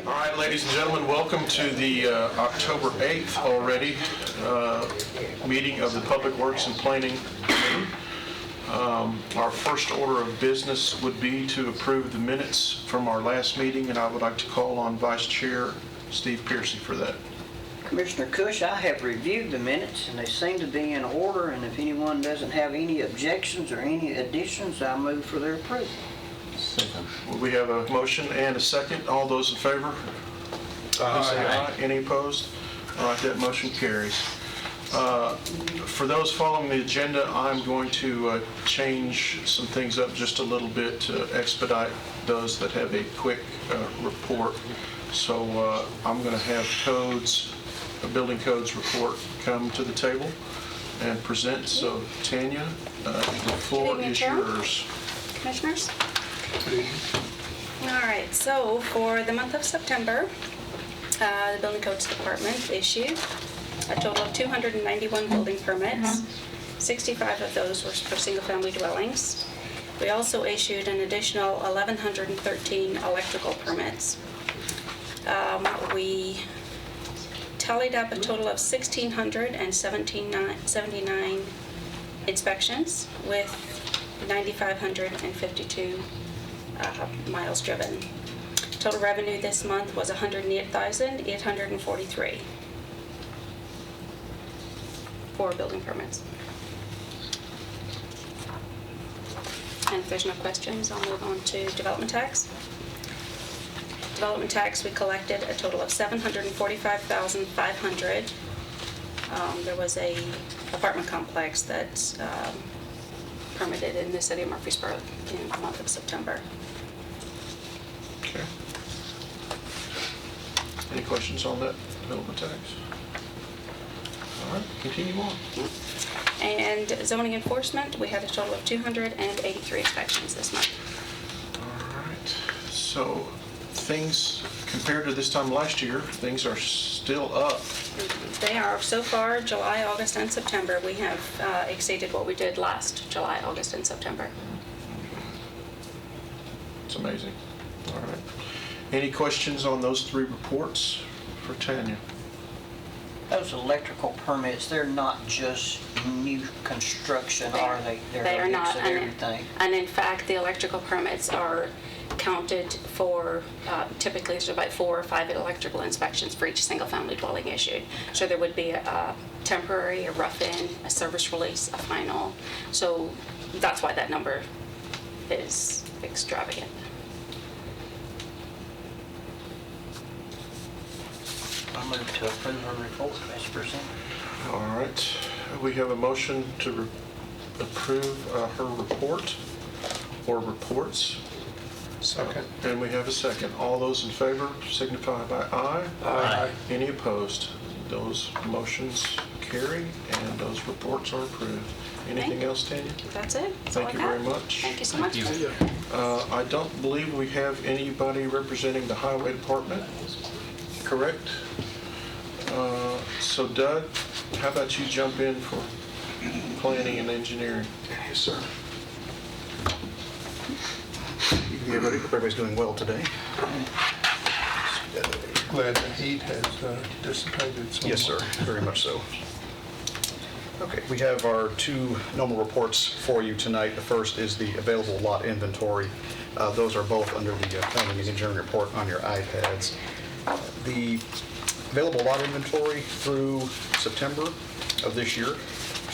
All right, ladies and gentlemen, welcome to the October 8th already meeting of the Public Works and Planning Committee. Our first order of business would be to approve the minutes from our last meeting, and I would like to call on Vice Chair Steve Piercy for that. Commissioner Cush, I have reviewed the minutes and they seem to be in order, and if anyone doesn't have any objections or any additions, I move for their approval. We have a motion and a second. All those in favor? Please say aye. Any opposed? All right, that motion carries. For those following the agenda, I'm going to change some things up just a little bit to expedite those that have a quick report. So I'm going to have a building codes report come to the table and present. So Tanya, the floor is yours. Commissioners? All right, so for the month of September, the Building Codes Department issued a total of 291 building permits. 65 of those were for single-family dwellings. We also issued an additional 1,113 electrical permits. We tallied up a total of 1,679 inspections with 9,552 miles driven. Total revenue this month was $108,843 for building permits. And if there's no questions, I'll move on to development tax. Development tax, we collected a total of $745,500. There was a apartment complex that's permitted in the city of Murfreesboro in the month of September. Okay. Any questions on that development tax? All right, continue on. And zoning enforcement, we had a total of 283 inspections this month. All right, so things, compared to this time last year, things are still up. They are. So far, July, August, and September, we have exceeded what we did last July, August, and September. It's amazing. All right. Any questions on those three reports for Tanya? Those electrical permits, they're not just new construction, are they? They are not. Of everything. And in fact, the electrical permits are counted for, typically there's about 4 or 5 electrical inspections for each single-family dwelling issued. So there would be a temporary, a rough-in, a service release, a final. So that's why that number is extravagant. I move to approve her report as presented. All right. We have a motion to approve her report or reports. Second. And we have a second. All those in favor signify by aye. Aye. Any opposed? Those motions carry and those reports are approved. Anything else, Tanya? That's it. That's all Thank I you got. very much. Thank you so much. I don't believe we have anybody representing the highway department, correct? So Doug, how about you jump in for planning and engineering? Yes, sir. You can get ready. Hope everybody's doing well today. Glad the heat has dissipated somewhat. Yes, sir. Very much so. Okay, we have our 2 normal reports for you tonight. The first is the available lot inventory. Those are both under the planning and engineering report on your iPads. The available lot inventory through September of this year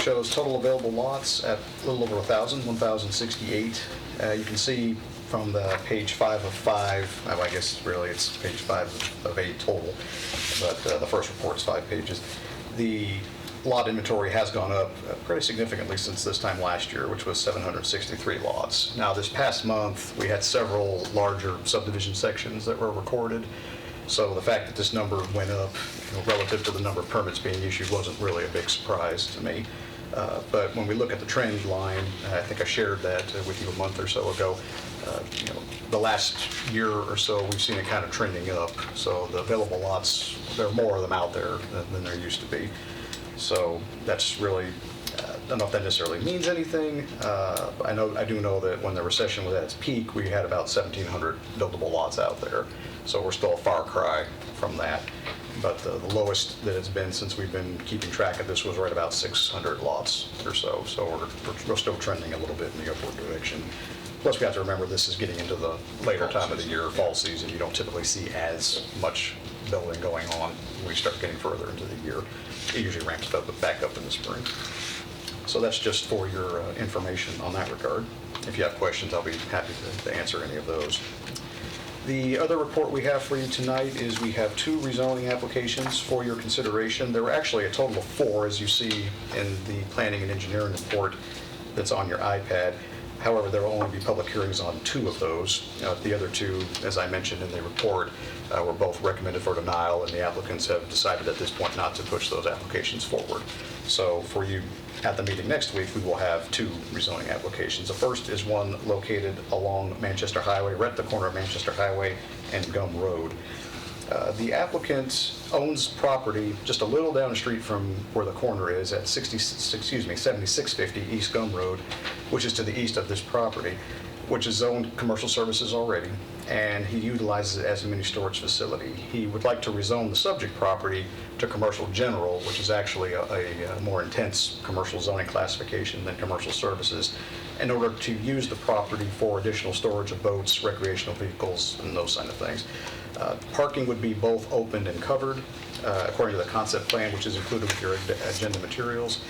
shows total available lots at a little over 1,068. You can see from the page 5 of 5, I guess really it's page 5 of 8 total, but the first report is 5 pages. The lot inventory has gone up pretty significantly since this time last year, which was 763 lots. Now this past month, we had several larger subdivision sections that were recorded. So the fact that this number went up relative to the number of permits being issued wasn't really a big surprise to me. But when we look at the trend line, I think I shared that with you a month or so ago. The last year or so, we've seen it kind of trending up. So the available lots, there are more of them out there than there used to be. So that's really don't know if that necessarily means anything. I do know that when the recession was at its peak, we had about 1,700 buildable lots out there. So we're still a far cry from that. But the lowest that it's been since we've been keeping track of this was right about 600 lots or so. So we're still trending a little bit in the upward direction. Plus, we have to remember this is getting into the later time of the year, fall season. You don't typically see as much building going on when we start getting further into the year. It usually ramps back up in the spring. So that's just for your information on that regard. If you have questions, I'll be happy to answer any of those. The other report we have for you tonight is we have 2 rezoning applications for your consideration. There were actually a total of 4, as you see in the planning and engineering report that's on your iPad. However, there will only be public hearings on 2 of those. The other 2, as I mentioned in the report, were both recommended for denial, and the applicants have decided at this point not to push those applications forward. So for you at the meeting next week, we will have 2 rezoning applications. The first is one located along Manchester Highway, right at the corner of Manchester Highway and Gum Road. The applicant owns property just a little down the street from where the corner is at 7650 East Gum Road, which is to the east of this property, which is zoned commercial services already, and he utilizes it as a mini storage facility. He would like to rezone the subject property to commercial general, which is actually a more intense commercial zoning classification than commercial services, in order to use the property for additional storage of boats, recreational vehicles, and those kind of things. Parking would be both opened and covered, according to the concept plan, which is included with your agenda materials.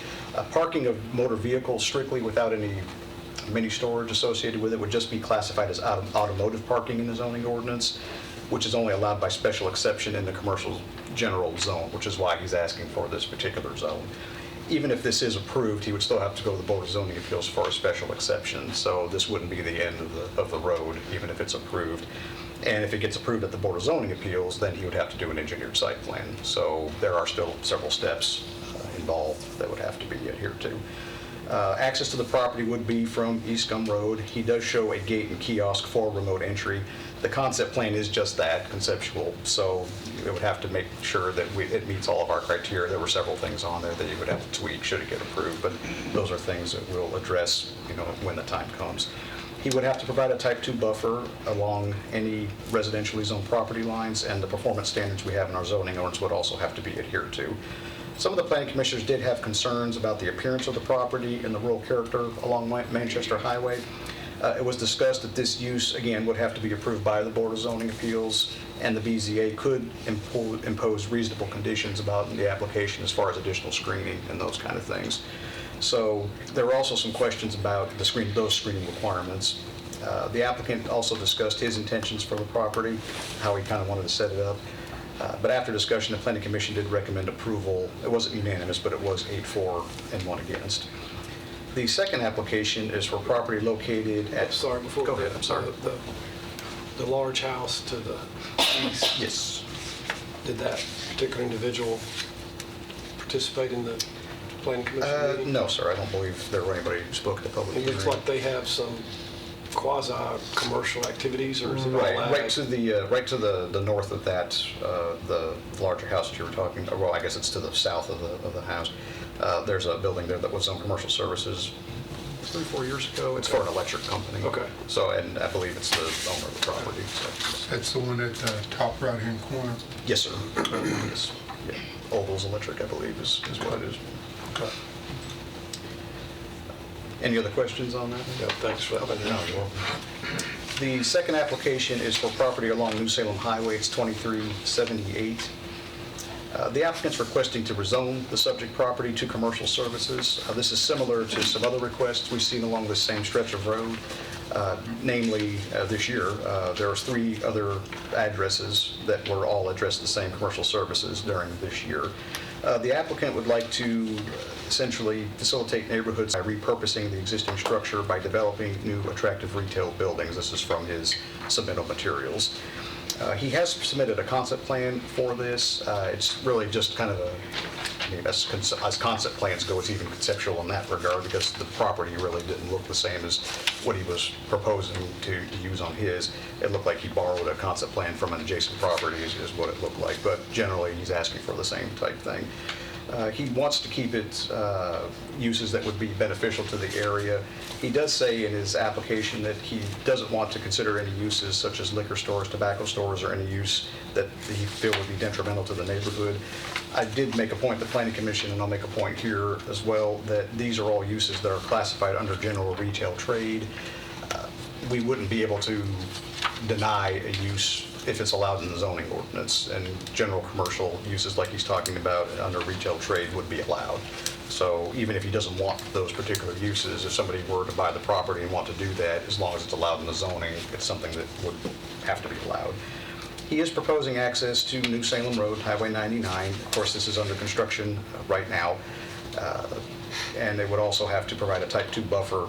Parking of motor vehicles strictly without any mini storage associated with it would just be classified as automotive parking in the zoning ordinance, which is only allowed by special exception in the commercial general zone, which is why he's asking for this particular zone. Even if this is approved, he would still have to go to the Board of Zoning Appeals for a special exception, so this wouldn't be the end of the road, even if it's approved. And if it gets approved at the Board of Zoning Appeals, then he would have to do an engineered site plan. So there are still several steps involved that would have to be adhered to. Access to the property would be from East Gum Road. He does show a gate and kiosk for remote entry. The concept plan is just that, conceptual, so it would have to make sure that it meets all of our criteria. There were several things on there that you would have to tweak should it get approved, but those are things that we'll address, when the time comes. He would have to provide a type 2 buffer along any residentially zoned property lines, and the performance standards we have in our zoning ordinance would also have to be adhered to. Some of the planning commissioners did have concerns about the appearance of the property and the rural character along Manchester Highway. It was discussed that this use, again, would have to be approved by the Board of Zoning Appeals, and the BZA could impose reasonable conditions about the application as far as additional screening and those kind of things. So there were also some questions about those screening requirements. The applicant also discussed his intentions for the property, how he kind of wanted to set it up. But after discussion, the Planning Commission did recommend approval. It wasn't unanimous, but it was 8-4 and 1 against. The second application is for property located at... Sorry, before... Go ahead, I'm sorry. The large house to the east. Yes. Did that particular individual participate in the planning commission meeting? No, sir. I don't believe there were anybody who spoke at the public It hearing. looks like they have some quasi-commercial activities, or is it all ag? Right to the north of that, the larger house that you were talking about. Well, I guess it's to the south of the house. There's a building there that was on commercial services 3-4 years ago. It's for an electric company. Okay. So, and I believe it's the owner of the property. So. That's the one at the top right-hand corner. Yes, sir. Yes. Yeah. Ovals Electric, I believe, is what it is. Okay. Any other questions on that? Yeah, thanks for that. No, you're welcome. The second application is for property along New Salem Highway. It's 2378. The applicant's requesting to rezone the subject property to commercial services. This is similar to some other requests we've seen along the same stretch of road. Namely, this year, there was 3 other addresses that were all addressed the same commercial services during this year. The applicant would like to essentially facilitate neighborhoods by repurposing the existing structure by developing new attractive retail buildings. This is from his submittal materials. He has submitted a concept plan for this. It's really just kind of as concept plans go, it's even conceptual in that regard because the property really didn't look the same as what he was proposing to use on his. It looked like he borrowed a concept plan from an adjacent property is what it looked like, but generally he's asking for the same type thing. He wants to keep it uses that would be beneficial to the area. He does say in his application that he doesn't want to consider any uses such as liquor stores, tobacco stores, or any use that he feel would be detrimental to the neighborhood. I did make a point at the Planning Commission, and I'll make a point here as well, that these are all uses that are classified under general retail trade. We wouldn't be able to deny a use if it's allowed in the zoning ordinance, and general commercial uses like he's talking about under retail trade would be allowed. So even if he doesn't want those particular uses, if somebody were to buy the property and want to do that, as long as it's allowed in the zoning, it's something that would have to be allowed. He is proposing access to New Salem Road, Highway 99. Of course, this is under construction right now. And they would also have to provide a type 2 buffer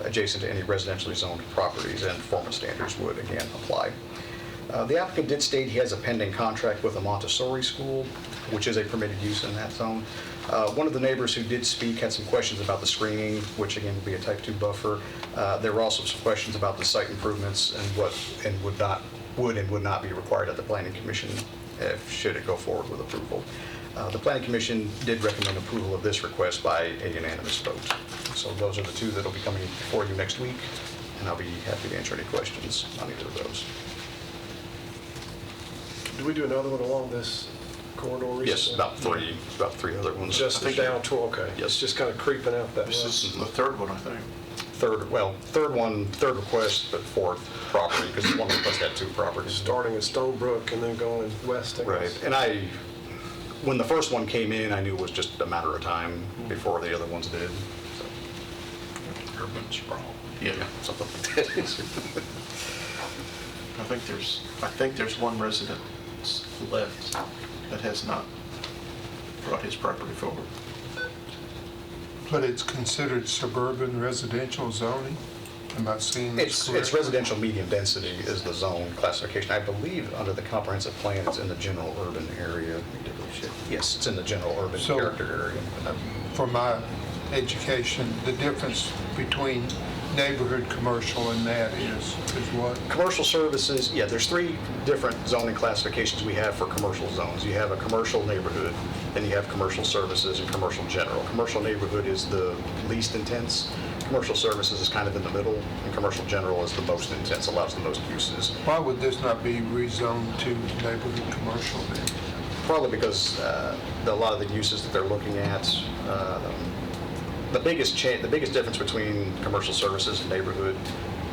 adjacent to any residentially zoned properties, and formal standards would again apply. The applicant did state he has a pending contract with a Montessori school, which is a permitted use in that zone. One of the neighbors who did speak had some questions about the screening, which again would be a type 2 buffer. There were also some questions about the site improvements and what would and would not be required at the Planning Commission should it go forward with approval. The Planning Commission did recommend approval of this request by a unanimous vote. So those are the two that will be coming before you next week, and I'll be happy to answer any questions on either of those. Do we do another one along this corridor recently? Yes, about three other ones. Just down to, okay. Yes. It's just kind of creeping out that way. This is the third one, I think. Third request, but fourth property, because one request had two properties. Starting at Stonebrook and then going west. I guess. Right, and when the first one came in, I knew it was just a matter of time before the other ones did. So, Urban sprawl. Yeah. something like that. I think there's one resident left that has not brought his property forward. But it's considered suburban residential zoning? Am I seeing this It's correctly? residential medium density is the zone classification. I believe under the comprehensive plan, it's in the general urban area. Let me double check. Yes, it's in the general urban So- character area. For my education, the difference between neighborhood commercial and that is what? Commercial services, yeah, there's three different zoning classifications we have for commercial zones. You have a commercial neighborhood, then you have commercial services and commercial general. Commercial neighborhood is the least intense. Commercial services is kind of in the middle, and commercial general is the most intense, allows the most uses. Why would this not be rezoned to neighborhood commercial then? Probably because a lot of the uses that they're looking at, the biggest difference between commercial services and neighborhood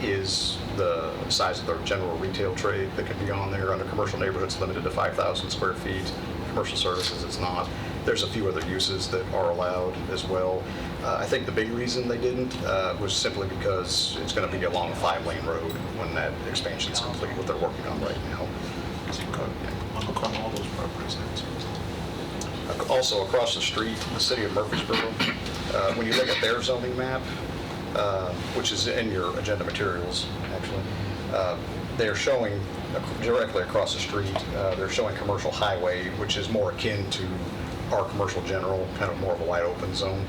is the size of the general retail trade that can be on there. Under commercial neighborhoods, limited to 5,000 square feet. Commercial services, it's not. There's a few other uses that are allowed as well. I think the big reason they didn't was simply because it's going to be along a 5-lane road when that expansion is complete, what they're working on right now. I'll look on all those properties. Also, across the street, the city of Murfreesboro, when you look at their zoning map, which is in your agenda materials, actually, they're showing directly across the street, they're showing commercial highway, which is more akin to our commercial general, kind of more of a wide open zone.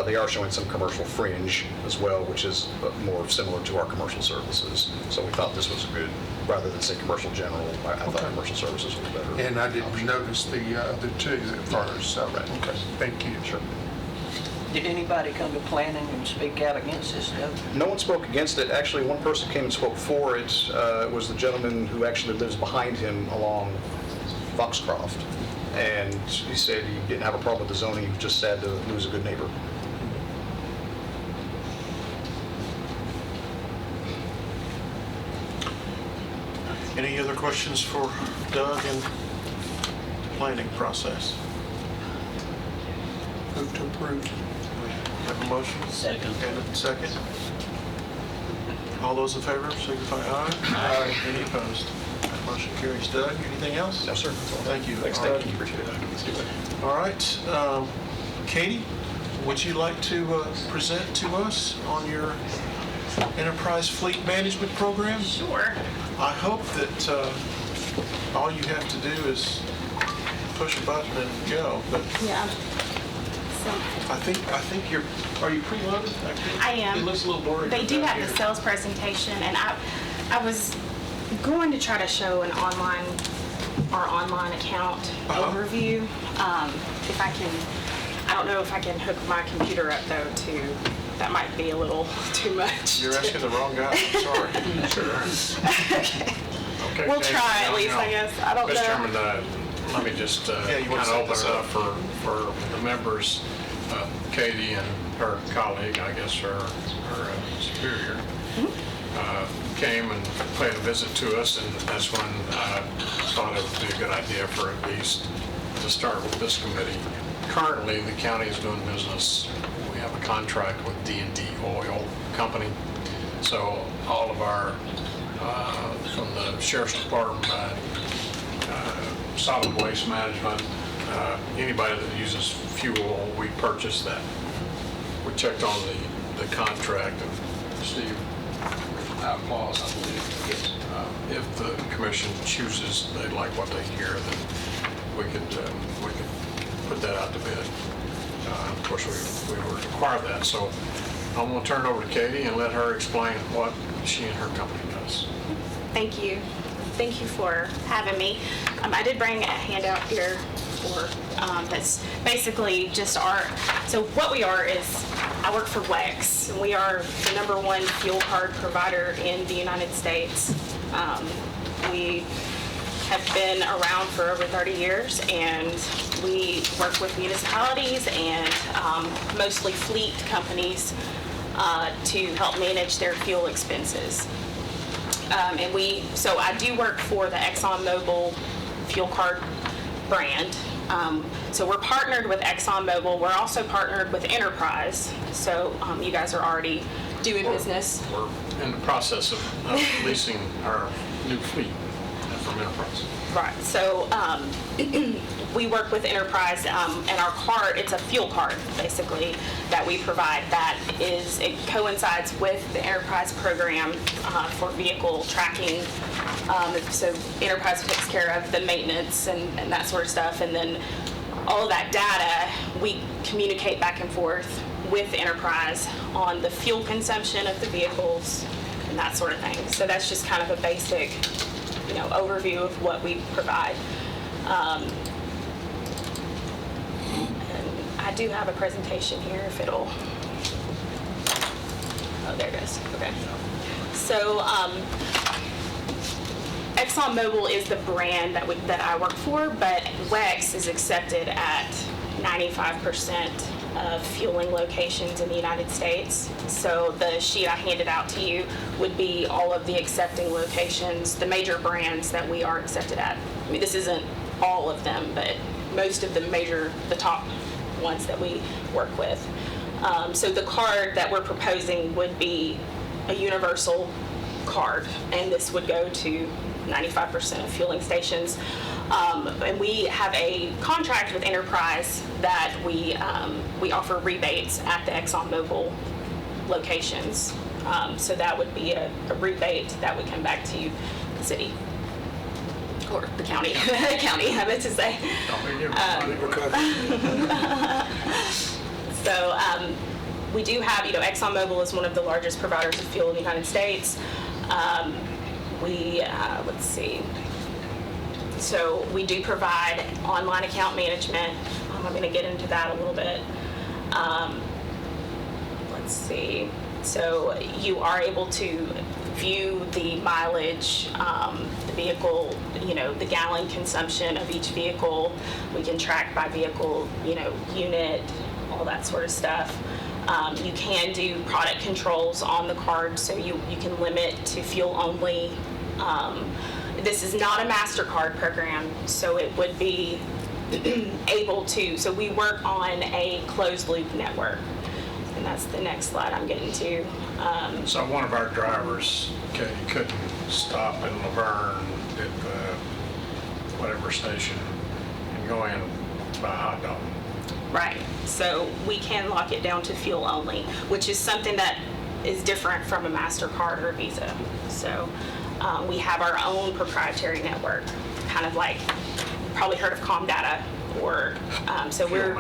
They are showing some commercial fringe as well, which is more similar to our commercial services. So we thought this was a good, rather than say commercial general, I thought Okay. commercial services was better. And I didn't notice the other two at first, so, Right. okay, thank you. Sure. Did anybody come to planning and speak out against this stuff? No one spoke against it. Actually, one person came and spoke for it. It was the gentleman who actually lives behind him along Foxcroft. And he said he didn't have a problem with the zoning, he was just sad to lose a good neighbor. Any other questions for Doug in the planning process? Move to approve. Have a motion? Second. And a second. All those in favor, signify aye. Aye. Any opposed? That motion carries. Doug, anything else? No, sir. That's all. Thank you. Thanks, All Doug. right. Appreciate it. All right, Katie, would you like to present to us on your enterprise fleet management program? Sure. I hope that all you have to do is push a button and go, but Yeah. So I think you're, are you preloaded? I am. It looks a little blurry. they from do down have the here. sales presentation, and I was going to try to show an online our online account overview. If I can, I don't know if I can hook my computer up though that might be a little too much. You're asking the wrong guy, I'm sorry. Okay, we'll try at least, I guess. I don't know. Mr. Chairman, let me just Yeah, you wanna kind set of open this it up up? for the members. Katie and her colleague, I guess her superior, came and paid a visit to us, and that's when I thought it would be a good idea for at least to start with this committee. Currently, the county is doing business. We have a contract with D&D Oil Company. So all of our, from the Sheriff's Department, solid waste management, anybody that uses fuel, we purchase that. We checked on the contract, and Steve, applause, I believe. If the commission chooses they like what they hear, then we could put that out to bid. Of course, we would require that. So I'm going to turn it over to Katie and let her explain what she and her company does. Thank you. Thank you for having me. I did bring a handout here that's basically just so what we are is, I work for WEX, and we are the #1 fuel card provider in the United States. We have been around for over 30 years, and we work with municipalities and mostly fleet companies to help manage their fuel expenses. So I do work for the ExxonMobil fuel card brand. So we're partnered with ExxonMobil. We're also partnered with Enterprise. So you guys are already doing business. We're in the process of leasing our new fleet from Enterprise. Right. So we work with Enterprise, and our card, it's a fuel card, basically, that we provide it coincides with the Enterprise program for vehicle tracking. So Enterprise takes care of the maintenance and that sort of stuff. And then all of that data, we communicate back and forth with Enterprise on the fuel consumption of the vehicles and that sort of thing. So that's just kind of a basic, overview of what we provide. And I do have a presentation here if it'll, oh, there it goes, okay. So ExxonMobil is the brand that I work for, but WEX is accepted at 95% of fueling locations in the United States. So the sheet I handed out to you would be all of the accepting locations, the major brands that we are accepted at. I mean, this isn't all of them, but most of the top ones that we work with. So the card that we're proposing would be a universal card, and this would go to 95% of fueling stations. And we have a contract with Enterprise that we offer rebates at the ExxonMobil locations. So that would be a rebate that would come back to the city or the county. County, I meant to say. So we do have, ExxonMobil is one of the largest providers of fuel in the United States. Let's see. So we do provide online account management. I'm going to get into that a little bit. Let's see. So you are able to view the mileage, the vehicle, the gallon consumption of each vehicle. We can track by vehicle, unit, all that sort of stuff. You can do product controls on the card, so you can limit to fuel only. This is not a MasterCard program, so it would be able to, so we work on a closed loop network. And that's the next slide I'm getting to. So one of our drivers, couldn't stop in Laverne at whatever station and go in and buy a hot dog. Right. So we can lock it down to fuel only, which is something that is different from a MasterCard or a Visa. So we have our own proprietary network, kind of like, probably heard of Comdata, or so we're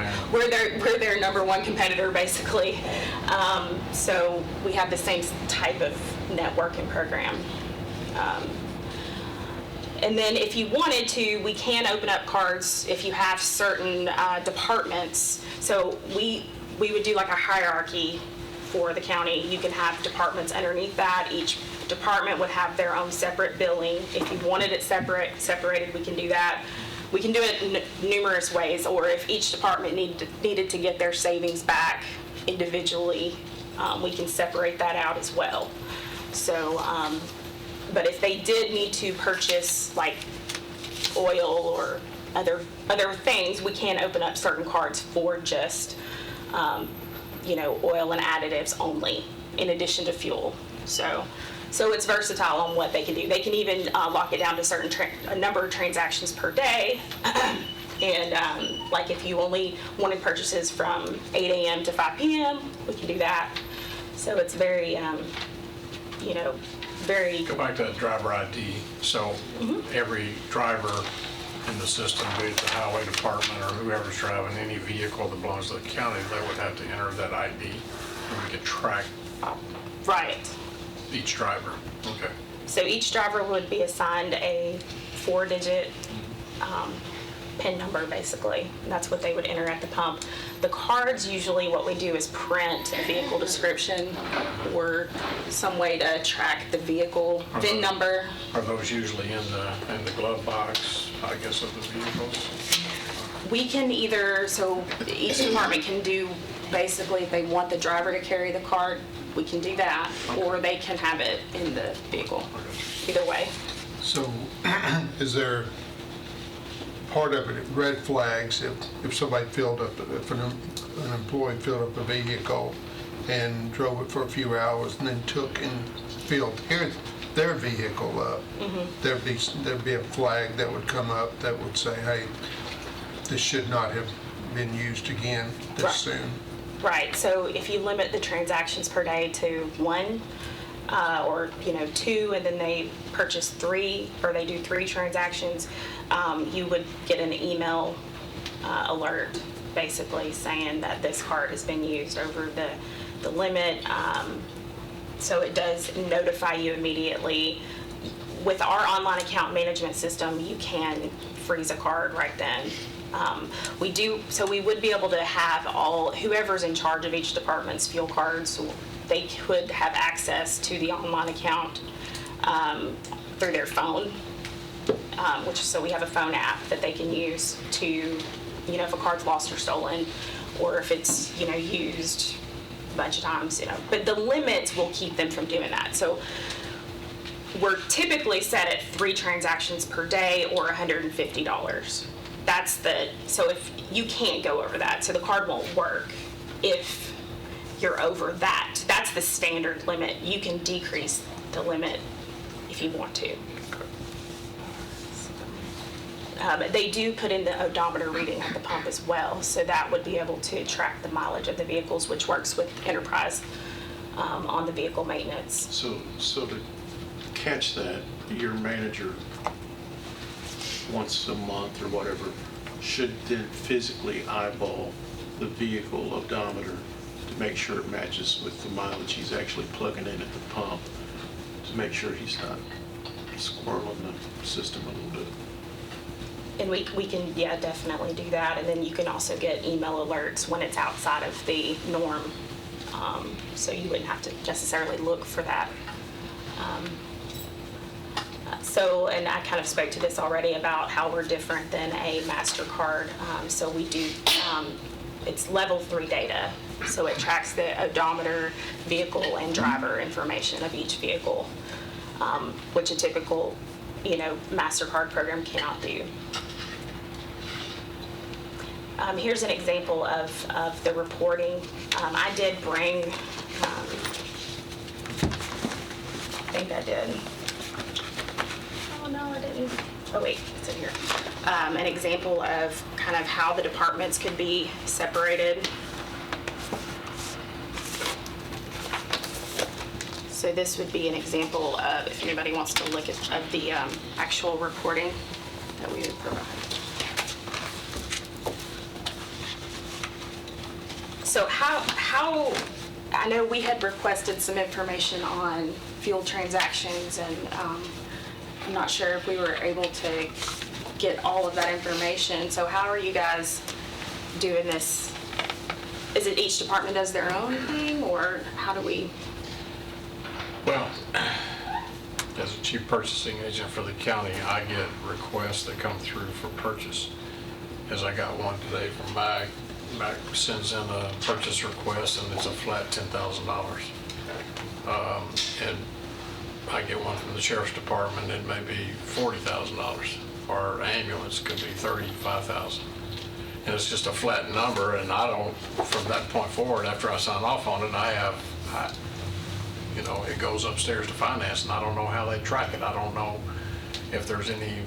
their #1 competitor, basically. So we have the same type of network and program. And then if you wanted to, we can open up cards if you have certain departments. So we would do like a hierarchy for the county. You can have departments underneath that. Each department would have their own separate billing. If you wanted it separated, we can do that. We can do it in numerous ways, or if each department needed to get their savings back individually, we can separate that out as well. So, but if they did need to purchase like oil or other things, we can open up certain cards for just, oil and additives only, in addition to fuel. So it's versatile on what they can do. They can even lock it down to a number of transactions per day. And like if you only wanted purchases from 8 a.m. to 5 p.m., we can do that. So it's very, very... Go back to that driver ID. So every driver in the system, be it the highway department or whoever's driving any vehicle that belongs to the county, they would have to enter that ID, and we could track Right. each driver. Okay. So each driver would be assigned a 4-digit PIN number, basically. And that's what they would enter at the pump. The cards, usually what we do is print a vehicle description or some way to track the vehicle VIN number. Are those usually in the glove box, I guess, of the vehicles? We can either, so each department can do, basically, if they want the driver to carry the card, we can do that, or they can have it in the vehicle. Either way. So is there part of it, red flags, if somebody filled up, if an employee filled up a vehicle and drove it for a few hours and then took and filled their vehicle up, there'd be a flag that would come up that would say, hey, this should not have been used again this soon. Right, so if you limit the transactions per day to 1, or 2, and then they purchase 3, or they do 3 transactions, you would get an email alert, basically saying that this card has been used over the limit. So it does notify you immediately. With our online account management system, you can freeze a card right then. We would be able to have whoever's in charge of each department's fuel cards, they could have access to the online account through their phone, so we have a phone app that they can use to, if a card's lost or stolen, or if it's, used a bunch of times, but the limits will keep them from doing that. So we're typically set at 3 transactions per day or $150. So if you can't go over that, so the card won't work if you're over that. That's the standard limit. You can decrease the limit if you want to. They do put in the odometer reading at the pump as well, so that would be able to track the mileage of the vehicles, which works with Enterprise on the vehicle maintenance. So to catch that, your manager, once a month or whatever, should then physically eyeball the vehicle odometer to make sure it matches with the mileage he's actually plugging in at the pump, to make sure he's not squirreling the system a little bit. And we can, definitely do that. And then you can also get email alerts when it's outside of the norm. So you wouldn't have to necessarily look for that. And I kind of spoke to this already about how we're different than a MasterCard. So we do, it's level 3 data. So it tracks the odometer, vehicle, and driver information of each vehicle, which a typical, MasterCard program cannot do. Here's an example of the reporting. I did bring, I think I did. Oh, no, I didn't. Oh, wait, it's in here. An example of kind of how the departments could be separated. So this would be an example of, if anybody wants to look at the actual reporting that we would provide. So how I know we had requested some information on fuel transactions and I'm not sure if we were able to get all of that information. So how are you guys doing this? Is it each department does their own thing, or how do we? Well, as a chief purchasing agent for the county, I get requests that come through for purchase. As I got one today from Mac sends in a purchase request, and it's a flat $10,000. And I get one from the sheriff's department, it may be $40,000. Our ambulance could be $35,000. And it's just a flat number, and I don't, from that point forward, after I sign off on it, you know, it goes upstairs to finance, and I don't know how they track it. I don't know if there's any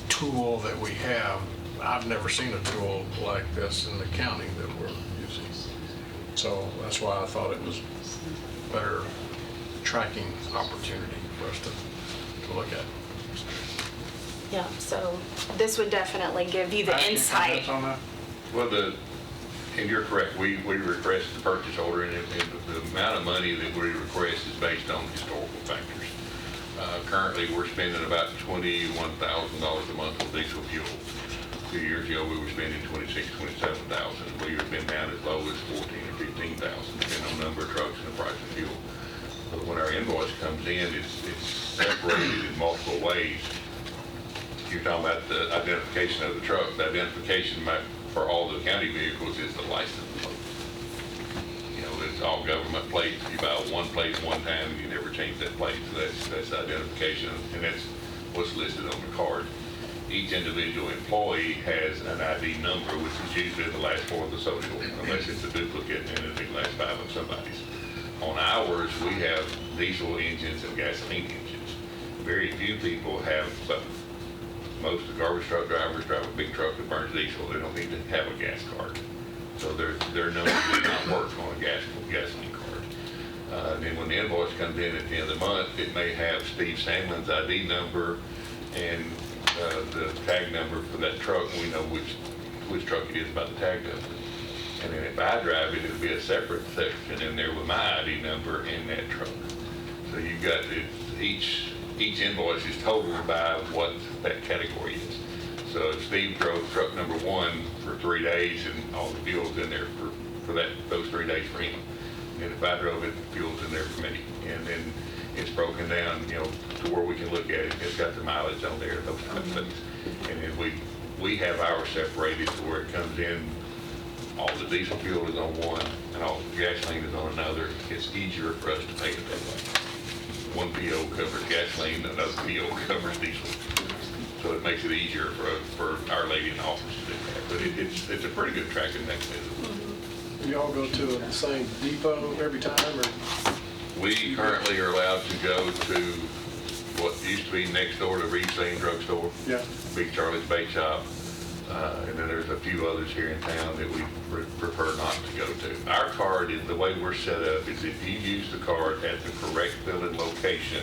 tool that we have. I've never seen a tool like this in the county that we're using. So that's why I thought it was better tracking opportunity for us to look at. Yeah, so this would definitely give you the insight. Well, and you're correct, we request the purchase order, and the amount of money that we request is based on historical factors. Currently, we're spending about $21,000 a month on diesel fuel. 2 years ago, we were spending $26,000, $27,000. We have been down as low as $14,000 or $15,000, depending on the number of trucks and the price of fuel. But when our invoice comes in, it's separated in multiple ways. You're talking about the identification of the truck. The identification for all the county vehicles is the license plate. You know, it's all government plates. You buy one plate one time, and you never change that plate. So that's identification, and that's what's listed on the card. Each individual employee has an ID number, which is usually the last four of the social, unless it's a duplicate and it's the last five of somebody's. On ours, we have diesel engines and gasoline engines. Very few people have both. Most of the garbage truck drivers drive a big truck that burns diesel. They don't need to have a gas card. So their number does not work on a gasoline card. Then when the invoice comes in at the end of the month, it may have Steve Sandlin's ID number and the tag number for that truck. We know which truck it is by the tag number. And then if I drive it, it'll be a separate section in there with my ID number and that truck. So you've got each invoice is totaled by what that category is. So if Steve drove truck number 1 for 3 days and all the fuel's in there for those 3 days for him. And if I drove it, the fuel's in there for me. And then it's broken down, you know, to where we can look at it. It's got the mileage on there, those kind of things. And then we have ours separated to where it comes in, all the diesel fuel is on one and all the gasoline is on another. It's easier for us to pay it that way. One PO covers gasoline, another PO covers diesel. So it makes it easier for our lady in the office to do that. But it's a pretty good tracking mechanism. You all go to the same depot every time, or? We currently are allowed to go to what used to be next door to Reed's Lane Drug Store. Yeah. Big Charlie's Bait Shop. And then there's a few others here in town that we prefer not to go to. Our card, the way we're set up is if you use the card at the correct billing location,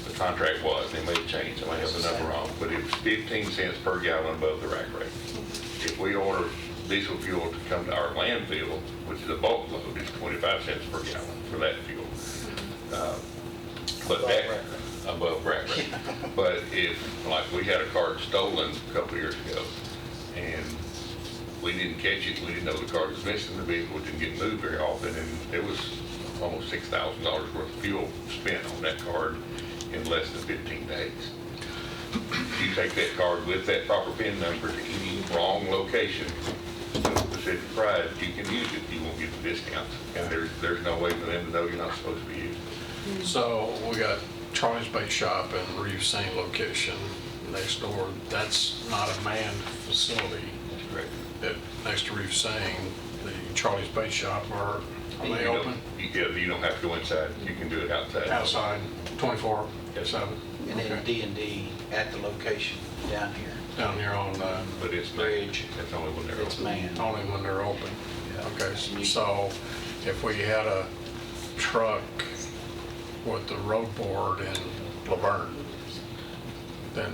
the contract was, they may have changed, I might have the number wrong, but it was 15 cents per gallon above the rack rate. If we order diesel fuel to come to our landfill, which is a bulk load, it's 25 cents per gallon for that fuel. But that, above rack rate. But if, like, we had a card stolen a couple of years ago, and we didn't catch it, we didn't know the card was missing, the vehicle didn't get moved very often, and there was almost $6,000 worth of fuel spent on that card in less than 15 days. If you take that card with that proper PIN number to any wrong location, Pacific Pride, you can use it, you won't get the discounts, and there's no way for them to know you're not supposed to be using it. So we got Charlie's Bait Shop and Reeves Sane location next door. That's not a manned facility. Correct. Next to Reeves Sane, the Charlie's Bait Shop, are they open? You don't have to go inside. You can do it outside. Outside, 24/7. And then D&D at the location down here. Down here on But it's Bridge. That's only when they're It's open. manned. only when they're open. Yeah. Okay, so if we had a truck with the road board in Laverne, then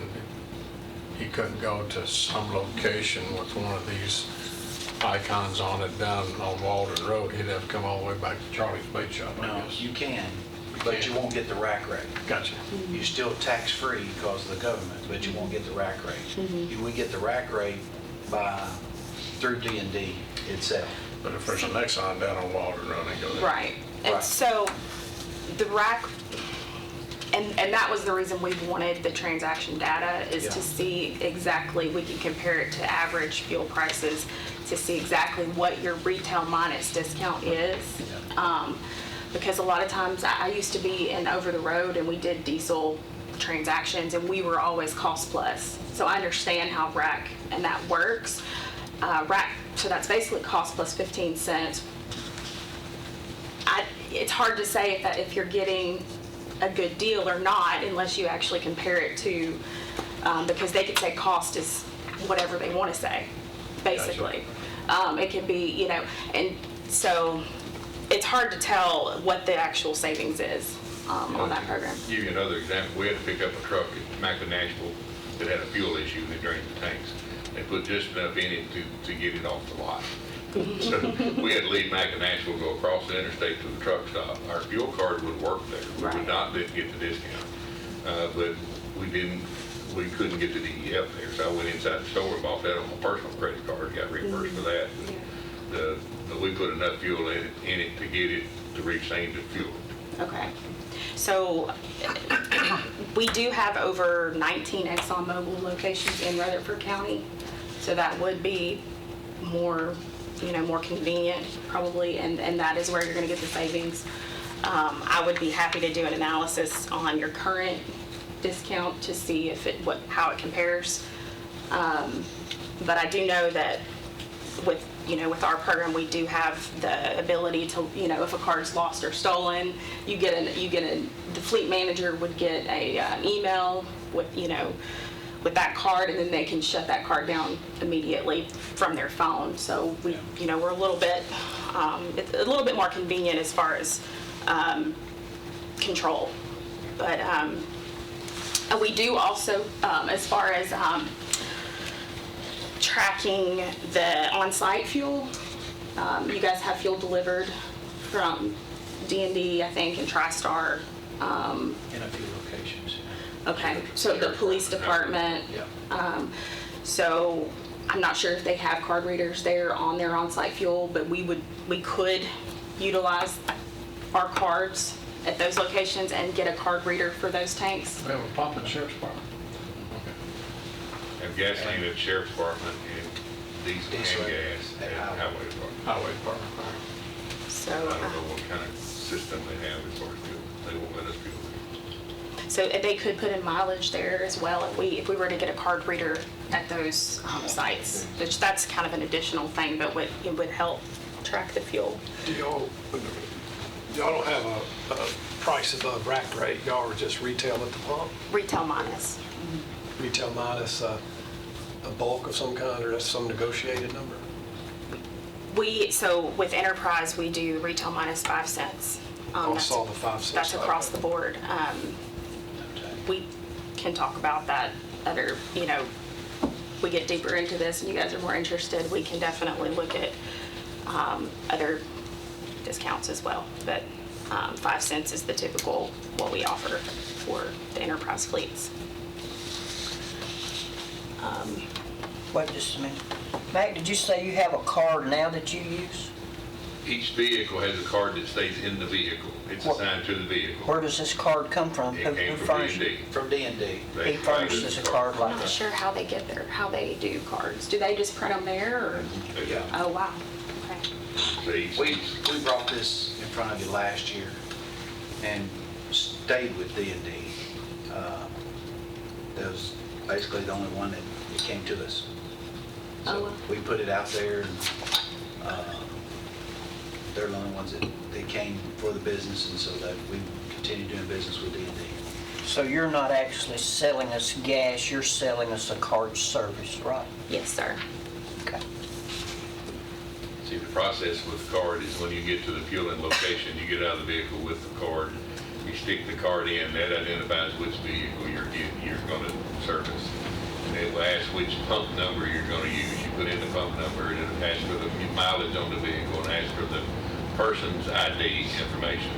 he couldn't go to some location with one of these icons on it down on Walden Road. He'd have to come all the way back to Charlie's Bait Shop, I No, guess. you can. but you won't get the rack rate. Gotcha. You're still tax-free because of the government, but you won't get the rack rate. We get the rack rate through D&D itself. But if there's an Exxon down on Walden Run, they go there. Right. And Right. so the rack, and that was the reason we wanted the transaction data, is to Yeah. see exactly, we can compare it to average fuel prices to see exactly what your retail minus discount is. Because a lot of times, I used to be in over the road and we did diesel transactions and we were always cost plus. So I understand how rack and that works. Rack, so that's basically cost plus 15 cents. It's hard to say if you're getting a good deal or not unless you actually compare it to, because they could say cost is whatever they want to say, basically. It can be, and so it's hard to tell what the actual savings is on that program. To give you another example, we had to pick up a truck at Macklin Nashville that had a fuel issue and it drained the tanks. They put just enough in it to get it off the lot. So we had to leave Macklin Nashville, go across the interstate to the truck stop. Our fuel card would work there. We would Right. not get the discount. But we couldn't get the DEF there. So I went inside the store and bought that on my personal credit card, got reimbursed for that. But we put enough fuel in it to get it to reach the aim to fuel. Okay. So we do have over 19 ExxonMobil locations in Rutherford County. So that would be more convenient probably, and that is where you're going to get the savings. I would be happy to do an analysis on your current discount to see how it compares. But I do know that with our program, we do have the ability to, if a card's lost or stolen, the fleet manager would get an email with that card, and then they can shut that card down immediately from their phone. So we're a little bit, it's a little bit more convenient as far as control. But we do also, as far as tracking the on-site fuel, you guys have fuel delivered from D&D, I think, and TriStar. In a few locations. Okay, so the police department. Yeah. So I'm not sure if they have card readers there on their on-site fuel, but we could utilize our cards at those locations and get a card reader for those tanks. We have a pump in the Sheriff's Department. Have gasoline at the Sheriff's Department and diesel Diesel and gas at at the Highway Department. Highway Department. So, I don't know what kind of system they have as far as fuel. They won't let us fuel. so they could put in mileage there as well if we were to get a card reader at those sites, which that's kind of an additional thing, but it would help track the fuel. Do y'all don't have a price above rack rate, y'all are just retail at the pump? Retail minus. Retail minus a bulk of some kind, or that's some negotiated number? So with Enterprise, we do retail minus 5 cents. I saw the 5 cents. That's across the board. We can talk about that other, we get deeper into this and you guys are more interested, we can definitely look at other discounts as well. But 5 cents is the typical what we offer for the Enterprise fleets. Wait just a minute. Mac, did you say you have a card now that you use? Each vehicle has a card that stays in the vehicle. It's assigned to the vehicle. Where does this card come from? It came from D&D. From D&D. They He furnishes a card like I'm not that. sure how they get there, how they do cards. Do they just print them there or? Yeah. Oh, wow. Okay. So each- We brought this in front of you last year and stayed with D&D. That was basically the only one that came to us. Oh, So wow. we put it out there, and they're the only ones that they came for the business, and so that we continue doing business with D&D. So you're not actually selling us gas, you're selling us a card service, right? Yes, sir. Okay. See, the process with the card is when you get to the fueling location, you get out of the vehicle with the card, you stick the card in, that identifies which vehicle you're going to service. And it will ask which pump number you're going to use. You put in the pump number, and it'll ask for the mileage on the vehicle, and ask for the person's ID information.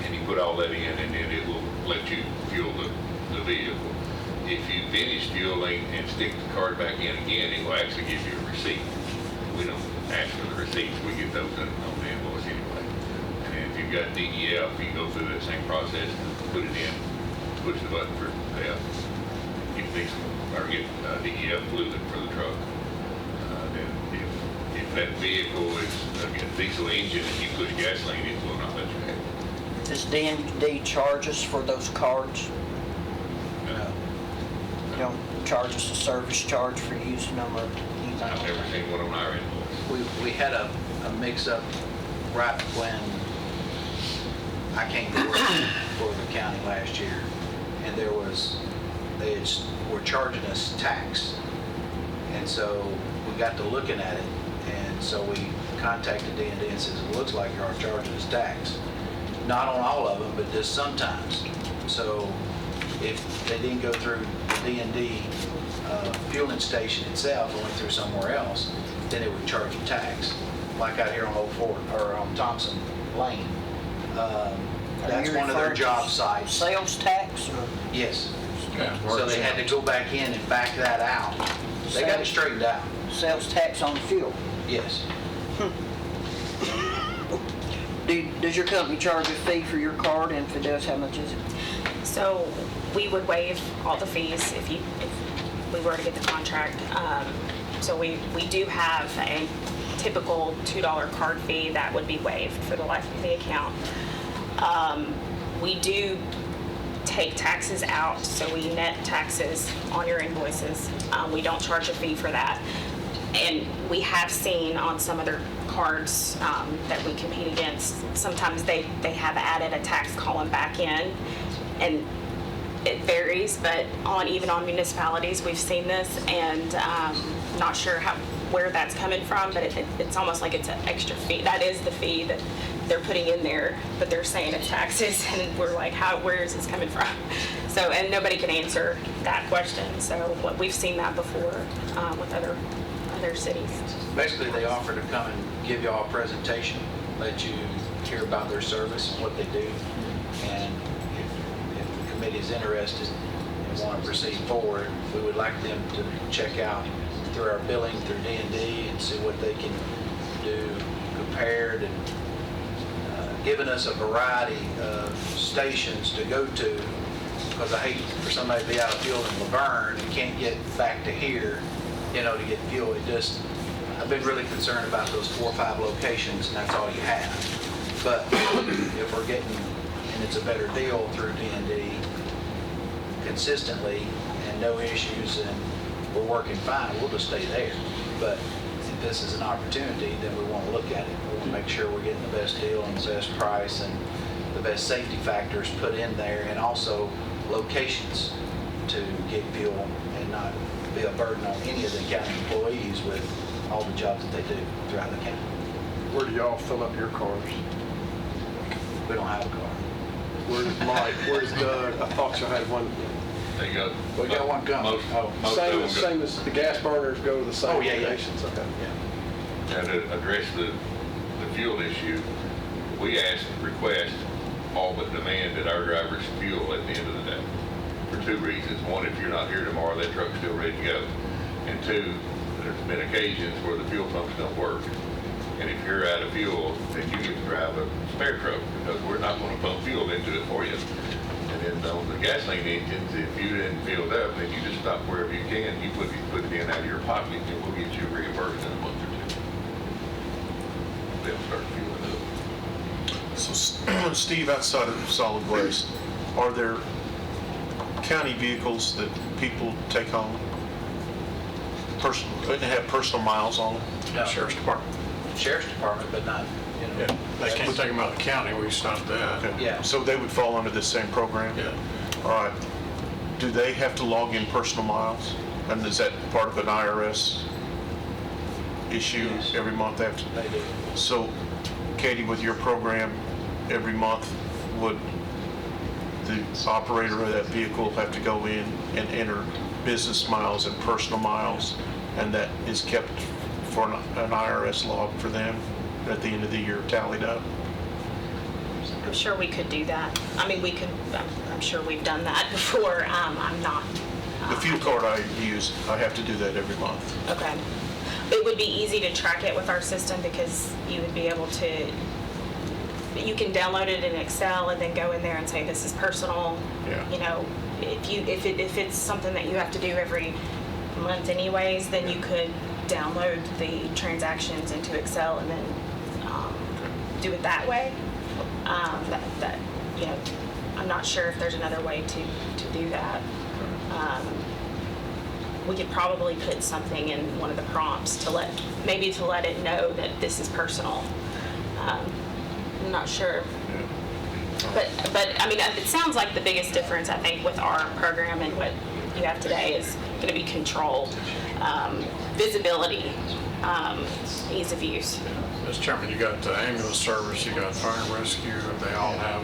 And you put put all that in, and then it will let you fuel the vehicle. If you finish fueling and stick the card back in again, it will actually give you a receipt. We don't ask for the receipts, we get those on the invoice anyway. And if you've got DEF, you go through that same process, put it in, push the button for get diesel, or get DEF fluid for the truck. Then if that vehicle is a diesel engine and you push gasoline, it will not let you have it. Does D&D charge us for those cards? You don't charge us a service charge for using them or anything? I've never seen one on our invoice. We had a mix-up right when I came to work for the county last year, and they were charging us tax. And so we got to looking at it, and so we contacted D&D and says, it looks like you are charging us tax. Not on all of them, but just sometimes. So if they didn't go through the D&D fueling station itself and went through somewhere else, then it would charge a tax. Like out here on Old Fort, or on Thompson Lane. That's one of their job sites. Sales tax or? Yes. So they had to go back in and back that out. They got it straightened out. Sales tax on fuel? Yes. Does your company charge a fee for your card, and if it does, how much is it? So we would waive all the fees if we were to get the contract. So we do have a typical $2 card fee that would be waived for the life of the account. We do take taxes out, so we net taxes on your invoices. We don't charge a fee for that. And we have seen on some other cards that we compete against, sometimes they have added a tax column back in, and it varies, but even on municipalities, we've seen this, and not sure where that's coming from, but it's almost like it's an extra fee. That is the fee that they're putting in there, but they're saying it's taxes, and we're like, where is this coming from? So, and nobody can answer that question. So we've seen that before with other cities. Basically, they offer to come and give y'all a presentation, let you hear about their service and what they do. And if the committee is interested and want to proceed forward, we would like them to check out through our billing through D&D and see what they can do compared, and giving us a variety of stations to go to, because I hate for somebody to be out of fuel in Laverne and can't get back to here, to get fuel. I've been really concerned about those 4 or 5 locations, and that's all you have. But if we're getting, and it's a better deal through D&D consistently and no issues, and we're working fine, we'll just stay there. But if this is an opportunity, then we want to look at it. We want to make sure we're getting the best deal and the best price and the best safety factors put in there, and also locations to get fuel and not be a burden on any of the county employees with all the jobs that they do throughout the county. Where do y'all fill up your cars? We don't have a car. Where's Mike? Where's Doug? I thought y'all had one. They go. We got one coming. Most of them go. Same as the gas burners go to the same Oh, yeah. locations. Okay. Yeah. And to address the fuel issue, we request, all but demand that our drivers fuel at the end of the day. For 2 reasons. One, if you're not here tomorrow, that truck's still ready to go. And 2, there's been occasions where the fuel pumps don't work. And if you're out of fuel, then you get to drive a spare truck, because we're not going to pump fuel into it for you. And then on the gasoline engines, if you didn't fill it up, then you just stop wherever you can. You put it in out of your pocket, and we'll get you reimbursed in a month or 2. They'll start fueling up. So, Steve, outside of solid waste, are there county vehicles that people take home? They have personal miles on them? No. Sheriff's Department. Sheriff's Department, but not, Yeah, they can't take them out of the county, we stopped that. Okay. Yeah. So they would fall under this same program? Yeah. All right. Do they have to log in personal miles? And is that part of an IRS issue? Yes. Every month they have to? They do. So, Katie, with your program, every month, would the operator of that vehicle have to go in and enter business miles and personal miles, and that is kept for an IRS log for them at the end of the year tallied up? sure we could do that. I mean, I'm sure we've done that before. I'm not. The fuel card I use, I have to do that every month. Okay. It would be easy to track it with our system because you would be able to, you can download it in Excel and then go in there and say, this is personal. Yeah. You know, if it's something that you have to do every month anyways, then you could download the transactions into Excel and then do it that way. That you know, I'm not sure if there's another way to do that. We could probably put something in one of the prompts to let it know that this is personal. I'm not sure. But I mean, it sounds like the biggest difference, I think, with our program and what you have today is going to be control, visibility, ease of use. Mr. Chairman, you got ambulance service, you got fire and rescue, they all have,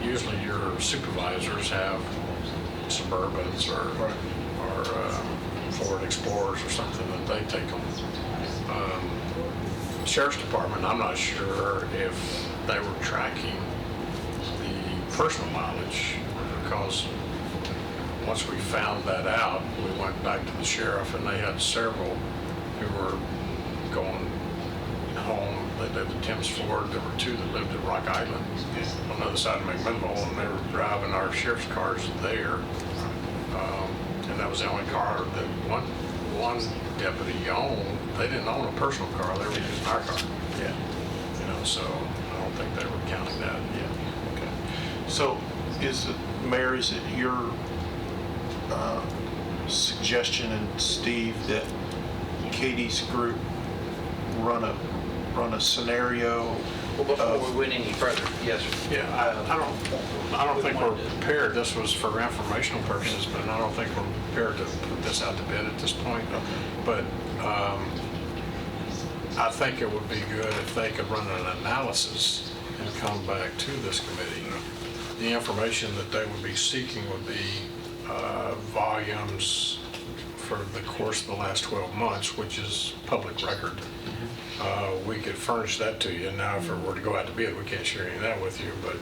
usually your supervisors have Suburbans or Ford Explorers or something that they take them. Sheriff's Department, I'm not sure if they were tracking the personal mileage, because once we found that out, we went back to the sheriff and they had several who were going home. They lived at Tim's Ford. There were two that lived at Rock Island on the other side of McMinnville, and they were driving our sheriff's cars there. And that was the only car that one deputy owned. They didn't own a personal car. They were using our car. Yeah. You know, so I don't think they were counting that. Yeah. Okay. So Mayor, is it your suggestion, and Steve, that Katie's group run a scenario? Well, before we went any further, yes, sir. Yeah, I don't think we're prepared. This was for informational purposes, but I don't think we're prepared to put this out to bid at this point. But I think it would be good if they could run an analysis and come back to this committee. The information that they would be seeking would be volumes for the course of the last 12 months, which is public record. We could furnish that to you. Now, if it were to go out to bid, we can't share any of that with you, but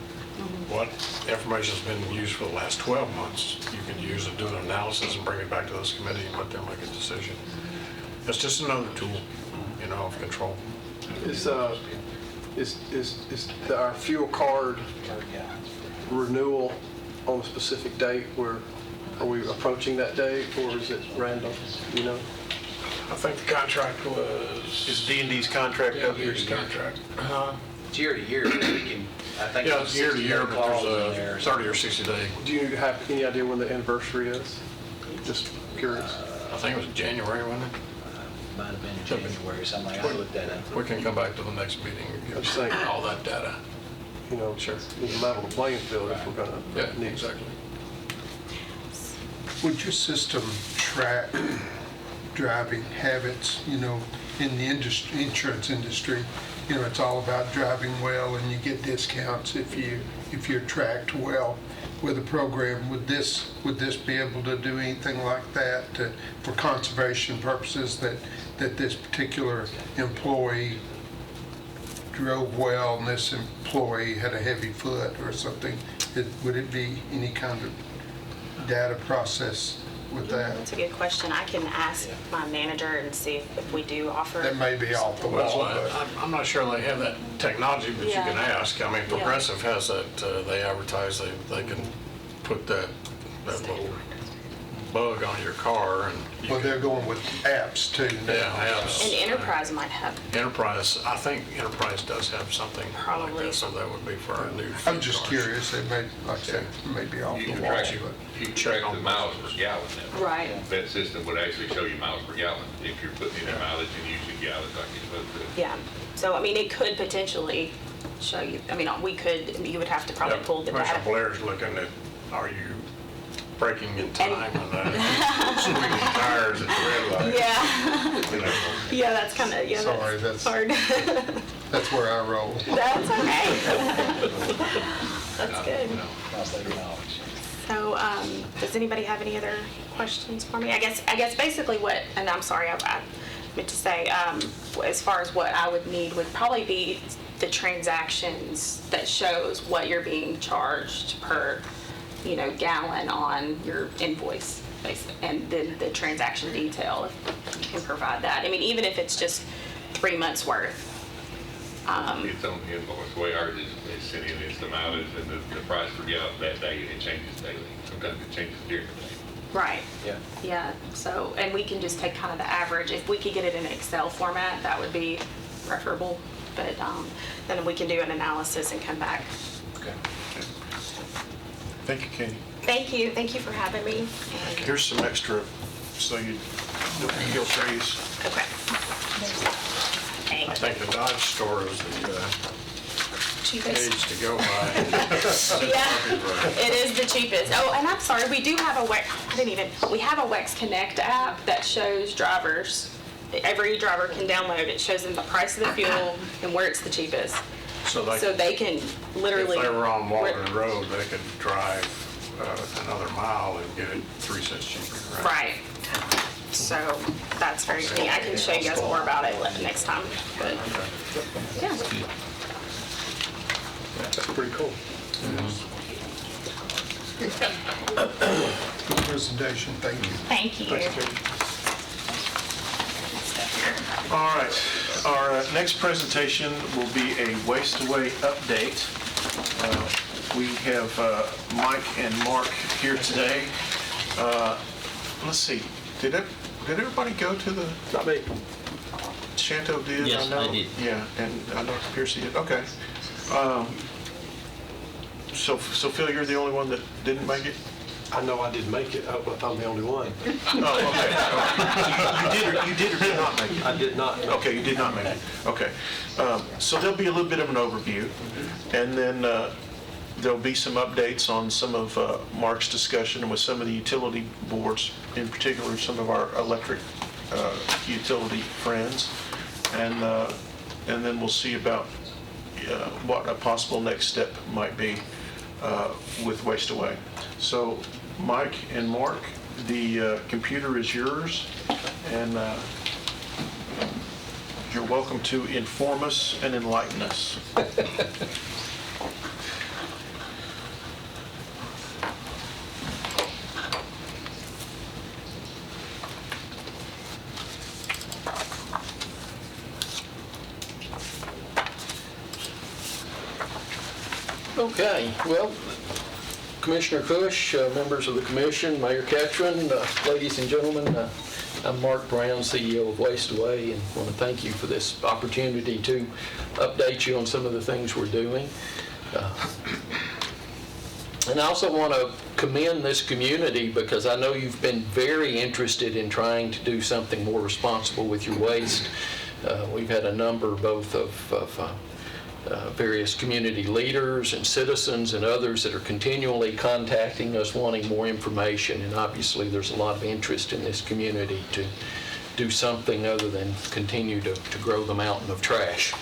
what information's been used for the last 12 months, you can use and do an analysis and bring it back to this committee and let them make a decision. It's just another tool, you know, of control. Is our fuel card renewal on a specific date? Are we approaching that date, or is it random, you know? I think the contract was... Is D&D's contract up here? D&D's contract. It's year to year, we can, I think. Yeah, there's it's year to year, 60-day but clause in there's there a or 30 or 60 day. Do you have any idea when the anniversary is? Just curious. I think it was January, wasn't it? Might have been in January, something like that. I looked that up. We can come back to the next meeting and I'm give saying- all that data. You know, Sure. need to level the playing field if we're gonna. Yeah, need- exactly. Would your system track driving habits, you know, in the insurance industry? You know, it's all about driving well, and you get discounts if you're tracked well with a program. Would this be able to do anything like that for conservation purposes, that this particular employee drove well and this employee had a heavy foot or something? Would it be any kind of data process with that? That's a good question. I can ask my manager and see if we do offer. That may be off the Well, wall, but I'm not sure they have that technology, but you Yeah. can ask. I mean, Yeah. Progressive has that, they advertise, they can put that little bug on your car and you well, can- they're going with apps too now. Yeah, apps. And Enterprise might have. Enterprise, I think Enterprise does have something like Probably. that, so that would be for our new. I'm just cars. curious, it may, like I said, may be off You the can wall, track, but. you can track the miles per gallon now. Right. That system would actually show you miles per gallon if you're putting in the mileage and using gallons like you're supposed to. Yeah. So, I mean, it could potentially show you, I mean, you would have to probably Yeah, pull the Commissioner data. Blair's looking at, are you braking in time and squeaking tires at the red light? Yeah. You know. Yeah, that's kind of, yeah, Sorry, that's that's- hard. That's where I roll. That's okay. That's good. So, does anybody have any other questions for me? I guess basically what, and I'm sorry, I meant to say, as far as what I would need would probably be the transactions that shows what you're being charged per, gallon on your invoice, and then the transaction detail, if you can provide that. I mean, even if it's just 3 months worth. It's on the invoice. The way ours is sent in, it's the mileage and the price per gallon that day, and it changes daily. Sometimes it changes during the day. Right. Yeah. Yeah, so, and we can just take kind of the average. If we could get it in Excel format, that would be preferable. But then we can do an analysis and come back. Okay. Thank you, Katie. Thank you for having me. And- Here's some extra, so you'll freeze. Okay. I Thanks. think the Dodge store is the Cheapest. page to go by. Yeah, it is the cheapest. Oh, and I'm sorry, we do have a we have a WEX Connect app that shows drivers, every driver can download it, shows them the price of the fuel and where it's the cheapest. So So they can literally. if they were on Walden Road, they could drive another mile and get it 3 cents cheaper, right? Right. So that's very neat. I can show you guys more about it next time. But yeah. That's pretty cool. Good presentation, thank you. Thank you. All right, our next presentation will be a Waste-Away update. We have Mike and Mark here today. Let's see, did everybody go to the Not me. Shanto did? Yes, know? I did. Yeah, and I know Piercy did, okay. So Phil, you're the only one that didn't make it? I know I didn't make it. I hope I'm the only one. Oh, okay. You did or did not make it? I did not. Okay, you did not make it. Okay. So there'll be a little bit of an overview, and then there'll be some updates on some of Mark's discussion with some of the utility boards, in particular some of our electric utility friends, and then we'll see about what a possible next step might be with Waste-Away. So Mike and Mark, the computer is yours, and you're welcome to inform us and enlighten us. Okay, well, Commissioner Cush, members of the commission, Mayor Ketchman, ladies and gentlemen, I'm Mark Brown, CEO of Waste-Away, and want to thank you for this opportunity to update you on some of the things we're doing. And I also want to commend this community because I know you've been very interested in trying to do something more responsible with your waste. We've had a number both of various community leaders and citizens and others that are continually contacting us wanting more information, and obviously there's a lot of interest in this community to do something other than continue to grow the mountain of trash.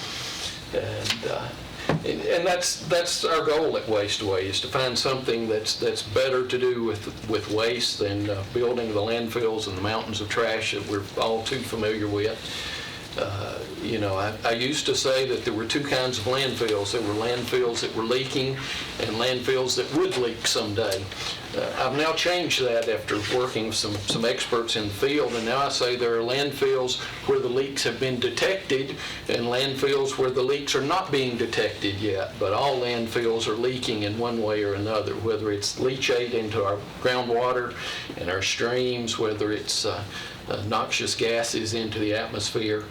And that's our goal at Waste-Away, is to find something that's better to do with waste than building the landfills and the mountains of trash that we're all too familiar with. I used to say that there were two kinds of landfills. There were landfills that were leaking and landfills that would leak someday. I've now changed that after working with some experts in the field, and now I say there are landfills where the leaks have been detected and landfills where the leaks are not being detected yet, but all landfills are leaking in one way or another, whether it's leachate into our groundwater and our streams, whether it's noxious gases into the atmosphere.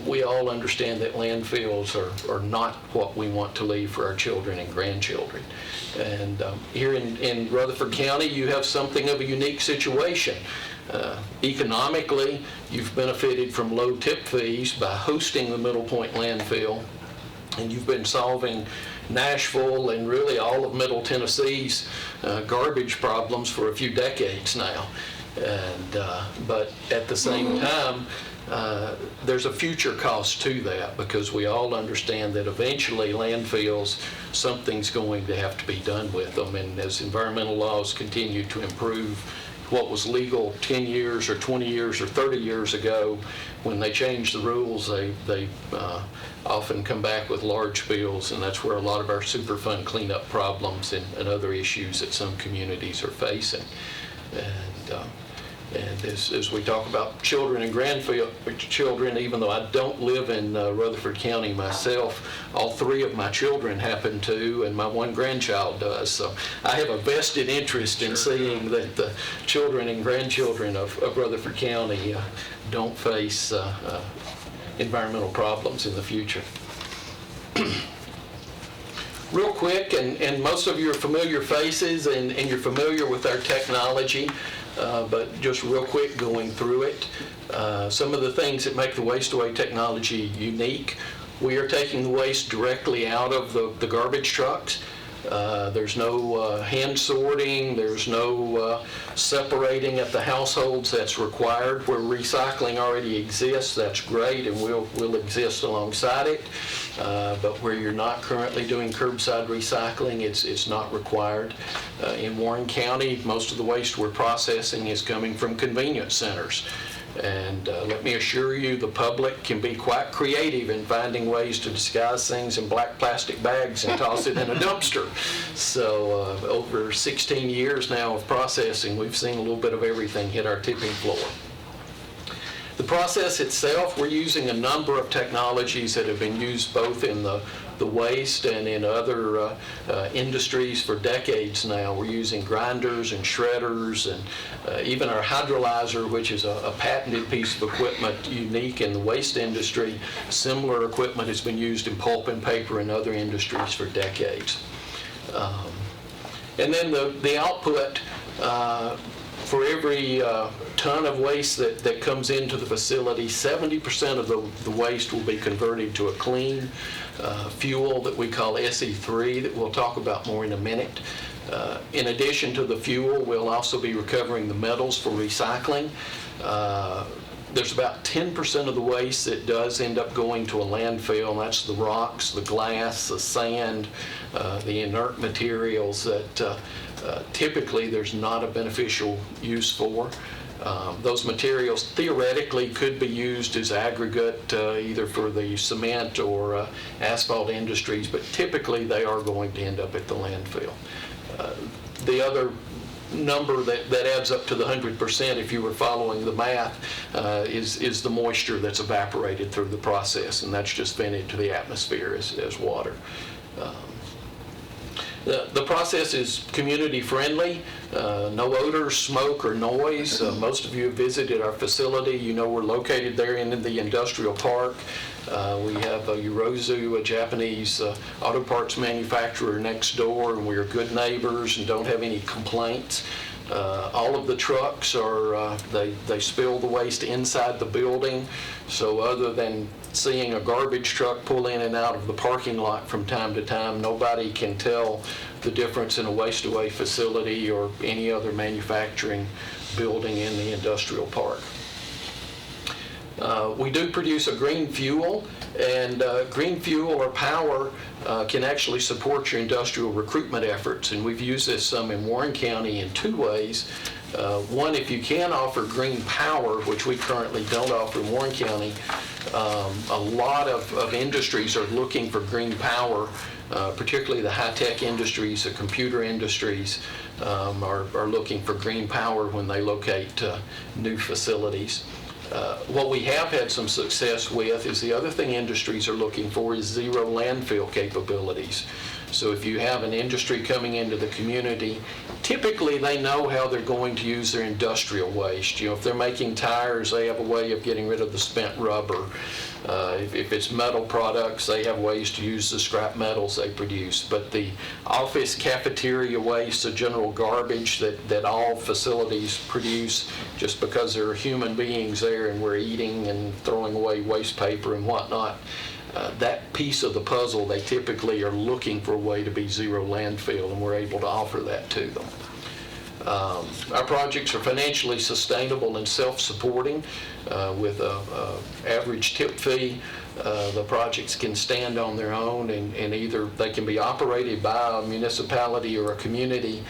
We all understand that landfills are not what we want to leave for our children and grandchildren. And here in Rutherford County, you have something of a unique situation. Economically, you've benefited from low tip fees by hosting the Middle Point landfill, and you've been solving Nashville and really all of Middle Tennessee's garbage problems for a few decades now. But at the same time, there's a future cost to that, because we all understand that eventually landfills, something's going to have to be done with them, and as environmental laws continue to improve, what was legal 10 years or 20 years or 30 years ago. When they change the rules, they often come back with large bills, and that's where a lot of our Superfund cleanup problems and other issues that some communities are facing. And as we talk about children and grandchildren, even though I don't live in Rutherford County myself, all 3 of my children happen to, and my 1 grandchild does. So I have a vested interest in seeing that the children and grandchildren of Rutherford County don't face environmental problems in the future. Real quick, and most of you are familiar faces and you're familiar with our technology, but just real quick going through it. Some of the things that make the waste-away technology unique: we are taking the waste directly out of the garbage trucks. There's no hand sorting, there's no separating at the households that's required. Where recycling already exists, that's great, and will exist alongside it. But where you're not currently doing curbside recycling, it's not required. In Warren County, most of the waste we're processing is coming from convenience centers. And let me assure you, the public can be quite creative in finding ways to disguise things in black plastic bags and toss it in a dumpster. So over 16 years now of processing, we've seen a little bit of everything hit our tipping floor. The process itself, we're using a number of technologies that have been used both in the waste and in other industries for decades now. We're using grinders and shredders, and even our hydrolyzer, which is a patented piece of equipment unique in the waste industry. Similar equipment has been used in pulp and paper and other industries for decades. And then the output, for every ton of waste that comes into the facility, 70% of the waste will be converted to a clean fuel that we call SE3 that we'll talk about more in a minute. In addition to the fuel, we'll also be recovering the metals for recycling. There's about 10% of the waste that does end up going to a landfill, and that's the rocks, the glass, the sand, the inert materials that typically there's not a beneficial use for. Those materials theoretically could be used as aggregate either for the cement or asphalt industries, but typically they are going to end up at the landfill. The other number that adds up to the 100%, if you were following the math, is the moisture that's evaporated through the process, and that's just vented to the atmosphere as water. The process is community friendly, no odor, smoke, or noise. Most of you have visited our facility. You know we're located there in the industrial park. We have Yorozu, a Japanese auto parts manufacturer, next door, and we're good neighbors and don't have any complaints. All of the trucks they spill the waste inside the building, so other than seeing a garbage truck pull in and out of the parking lot from time to time, nobody can tell the difference in a waste-away facility or any other manufacturing building in the industrial park. We do produce a green fuel, and green fuel or power can actually support your industrial recruitment efforts, and we've used this some in Warren County in 2 ways. One, if you can offer green power, which we currently don't offer in Warren County, a lot of industries are looking for green power, particularly the high-tech industries, the computer industries are looking for green power when they locate new facilities. What we have had some success with is the other thing industries are looking for is zero landfill capabilities. So if you have an industry coming into the community, typically they know how they're going to use their industrial waste. You know, if they're making tires, they have a way of getting rid of the spent rubber. If it's metal products, they have ways to use the scrap metals they produce. But the office cafeteria waste, the general garbage that all facilities produce, just because there are human beings there and we're eating and throwing away waste paper and whatnot, that piece of the puzzle, they typically are looking for a way to be zero landfill, and we're able to offer that to them. Our projects are financially sustainable and self-supporting with an average tip fee. The projects can stand on their own, and either they can be operated by a municipality or a community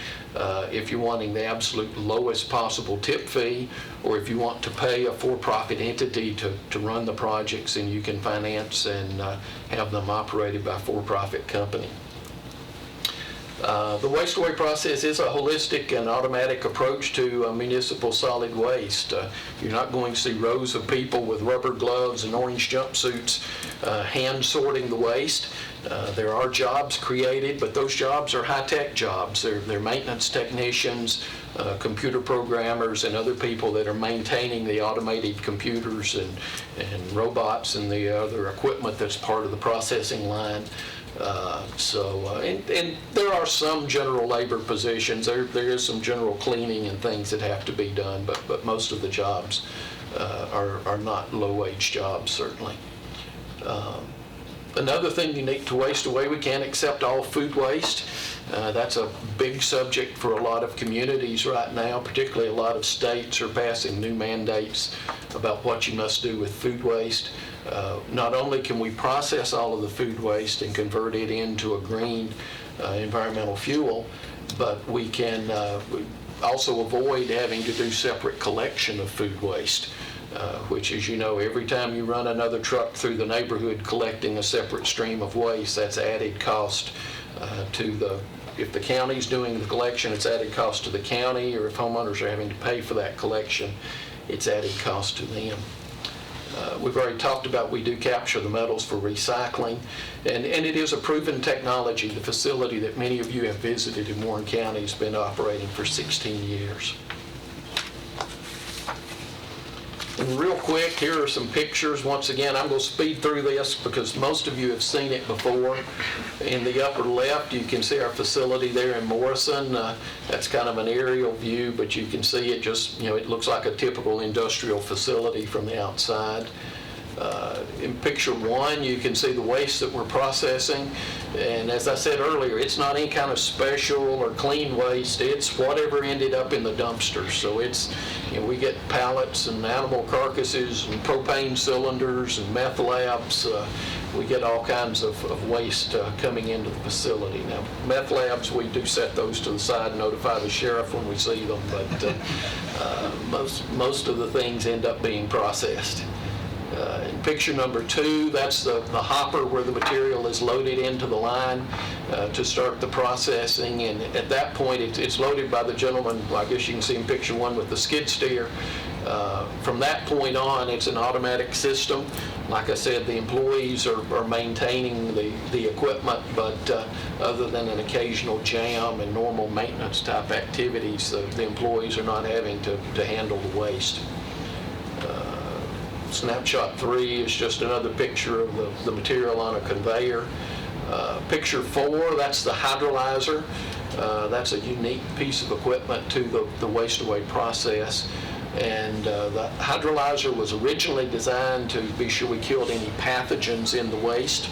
if you're wanting the absolute lowest possible tip fee, or if you want to pay a for-profit entity to run the projects, and you can finance and have them operated by a for-profit company. The waste-away process is a holistic and automatic approach to municipal solid waste. You're not going to see rows of people with rubber gloves and orange jumpsuits hand sorting the waste. There are jobs created, but those jobs are high-tech jobs. They're maintenance technicians, computer programmers, and other people that are maintaining the automated computers and robots and the other equipment that's part of the processing line. And there are some general labor positions. There is some general cleaning and things that have to be done, but most of the jobs are not low-wage jobs, certainly. Another thing unique to Waste Away, we can't accept all food waste. That's a big subject for a lot of communities right now, particularly a lot of states are passing new mandates about what you must do with food waste. Not only can we process all of the food waste and convert it into a green environmental fuel, but we can also avoid having to do separate collection of food waste, which, as you know, every time you run another truck through the neighborhood collecting a separate stream of waste, that's added cost if the county's doing the collection, it's added cost to the county, or if homeowners are having to pay for that collection, it's added cost to them. We've already talked about we do capture the metals for recycling, and it is a proven technology. The facility that many of you have visited in Warren County has been operating for 16 years. And real quick, here are some pictures. Once again, I'm going to speed through this because most of you have seen it before. In the upper left, you can see our facility there in Morrison. That's kind of an aerial view, but you can see it just, it looks like a typical industrial facility from the outside. In picture one, you can see the waste that we're processing. And as I said earlier, it's not any kind of special or clean waste. It's whatever ended up in the dumpster. So it's, we get pallets and animal carcasses and propane cylinders and meth labs. We get all kinds of waste coming into the facility. Now, meth labs, we do set those to the side and notify the sheriff when we see them, but most of the things end up being processed. In picture number two, that's the hopper where the material is loaded into the line to start the processing, and at that point it's loaded by the gentleman, I guess you can see in picture one with the skid steer. From that point on, it's an automatic system. Like I said, the employees are maintaining the equipment, but other than an occasional jam and normal maintenance type activities, the employees are not having to handle the waste. Snapshot 3 is just another picture of the material on a conveyor. Picture 4, that's the hydrolyzer. That's a unique piece of equipment to the waste away process. And the hydrolyzer was originally designed to be sure we killed any pathogens in the waste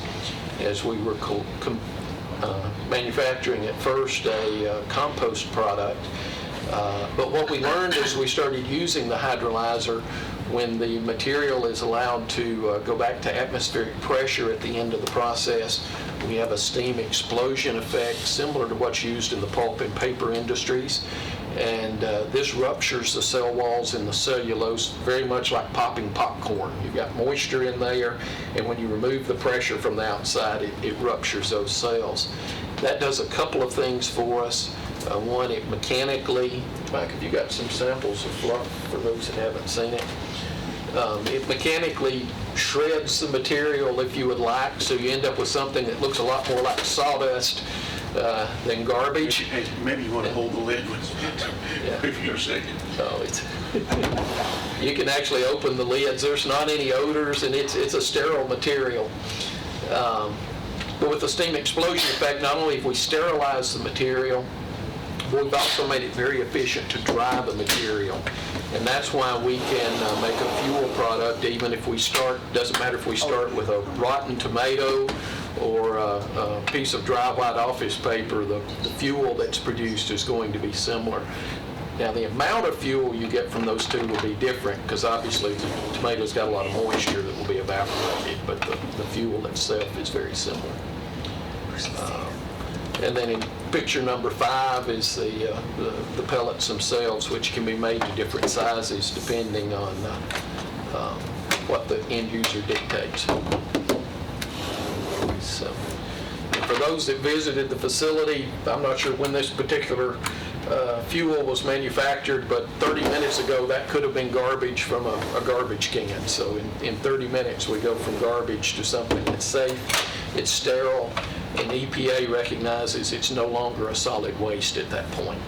as we were manufacturing at first a compost product. But what we learned as we started using the hydrolyzer, when the material is allowed to go back to atmospheric pressure at the end of the process, we have a steam explosion effect similar to what's used in the pulp and paper industries. And this ruptures the cell walls in the cellulose very much like popping popcorn. You've got moisture in there, and when you remove the pressure from the outside, it ruptures those cells. That does a couple of things for us. One, it mechanically, Mike, have you got some samples of fluff for those that haven't seen it? It mechanically shreds the material if you would like, so you end up with something that looks a lot more like sawdust than garbage. Hey, maybe you want to hold the lid if you're a second. Oh, you can actually open the lids. There's not any odors, and it's a sterile material. But with the steam explosion effect, not only have we sterilized the material, but we've also made it very efficient to dry the material. And that's why we can make a fuel product even if we start, doesn't matter if we start with a rotten tomato or a piece of dry white office paper, the fuel that's produced is going to be similar. Now, the amount of fuel you get from those two will be different, because obviously the tomatoes got a lot of moisture that will be evaporated, but the fuel itself is very similar. And then in picture number 5 is the pellets themselves, which can be made to different sizes depending on what the end user dictates. So, and for those that visited the facility, I'm not sure when this particular fuel was manufactured, but 30 minutes ago that could have been garbage from a garbage can. So in 30 minutes we go from garbage to something that's safe, it's sterile, and EPA recognizes it's no longer a solid waste at that point.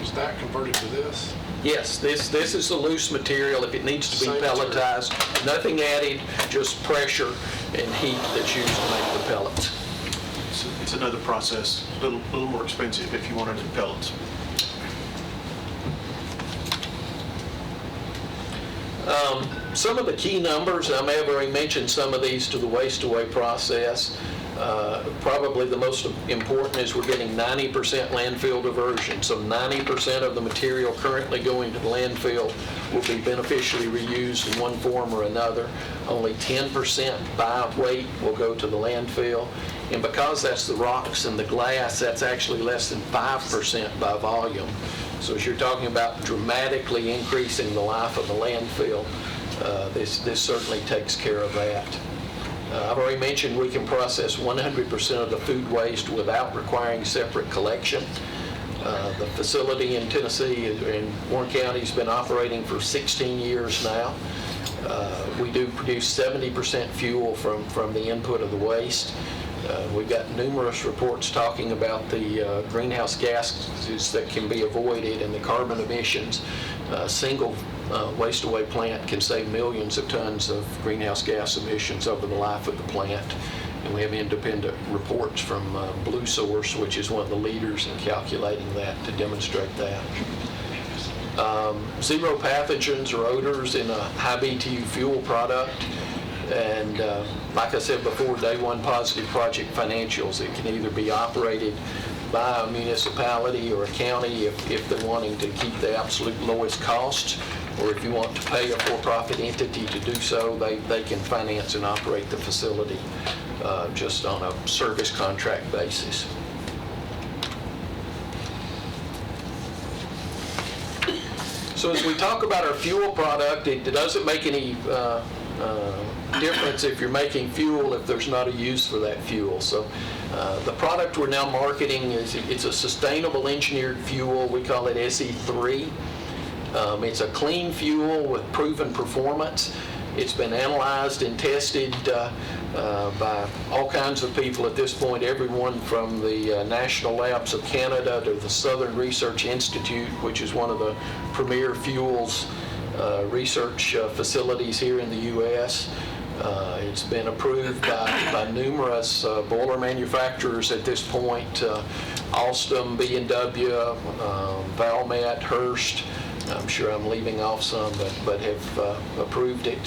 Is that converted to this? Yes, this is a loose material. If it needs to be Same material. pelletized, nothing added, just pressure and heat that's used to make the pellets. It's another process, a little more expensive if you want it in pellets. Some of the key numbers, I may have already mentioned some of these to the waste-away process. Probably the most important is we're getting 90% landfill diversion. So 90% of the material currently going to the landfill will be beneficially reused in one form or another. Only 10% by weight will go to the landfill. And because that's the rocks and the glass, that's actually less than 5% by volume. So as you're talking about dramatically increasing the life of the landfill, this certainly takes care of that. I've already mentioned we can process 100% of the food waste without requiring separate collection. The facility in Tennessee, in Warren County, has been operating for 16 years now. We do produce 70% fuel from the input of the waste. We've got numerous reports talking about the greenhouse gases that can be avoided and the carbon emissions. A single waste-away plant can save millions of tons of greenhouse gas emissions over the life of the plant. And we have independent reports from Blue Source, which is one of the leaders in calculating that, to demonstrate that. Zero pathogens or odors in a high BTU fuel product. And like I said before, day one positive project financials. It can either be operated by a municipality or a county if they're wanting to keep the absolute lowest costs, or if you want to pay a for-profit entity to do so, they can finance and operate the facility just on a service contract basis. So as we talk about our fuel product, it doesn't make any difference if you're making fuel if there's not a use for that fuel. So the product we're now marketing it's a sustainable engineered fuel. We call it SE3. It's a clean fuel with proven performance. It's been analyzed and tested by all kinds of people at this point, everyone from the National Labs of Canada to the Southern Research Institute, which is one of the premier fuels research facilities here in the U.S. It's been approved by numerous boiler manufacturers at this point, Alstom, B&W, Valmet, Hearst. I'm sure I'm leaving off some, but have approved it.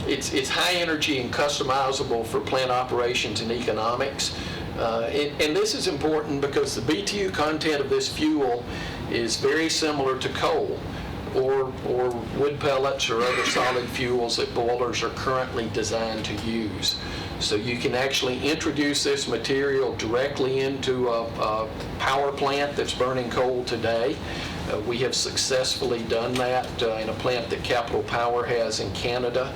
It's high energy and customizable for plant operations and economics. And this is important because the BTU content of this fuel is very similar to coal or wood pellets or other solid fuels that boilers are currently designed to use. So you can actually introduce this material directly into a power plant that's burning coal today. We have successfully done that in a plant that Capital Power has in Canada.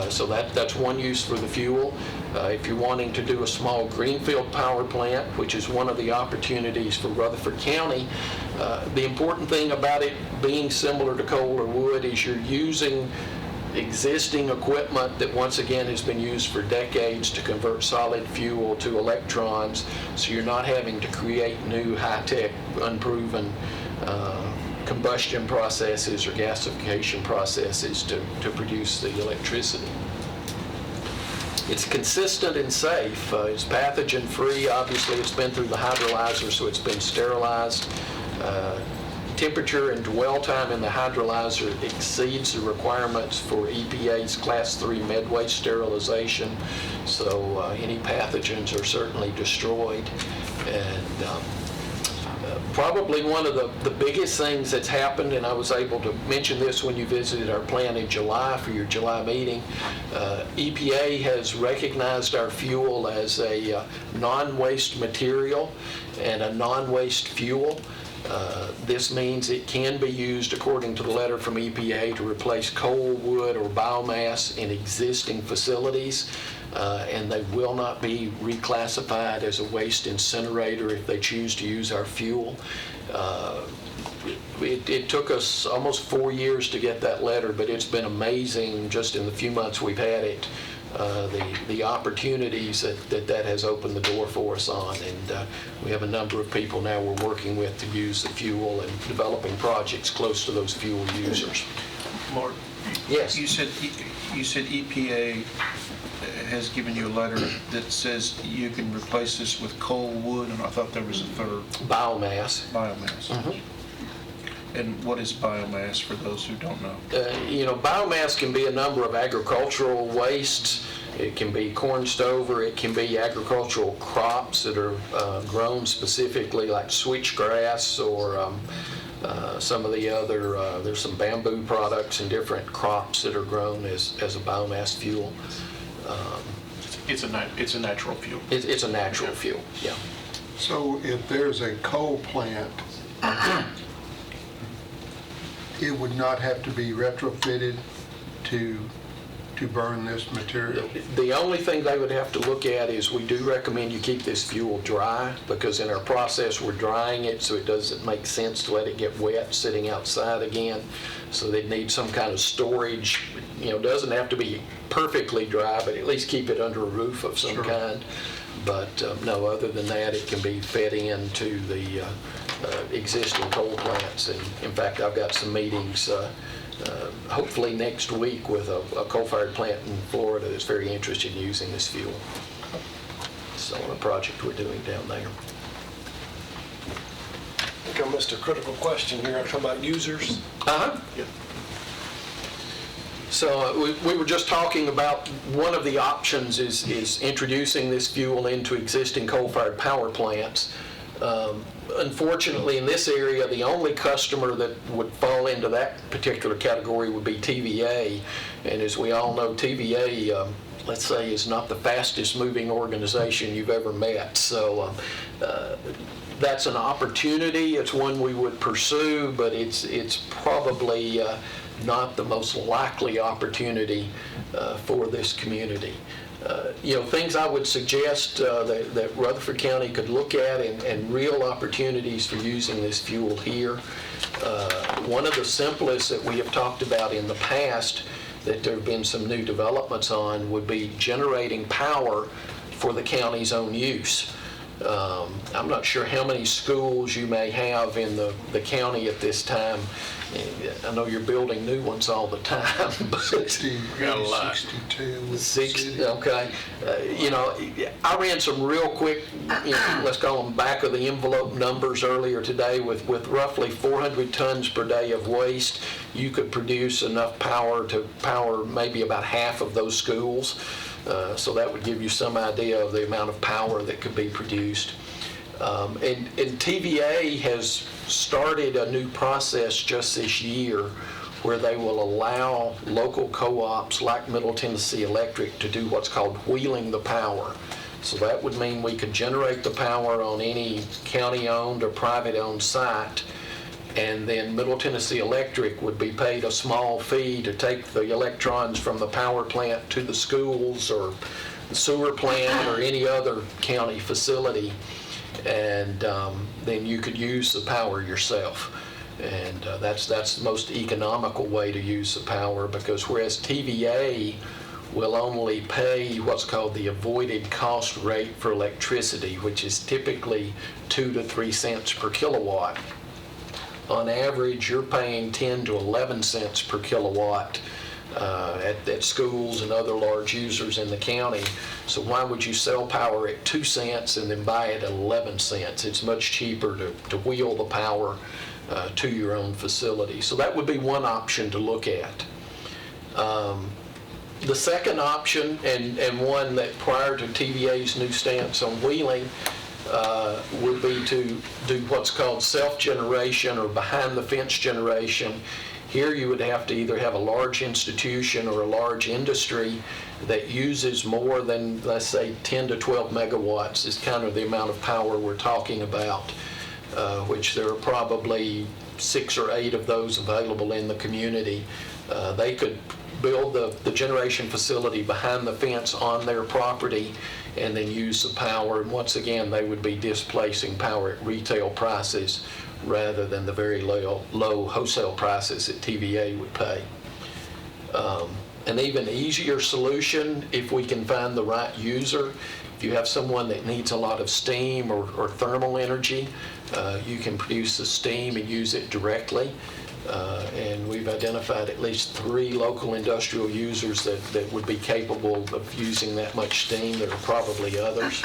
So that's one use for the fuel. If you're wanting to do a small greenfield power plant, which is one of the opportunities for Rutherford County, the important thing about it being similar to coal or wood is you're using existing equipment that once again has been used for decades to convert solid fuel to electrons, so you're not having to create new high-tech, unproven combustion processes or gasification processes to produce the electricity. It's consistent and safe. It's pathogen-free. Obviously, it's been through the hydrolyzer, so it's been sterilized. Temperature and dwell time in the hydrolyzer exceeds the requirements for EPA's Class 3 med waste sterilization, so any pathogens are certainly destroyed. And Probably one of the biggest things that's happened, and I was able to mention this when you visited our plant in July for your July meeting, EPA has recognized our fuel as a non-waste material and a non-waste fuel. This means it can be used, according to the letter from EPA, to replace coal, wood, or biomass in existing facilities, and they will not be reclassified as a waste incinerator if they choose to use our fuel. It took us almost 4 years to get that letter, but it's been amazing just in the few months we've had it. The opportunities that has opened the door for us on, and we have a number of people now we're working with to use the fuel and developing projects close to those fuel users. Mark? Yes. You said EPA has given you a letter that says you can replace this with coal, wood, and I thought there was a third. Biomass. Biomass. And what is biomass for those who don't know? Biomass can be a number of agricultural wastes. It can be corn stover. It can be agricultural crops that are grown specifically, like switchgrass or some of the other, there's some bamboo products and different crops that are grown as a biomass fuel. It's a natural fuel. It's a natural fuel, yeah. So if there's a coal plant, it would not have to be retrofitted to burn this material? The only thing they would have to look at is we do recommend you keep this fuel dry, because in our process we're drying it, so it doesn't make sense to let it get wet sitting outside again. So they'd need some kind of storage. Doesn't have to be perfectly dry, but at least keep it under a roof of some kind. But no, other than that, it can be fed into the existing coal plants. And in fact, I've got some meetings hopefully next week with a coal-fired plant in Florida that's very interested in using this fuel. So on a project we're doing down there. I think I missed a critical question here. I'm talking about users. Yeah. So we were just talking about one of the options is introducing this fuel into existing coal-fired power plants. Unfortunately, in this area, the only customer that would fall into that particular category would be TVA. And as we all know, TVA, let's say, is not the fastest moving organization you've ever met. So that's an opportunity. It's one we would pursue, but it's probably not the most likely opportunity for this community. Things I would suggest that Rutherford County could look at and real opportunities for using this fuel here. One of the simplest that we have talked about in the past that there have been some new developments on would be generating power for the county's own use. I'm not sure how many schools you may have in the county at this time. I know you're building new ones all the time. But 62 with the city. Okay. I ran some real quick, let's call them back of the envelope numbers earlier today. With roughly 400 tons per day of waste, you could produce enough power to power maybe about half of those schools. So that would give you some idea of the amount of power that could be produced. And TVA has started a new process just this year where they will allow local co-ops like Middle Tennessee Electric to do what's called wheeling the power. So that would mean we could generate the power on any county-owned or private-owned site, and then Middle Tennessee Electric would be paid a small fee to take the electrons from the power plant to the schools or the sewer plant or any other county facility, and then you could use the power yourself. And that's the most economical way to use the power, because whereas TVA will only pay what's called the avoided cost rate for electricity, which is typically 2 to 3 cents per kilowatt. On average, you're paying 10 to 11 cents per kilowatt at schools and other large users in the county. So why would you sell power at 2 cents and then buy it at 11 cents? It's much cheaper to wheel the power to your own facility. So that would be one option to look at. The second option, and one that prior to TVA's new stance on wheeling, would be to do what's called self-generation or behind-the-fence generation. Here you would have to either have a large institution or a large industry that uses more than, let's say, 10 to 12 megawatts is kind of the amount of power we're talking about, which there are probably 6 or 8 of those available in the community. They could build the generation facility behind the fence on their property and then use the power. And once again, they would be displacing power at retail prices rather than the very low wholesale prices that TVA would pay. An even easier solution, if we can find the right user, if you have someone that needs a lot of steam or thermal energy, you can produce the steam and use it directly. And we've identified at least 3 local industrial users that would be capable of using that much steam. There are probably others.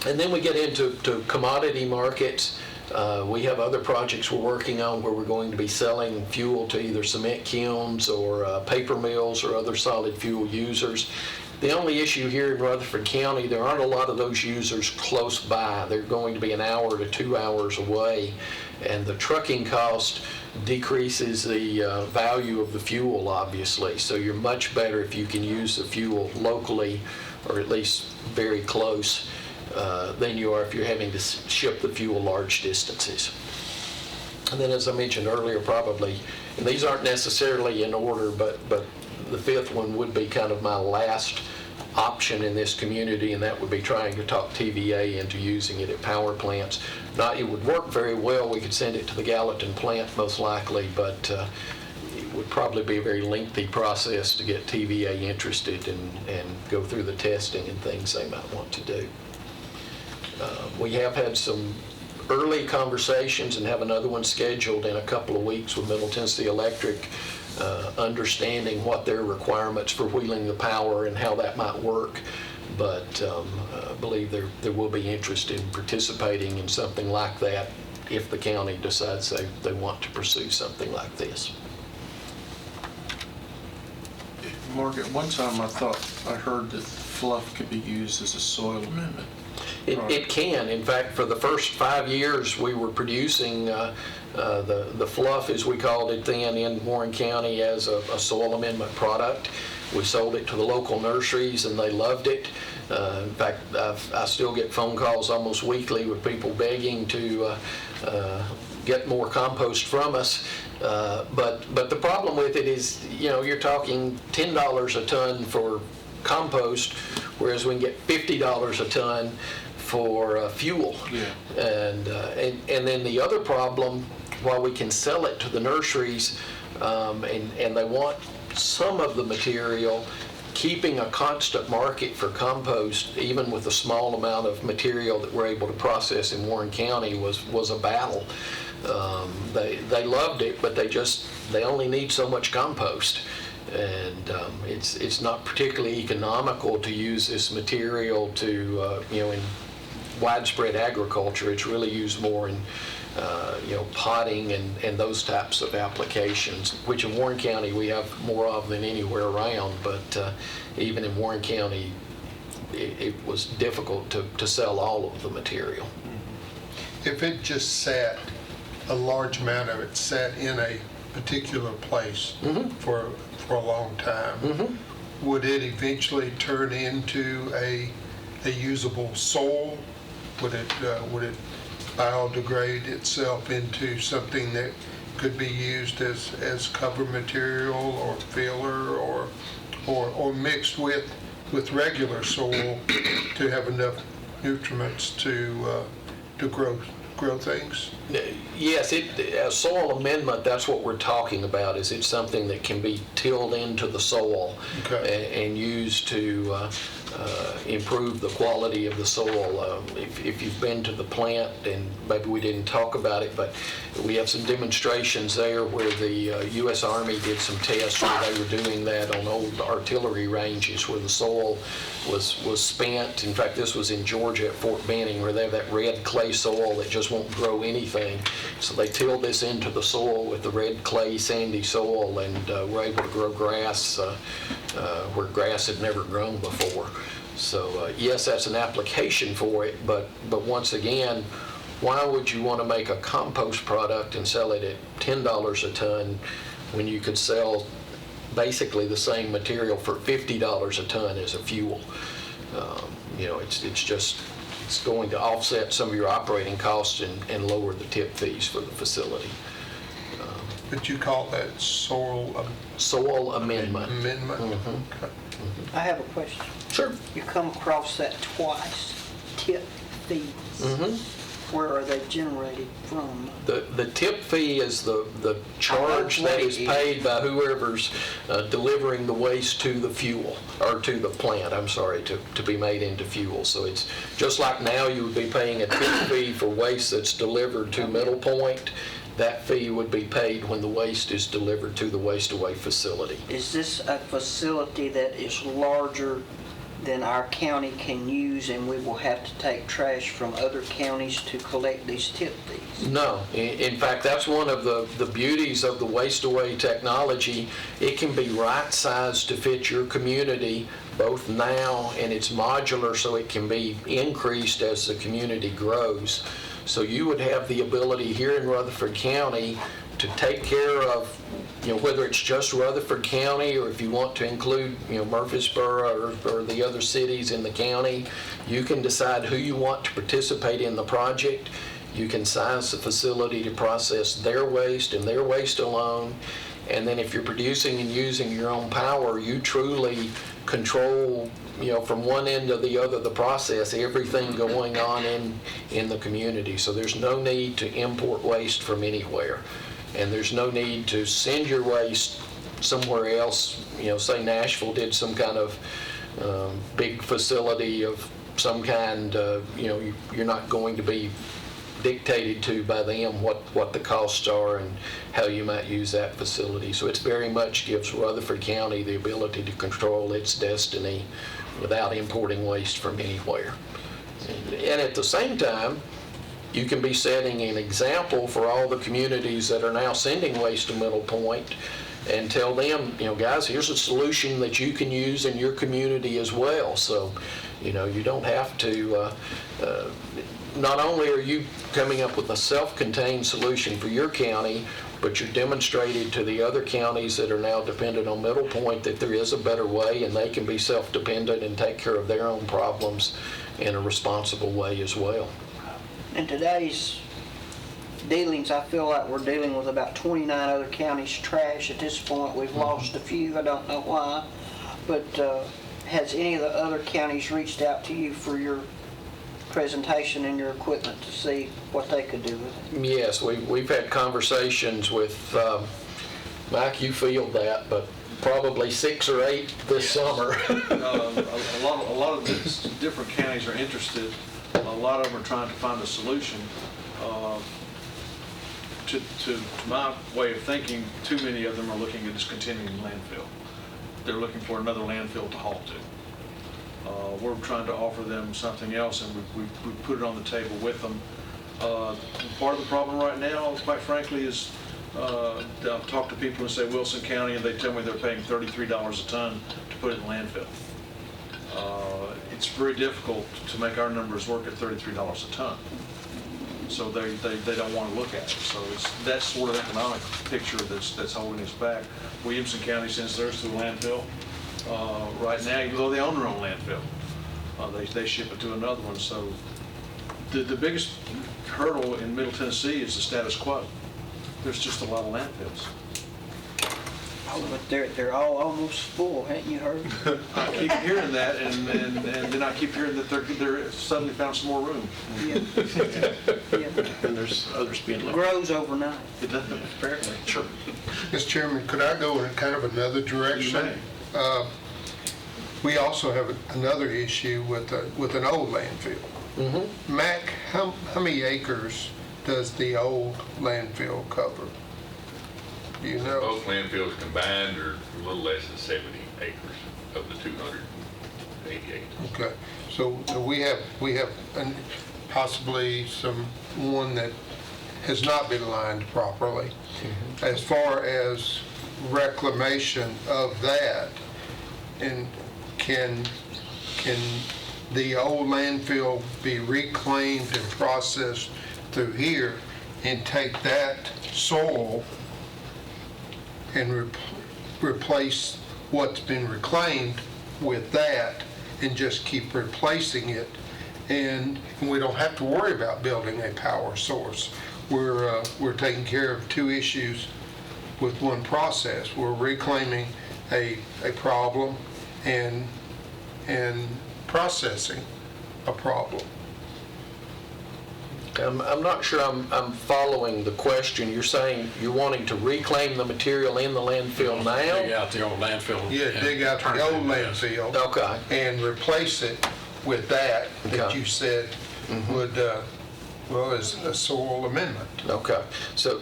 And then we get into commodity markets. We have other projects we're working on where we're going to be selling fuel to either cement kilns or paper mills or other solid fuel users. The only issue here in Rutherford County, there aren't a lot of those users close by. They're going to be an hour to 2 hours away, and the trucking cost decreases the value of the fuel, obviously. So you're much better if you can use the fuel locally, or at least very close, than you are if you're having to ship the fuel large distances. And then, as I mentioned earlier, probably, and these aren't necessarily in order, but the 5th one would be kind of my last option in this community, and that would be trying to talk TVA into using it at power plants. It would work very well. We could send it to the Gallatin plant most likely, but it would probably be a very lengthy process to get TVA interested and go through the testing and things they might want to do. We have had some early conversations and have another one scheduled in a couple of weeks with Middle Tennessee Electric, understanding what their requirements for wheeling the power and how that might work. But I believe there will be interest in participating in something like that if the county decides they want to pursue something like this. Mark, at one time I thought I heard that fluff could be used as a soil amendment. It can. In fact, for the first 5 years, we were producing the fluff, as we called it then, in Warren County as a soil amendment product. We sold it to the local nurseries, and they loved it. In fact, I still get phone calls almost weekly with people begging to get more compost from us. But the problem with it is, you're talking $10 a ton for compost, whereas we can get $50 a ton for fuel. Yeah. And then the other problem, while we can sell it to the nurseries, and they want some of the material, keeping a constant market for compost, even with the small amount of material that we're able to process in Warren County, was a battle. They loved it, but they only need so much compost. And it's not particularly economical to use this material to, in widespread agriculture. It's really used more in, potting and those types of applications, which in Warren County we have more of than anywhere around. But even in Warren County, it was difficult to sell all of the material. If it just sat, a large amount of it sat in a particular place for a long time, would it eventually turn into a usable soil? Would it biodegrade itself into something that could be used as cover material or filler or mixed with regular soil to have enough nutriments to grow things? Yes, a soil amendment, that's what we're talking about, is it's something that can be tilled into the soil and used to improve the quality of the soil. If you've been to the plant, and maybe we didn't talk about it, but we have some demonstrations there where the U.S. Army did some tests where they were doing that on old artillery ranges where the soil was spent. In fact, this was in Georgia at Fort Benning, where they have that red clay soil that just won't grow anything. So they tilled this into the soil with the red clay sandy soil, and were able to grow grass where grass had never grown before. So yes, that's an application for it, but once again, why would you want to make a compost product and sell it at $10 a ton when you could sell basically the same material for $50 a ton as a fuel? It's going to offset some of your operating costs and lower the tip fees for the facility. But you call that soil Amendment. amendment? Okay. I have a question. Sure. You come across that twice, tip fees. Where are they generated from? The tip fee is the charge that is paid by whoever's delivering the waste to the fuel, or to the plant, I'm sorry, to be made into fuel. So it's just like now you would be paying a tip fee for waste that's delivered to Middle Point. That fee would be paid when the waste is delivered to the waste-away facility. Is this a facility that is larger than our county can use, and we will have to take trash from other counties to collect these tip fees? No. In fact, that's one of the beauties of the waste-away technology. It can be right-sized to fit your community, both now, and it's modular, so it can be increased as the community grows. So you would have the ability here in Rutherford County to take care of, whether it's just Rutherford County, or if you want to include, Murfreesboro or the other cities in the county, you can decide who you want to participate in the project. You can size the facility to process their waste and their waste alone. And then if you're producing and using your own power, you truly control, from one end to the other, the process, everything going on in the community. So there's no need to import waste from anywhere. And there's no need to send your waste somewhere else. Say Nashville did some kind of big facility of some kind, you're not going to be dictated to by them what the costs are and how you might use that facility. So it very much gives Rutherford County the ability to control its destiny without importing waste from anywhere. And at the same time, you can be setting an example for all the communities that are now sending waste to Middle Point, and tell them, guys, here's a solution that you can use in your community as well. So, you don't have to, not only are you coming up with a self-contained solution for your county, but you're demonstrating to the other counties that are now dependent on Middle Point that there is a better way, and they can be self-dependent and take care of their own problems in a responsible way as well. In today's dealings, I feel like we're dealing with about 29 other counties' trash at this point. We've lost a few, I don't know why. But has any of the other counties reached out to you for your presentation and your equipment to see what they could do with it? Yes, we've had conversations with, Mike, you field that, but probably 6 or 8 this summer. A lot of these different counties are interested. A lot of them are trying to find a solution. To my way of thinking, too many of them are looking at discontinuing landfill. They're looking for another landfill to haul to. We're trying to offer them something else, and we put it on the table with them. Part of the problem right now, quite frankly, is I'll talk to people who say Wilson County, and they tell me they're paying $33 a ton to put it in landfill. It's very difficult to make our numbers work at $33 a ton. So they don't want to look at it. So it's that sort of economic picture that's holding us back. Williamson County sends theirs to a landfill right now, even though they own their own landfill. They ship it to another one. So the biggest hurdle in Middle Tennessee is the status quo. There's just a lot of landfills. But they're all almost full, haven't you heard? I keep hearing that, and then I keep hearing that they're suddenly found some more room. Yeah. And there's others being looked at. Grows overnight. It doesn't, apparently. Sure. Mr. Chairman, could I go in kind of another direction? We also have another issue with an old landfill. Mac, how many acres does the old landfill cover? Do you know? Both landfills combined are a little less than 70 acres of the 288. Okay, so we have possibly one that has not been lined properly. As far as reclamation of that, and can and the old landfill be reclaimed and processed through here, and take that soil and replace what's been reclaimed with that, and just keep replacing it. And we don't have to worry about building a power source. We're taking care of two issues with one process. We're reclaiming a problem and processing a problem. I'm not sure I'm following the question. You're saying you're wanting to reclaim the material in the landfill now? Dig out the old landfill. Yeah, and dig out turn the it old into this. landfill. Okay. And replace it with that Okay. you said would, is a soil amendment. Okay. So,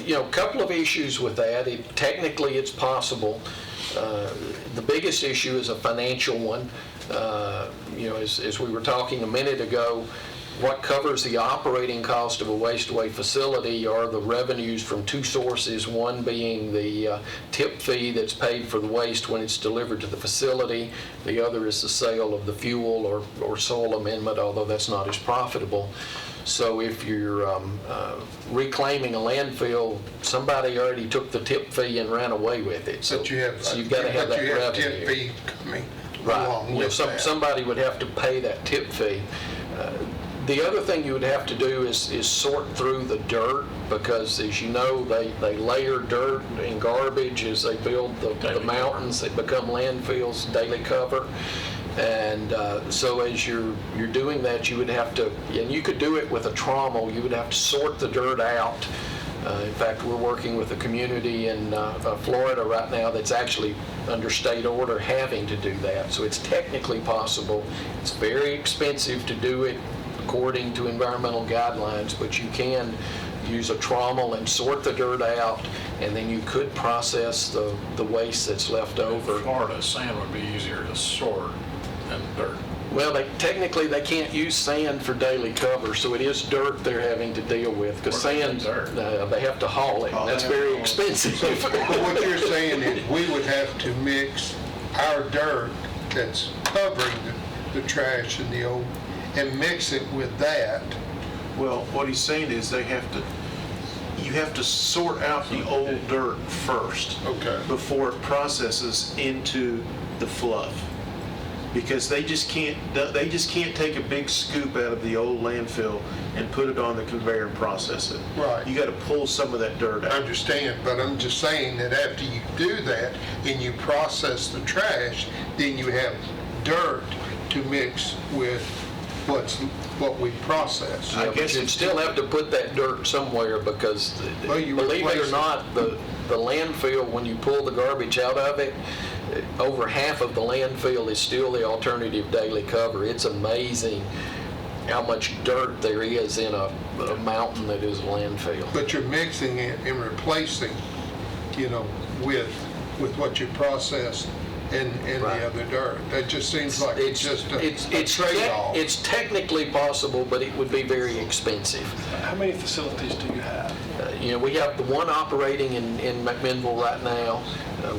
a couple of issues with that. Technically, it's possible. The biggest issue is a financial one. As we were talking a minute ago, what covers the operating cost of a waste-away facility are the revenues from two sources, one being the tip fee that's paid for the waste when it's delivered to the facility. The other is the sale of the fuel or soil amendment, although that's not as profitable. So if you're reclaiming a landfill, somebody already took the tip fee and ran away with it. So you've got to have that revenue. Tip fee coming Right. along with that. Somebody would have to pay that tip fee. The other thing you would have to do is sort through the dirt, because as you know, they layer dirt and garbage as they build the mountains. They become landfills, daily cover. And so as you're doing that, you would have to, and you could do it with a trommel, you would have to sort the dirt out. In fact, we're working with a community in Florida right now that's actually under state order having to do that. So it's technically possible. It's very expensive to do it according to environmental guidelines, but you can use a trommel and sort the dirt out, and then you could process the waste that's left over. In Florida, sand would be easier to sort than dirt. Well, technically they can't use sand for daily cover, so it is dirt they're having to deal with, because sand, they have to haul it, and that's very expensive. But what you're saying is we would have to mix our dirt that's covering the trash and the old, and mix it with that. Well, what he's saying is you have to sort out the old dirt first. Okay. Before it processes into the fluff. Because they just can't take a big scoop out of the old landfill and put it on the conveyor and process it. Right. You got to pull some of that dirt I out. understand, but I'm just saying that after you do that and you process the trash, then you have dirt to mix with what we process. I guess you'd still have to put that dirt somewhere, because Well, you believe it replace or it. not, the landfill, when you pull the garbage out of it, over half of the landfill is still the alternative daily cover. It's amazing how much dirt there is in a mountain that is a landfill. But you're mixing it and replacing, with what you process and Right. the other dirt. That just seems like it's just a trade-off. It's technically possible, but it would be very expensive. How many facilities do you have? We have the one operating in McMinnville right now.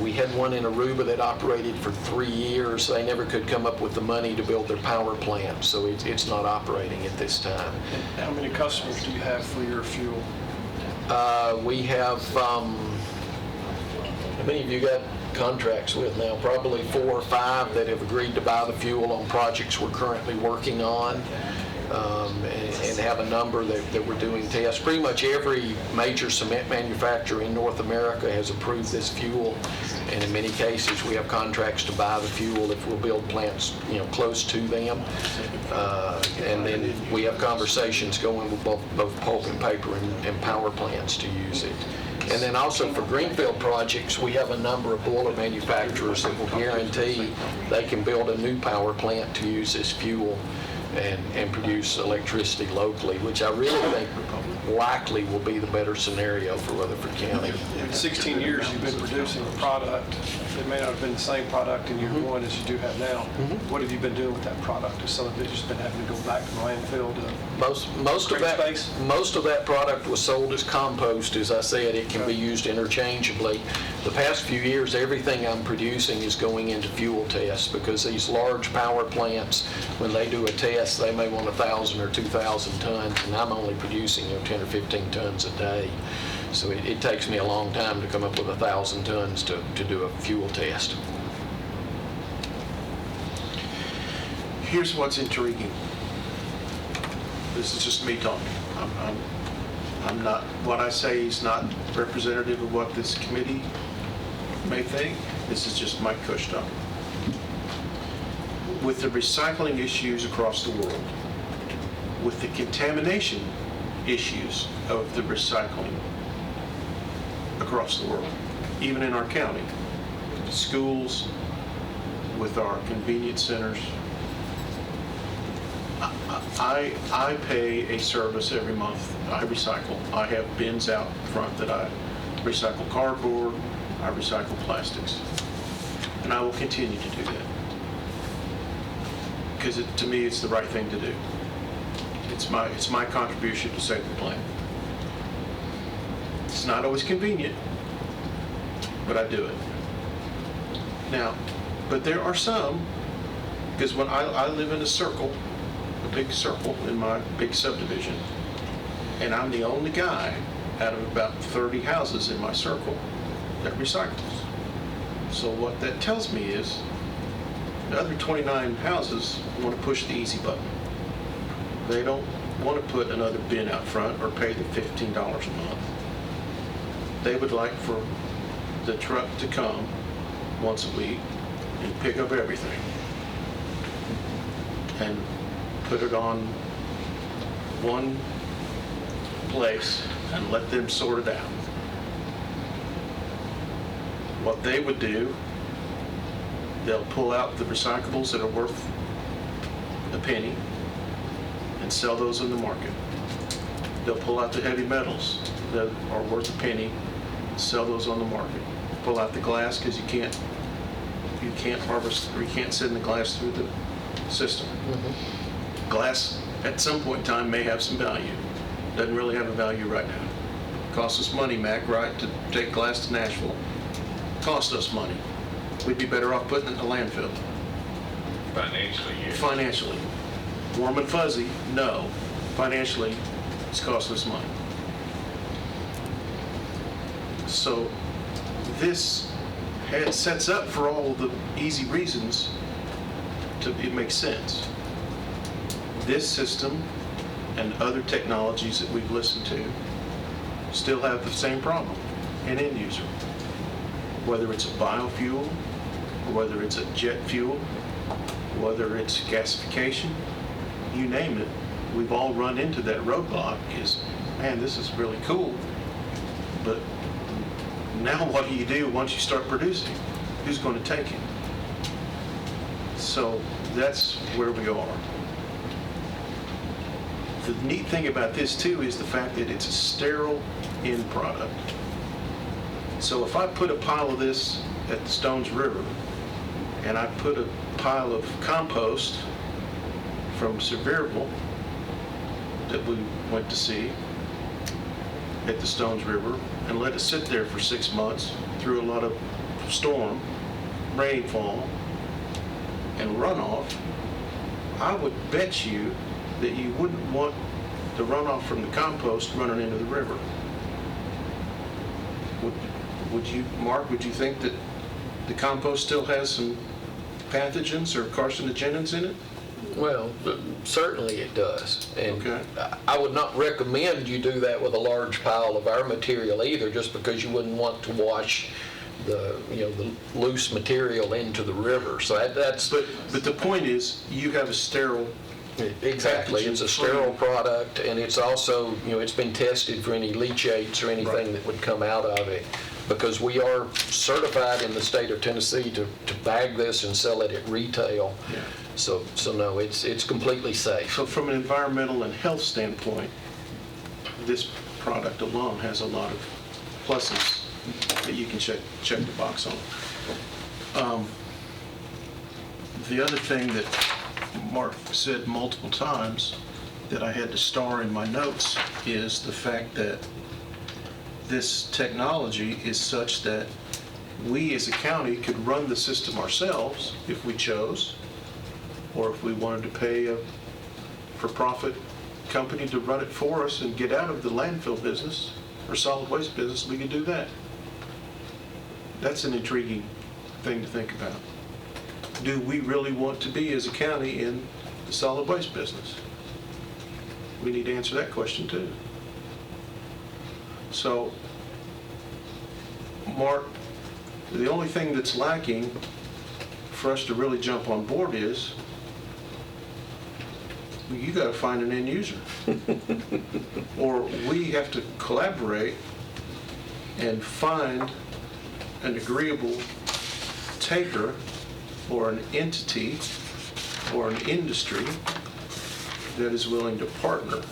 We had one in Aruba that operated for 3 years. They never could come up with the money to build their power plant, so it's not operating at this time. And how many customers do you have for your fuel? We have, how many of you got contracts with now? Probably 4 or 5 that have agreed to buy the fuel on projects we're currently working on, and have a number that we're doing tests. Pretty much every major cement manufacturer in North America has approved this fuel, and in many cases we have contracts to buy the fuel if we'll build plants close to them. And then we have conversations going with both pulp and paper and power plants to use it. And then also for greenfield projects, we have a number of boiler manufacturers that will guarantee they can build a new power plant to use this fuel and produce electricity locally, which I really think likely will be the better scenario for Rutherford County. In 16 years, you've been producing a product. It may not have been the same product in year one as you do have now. What have you been doing with that product? Has some of it just been having to go back to the landfill to Most of create that, space? most of that product was sold as compost. As I said, it can be used interchangeably. The past few years, everything I'm producing is going into fuel tests because these large power plants, when they do a test, they may want 1,000 or 2,000 tons, and I'm only producing 10 or 15 tons a day. So it takes me a long time to come up with 1,000 tons to do a fuel test. Here's what's intriguing. This is just me talking. I'm not, what I say is not representative of what this committee may think. This is just Mike Cush talking. With the recycling issues across the world, with the contamination issues of the recycling across the world, even in our county, schools, with our convenience centers, I pay a service every month. I recycle. I have bins out front that I recycle cardboard, I recycle plastics, and I will continue to do that because to me it's the right thing to do. It's my contribution to save the planet. It's not always convenient, but I do it. Now, but there are some, because when I live in a circle, a big circle in my big subdivision, and I'm the only guy out of about 30 houses in my circle that recycles. So what that tells me is the other 29 houses want to push the easy button. They don't want to put another bin out front or pay the $15 a month. They would like for the truck to come once a week and pick up everything and put it on one place and let them sort it out. What they would do, they'll pull out the recyclables that are worth a penny and sell those in the market. They'll pull out the heavy metals that are worth a penny, sell those on the market. Pull out the glass because you can't harvest, or you can't send the glass through the system. Glass at some point in time may have some value. Doesn't really have a value right now. Costs us money, Mac, right, to take glass to Nashville. Cost us money. We'd be better off putting it in the landfill. Financially, yeah. Financially. Warm and fuzzy, no. Financially, it's cost us money. So this sets up for all the easy reasons it makes sense. This system and other technologies that we've listened to still have the same problem, an end user. Whether it's a biofuel, or whether it's a jet fuel, whether it's gasification, you name it, we've all run into that roadblock is, man, this is really cool, but now what do you do once you start producing? Who's going to take it? So that's where we are. The neat thing about this too is the fact that it's a sterile end product. So if I put a pile of this at the Stones River and I put a pile of compost from Sevierville that we went to see at the Stones River and let it sit there for 6 months through a lot of storm, rainfall, and runoff, I would bet you that you wouldn't want the runoff from the compost running into the river. Would you, Mark, would you think that the compost still has some pathogens or carcinogens in it? Well, certainly it does. And Okay. I would not recommend you do that with a large pile of our material either, just because you wouldn't want to wash the loose material into the river. So that's... But the point is, you have a sterile... Exactly. It's a sterile product, and it's also, it's been tested for any leachates or anything that would come out of it, because we are certified in the state of Tennessee to bag this and sell it at retail. Yeah. So no, it's completely safe. So from an environmental and health standpoint, this product alone has a lot of pluses that you can check the box on. The other thing that Mark said multiple times that I had to star in my notes is the fact that this technology is such that we as a county could run the system ourselves if we chose, or if we wanted to pay a for-profit company to run it for us and get out of the landfill business or solid waste business, we could do that. That's an intriguing thing to think about. Do we really want to be, as a county, in the solid waste business? We need to answer that question too. So, Mark, the only thing that's lacking for us to really jump on board is you got to find an end user. Or we have to collaborate and find an agreeable taker or an entity or an industry that is willing to partner.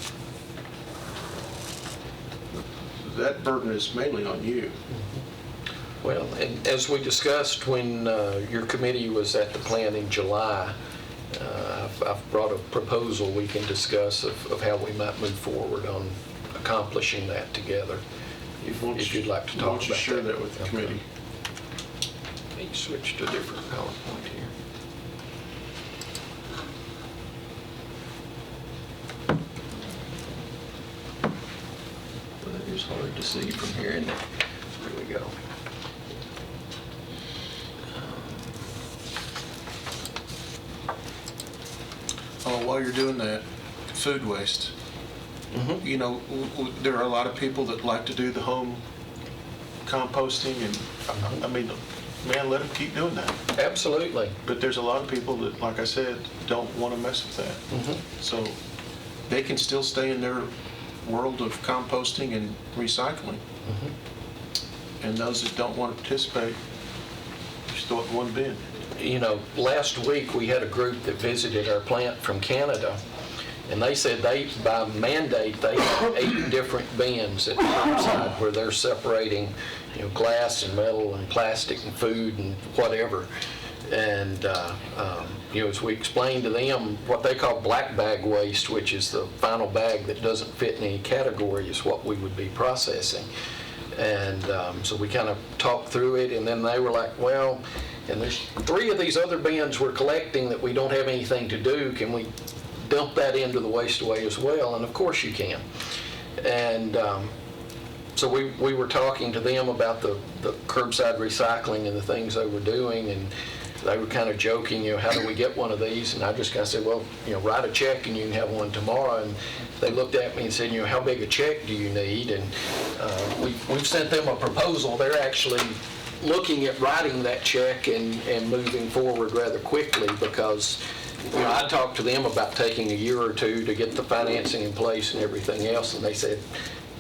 That burden is mainly on you. Well, and as we discussed when your committee was at the plant in July, I've brought a proposal we can discuss of how we might move forward on accomplishing that together, if you'd like to talk about that. Why don't you share that with the committee? Let me switch to a different PowerPoint here. Well, that is hard to see from here, isn't it? There we go. While you're doing that, food waste. You know, there are a lot of people that like to do the home composting, and I mean, man, let them keep doing that. Absolutely. But there's a lot of people that, like I said, don't want to mess with that. So they can still stay in their world of composting and recycling. And those that don't want to participate, just throw it in one bin. You know, last week we had a group that visited our plant from Canada, and they said by mandate, they have 8 different bins at the curbside where they're separating, you know, glass and metal and plastic and food and whatever. And, you know, as we explained to them, what they call black bag waste, which is the final bag that doesn't fit in any category, is what we would be processing. And so we kind of talked through it, and then they were like, well, and there's 3 of these other bins we're collecting that we don't have anything to do. Can we dump that into the waste away as well? And of course you can. And so we were talking to them about the curbside recycling and the things they were doing, and they were kind of joking, you know, how do we get one of these? And I just kind of said, well, you know, write a check and you can have one tomorrow. And they looked at me and said, you know, how big a check do you need? And we've sent them a proposal. They're actually looking at writing that check and moving forward rather quickly, because, you know, I talked to them about taking a year or 2 to get the financing in place and everything else, and they said,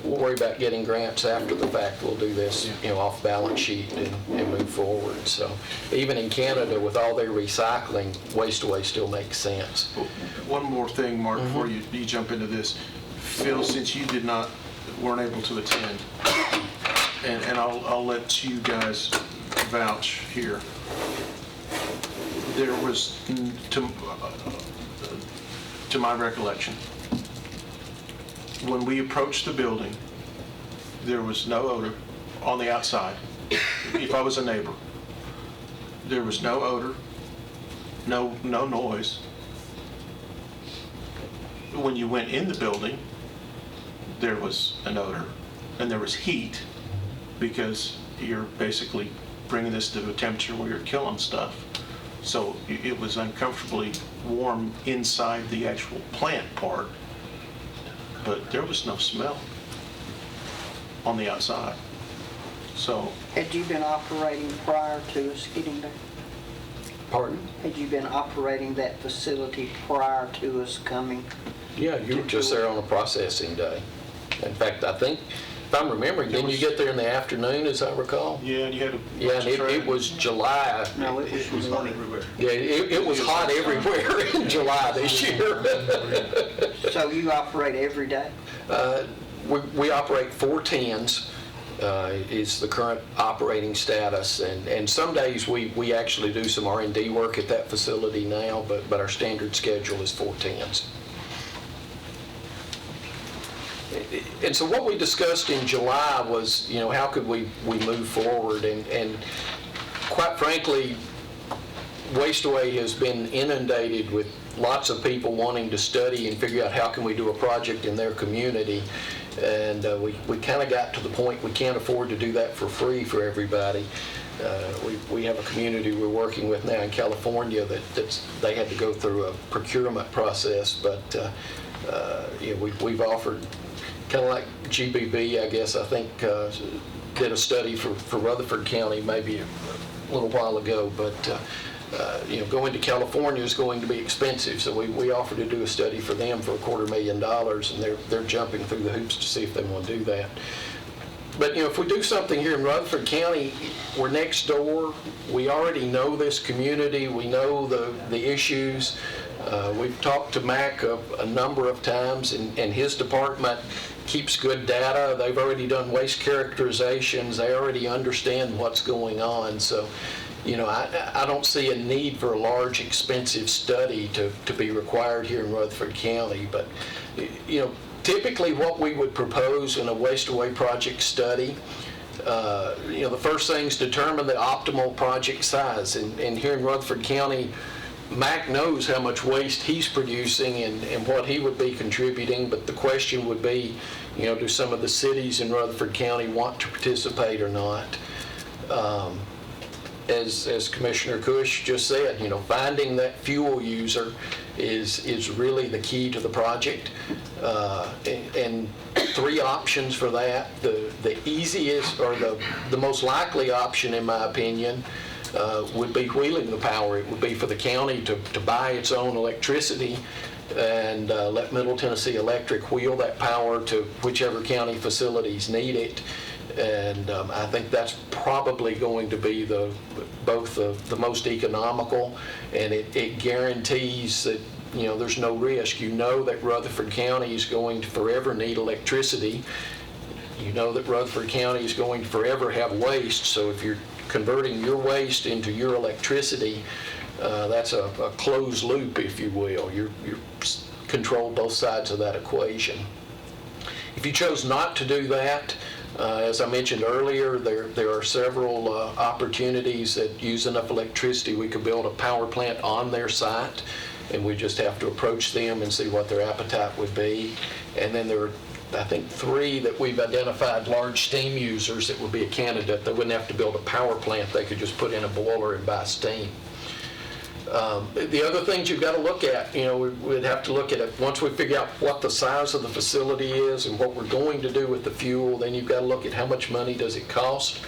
we'll worry about getting grants after the fact. We'll do this, you know, off balance sheet and move forward. So even in Canada, with all their recycling, waste away still makes sense. One more thing, Mark, before you jump into this. Phil, since you weren't able to attend, and I'll let you guys vouch here. There was, to my recollection, when we approached the building, there was no odor on the outside. If I was a neighbor, there was no odor, no noise. When you went in the building, there was an odor and there was heat, because you're basically bringing this to a temperature where you're killing stuff. So it was uncomfortably warm inside the actual plant part, but there was no smell on the outside. So, Had you been operating prior to us getting there? Pardon? Had you been operating that facility prior to us coming? Yeah, you were just there on a processing day. In fact, I think, if I'm remembering, didn't you get there in the afternoon, as I recall? yeah, and you had a Yeah, and it was July. No, it was morning. Yeah, it was hot everywhere in July this year. So you operate every day? we operate 410s, is the current operating status, and some days we actually do some R&D work at that facility now, but our standard schedule is 410s. And so what we discussed in July was, how could we move forward, and quite frankly, Wasteway has been inundated with lots of people wanting to study and figure out how can we do a project in their community. And we kind of got to the point we can't afford to do that for free for everybody. We have a community we're working with now in California that they had to go through a procurement process, but we've offered, kind of like GBB, I guess, I think did a study for Rutherford County maybe a little while ago, but going to California is going to be expensive, so we offered to do a study for them for $250,000, and they're jumping through the hoops to see if they want to do that. But if we do something here in Rutherford County, we're next door. We already know this community. We know the issues. We've talked to Mac a number of times, and his department keeps good data. They've already done waste characterizations. They already understand what's going on. So, I don't see a need for a large, expensive study to be required here in Rutherford County. But, typically what we would propose in a Wasteway project study, the first thing is determine the optimal project size. And here in Rutherford County, Mac knows how much waste he's producing and what he would be contributing, but the question would be, do some of the cities in Rutherford County want to participate or not? As Commissioner Cush just said, finding that fuel user is really the key to the project. And three options for that. The easiest or the most likely option, in my opinion, would be wheeling the power. It would be for the county to buy its own electricity and let Middle Tennessee Electric wheel that power to whichever county facilities need it. And I think that's probably going to be both the most economical, and it guarantees that there's no risk. That Rutherford County is going to forever need electricity. That Rutherford County is going to forever have waste. So if you're converting your waste into your electricity, that's a closed loop, if you will. You control both sides of that equation. If you chose not to do that, as I mentioned earlier, there are several opportunities that use enough electricity we could build a power plant on their site, and we just have to approach them and see what their appetite would be. And then there are, I think, 3 that we've identified large steam users that would be a candidate. They wouldn't have to build a power plant. They could just put in a boiler and buy steam. The other things you've got to look at, we'd have to look at it once we figure out what the size of the facility is and what we're going to do with the fuel. Then you've got to look at how much money does it cost.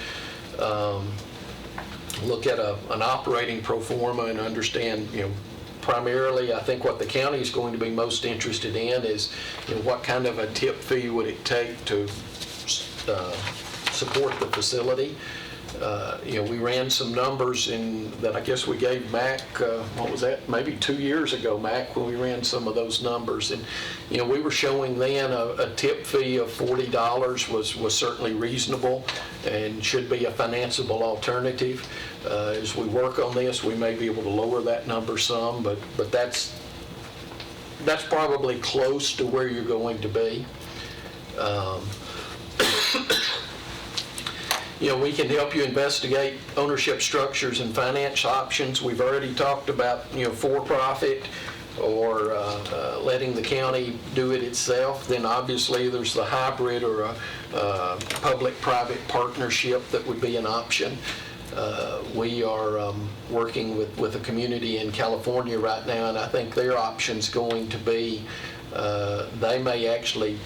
Look at an operating pro forma and understand, primarily, I think what the county is going to be most interested in is what kind of a tip fee would it take to support the facility. We ran some numbers that I guess we gave Mac, what was that, maybe 2 years ago, Mac, when we ran some of those numbers. And, we were showing then a tip fee of $40 was certainly reasonable and should be a financeable alternative. As we work on this, we may be able to lower that number some, but that's probably close to where you're going to be. We can help you investigate ownership structures and finance options. We've already talked about, for-profit or letting the county do it itself. Then obviously there's the hybrid or a public-private partnership that would be an option. We are working with a community in California right now, and I think their option's going to be they may actually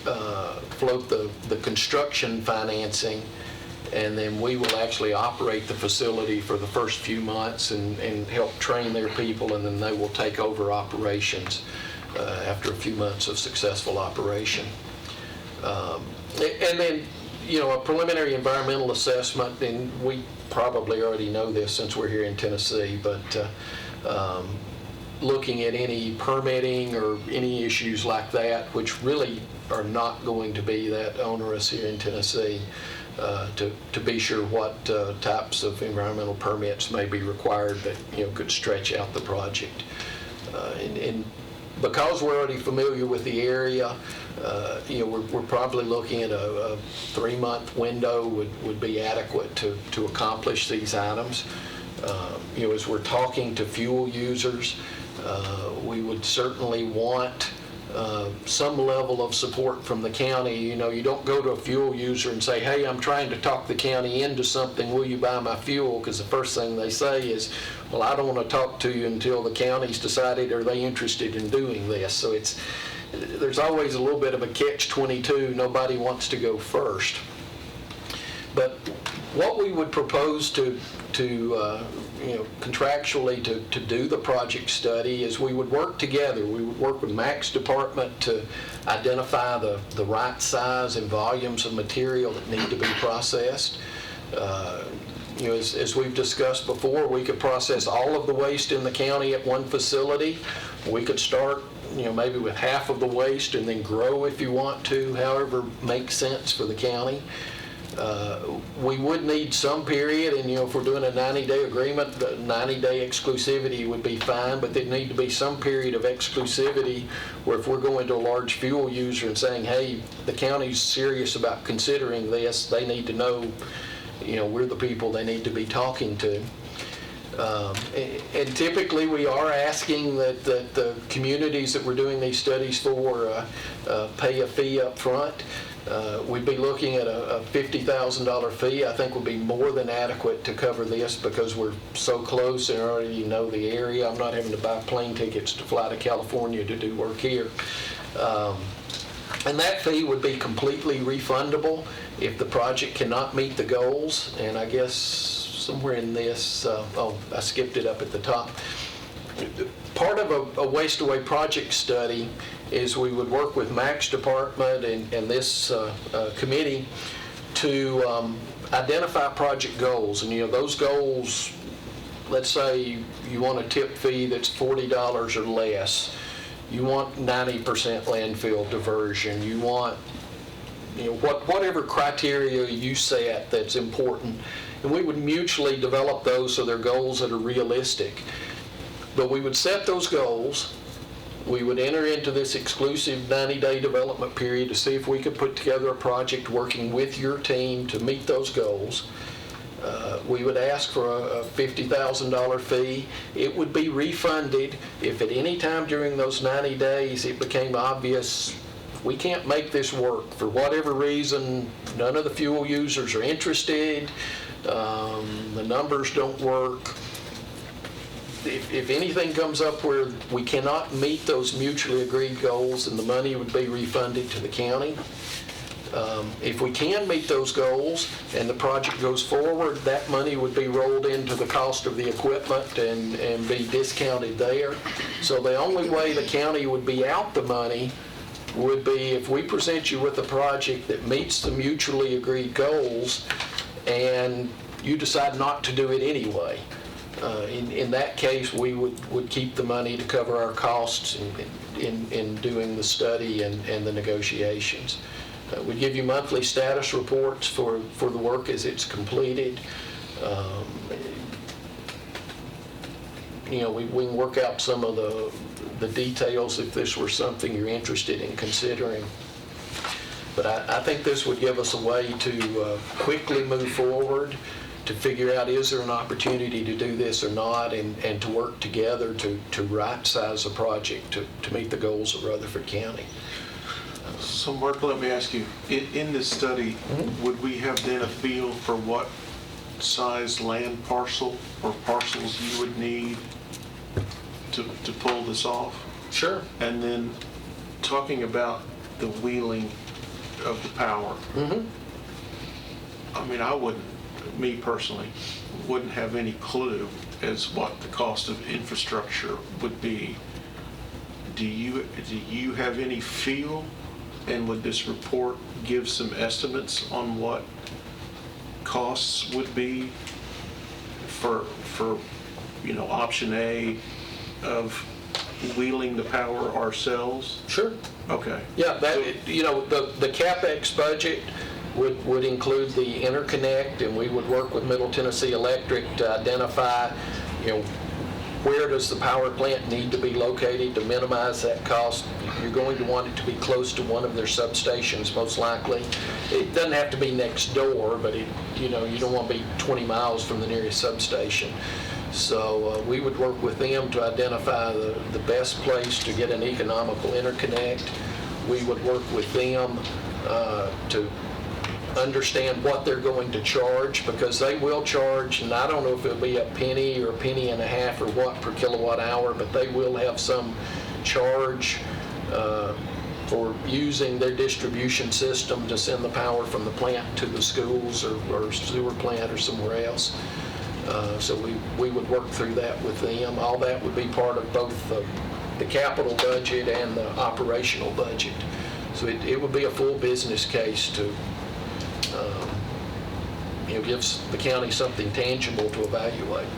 float the construction financing, and then we will actually operate the facility for the first few months and help train their people, and then they will take over operations after a few months of successful operation. And then, a preliminary environmental assessment, and we probably already know this since we're here in Tennessee, but looking at any permitting or any issues like that, which really are not going to be that onerous here in Tennessee, to be sure what types of environmental permits may be required that, could stretch out the project. And because we're already familiar with the area, we're probably looking at a 3-month window would be adequate to accomplish these items. As we're talking to fuel users, we would certainly want some level of support from the county. You don't go to a fuel user and say, hey, I'm trying to talk the county into something, will you buy my fuel? Because the first thing they say is, well, I don't want to talk to you until the county's decided are they interested in doing this. So there's always a little bit of a catch-22. Nobody wants to go first. But what we would propose to contractually to do the project study is we would work together. We would work with Mac's department to identify the right size and volumes of material that need to be processed. As we've discussed before, we could process all of the waste in the county at one facility. We could start maybe with half of the waste and then grow if you want to, however makes sense for the county. We would need some period, and if we're doing a 90-day agreement, the 90-day exclusivity would be fine, but there'd need to be some period of exclusivity where if we're going to a large fuel user and saying, hey, the county's serious about considering this, they need to know, we're the people they need to be talking to. And typically we are asking that the communities that we're doing these studies for pay a fee up front. We'd be looking at a $50,000 fee. I think would be more than adequate to cover this because we're so close and already know the area. I'm not having to buy plane tickets to fly to California to do work here. And that fee would be completely refundable if the project cannot meet the goals. And I guess somewhere in this, I skipped it up at the top. Part of a waste away project study is we would work with Mac's department and this committee to identify project goals. And those goals, let's say you want a tip fee that's $40 or less. You want 90% landfill diversion. You want whatever criteria you set that's important. And we would mutually develop those so they're goals that are realistic. But we would set those goals. We would enter into this exclusive 90-day development period to see if we could put together a project working with your team to meet those goals. We would ask for a $50,000 fee. It would be refunded if at any time during those 90 days it became obvious we can't make this work for whatever reason. None of the fuel users are interested. The numbers don't work. If anything comes up where we cannot meet those mutually agreed goals, then the money would be refunded to the county. If we can meet those goals and the project goes forward, that money would be rolled into the cost of the equipment and be discounted there. So the only way the county would be out the money would be if we present you with a project that meets the mutually agreed goals and you decide not to do it anyway. In that case, we would keep the money to cover our costs in doing the study and the negotiations. We give you monthly status reports for the work as it's completed. We can work out some of the details if this were something you're interested in considering. But I think this would give us a way to quickly move forward, to figure out is there an opportunity to do this or not, and to work together to right-size the project to meet the goals of Rutherford County. So Mark, let me ask you, in this study, would we have then a feel for what size land parcel or parcels you would need to pull this off? Sure. And then talking about the wheeling of the power. I mean, I wouldn't, me personally, wouldn't have any clue as what the cost of infrastructure would be. Do you have any feel? And would this report give some estimates on what costs would be for option A of wheeling the power ourselves? Sure. Okay. Yeah, that, you know, the CapEx budget would include the interconnect, and we would work with Middle Tennessee Electric to identify, you know, where does the power plant need to be located to minimize that cost. You're going to want it to be close to one of their substations, most likely. It doesn't have to be next door, but you know, you don't want to be 20 miles from the nearest substation. So we would work with them to identify the best place to get an economical interconnect. We would work with them to understand what they're going to charge, because they will charge, and I don't know if it'll be a penny or a penny and a half or what per kilowatt hour, but they will have some charge for using their distribution system to send the power from the plant to the schools or sewer plant or somewhere else. So we would work through that with them. All that would be part of both the capital budget and the operational budget. So it would be a full business case to you know, gives the county something tangible to evaluate.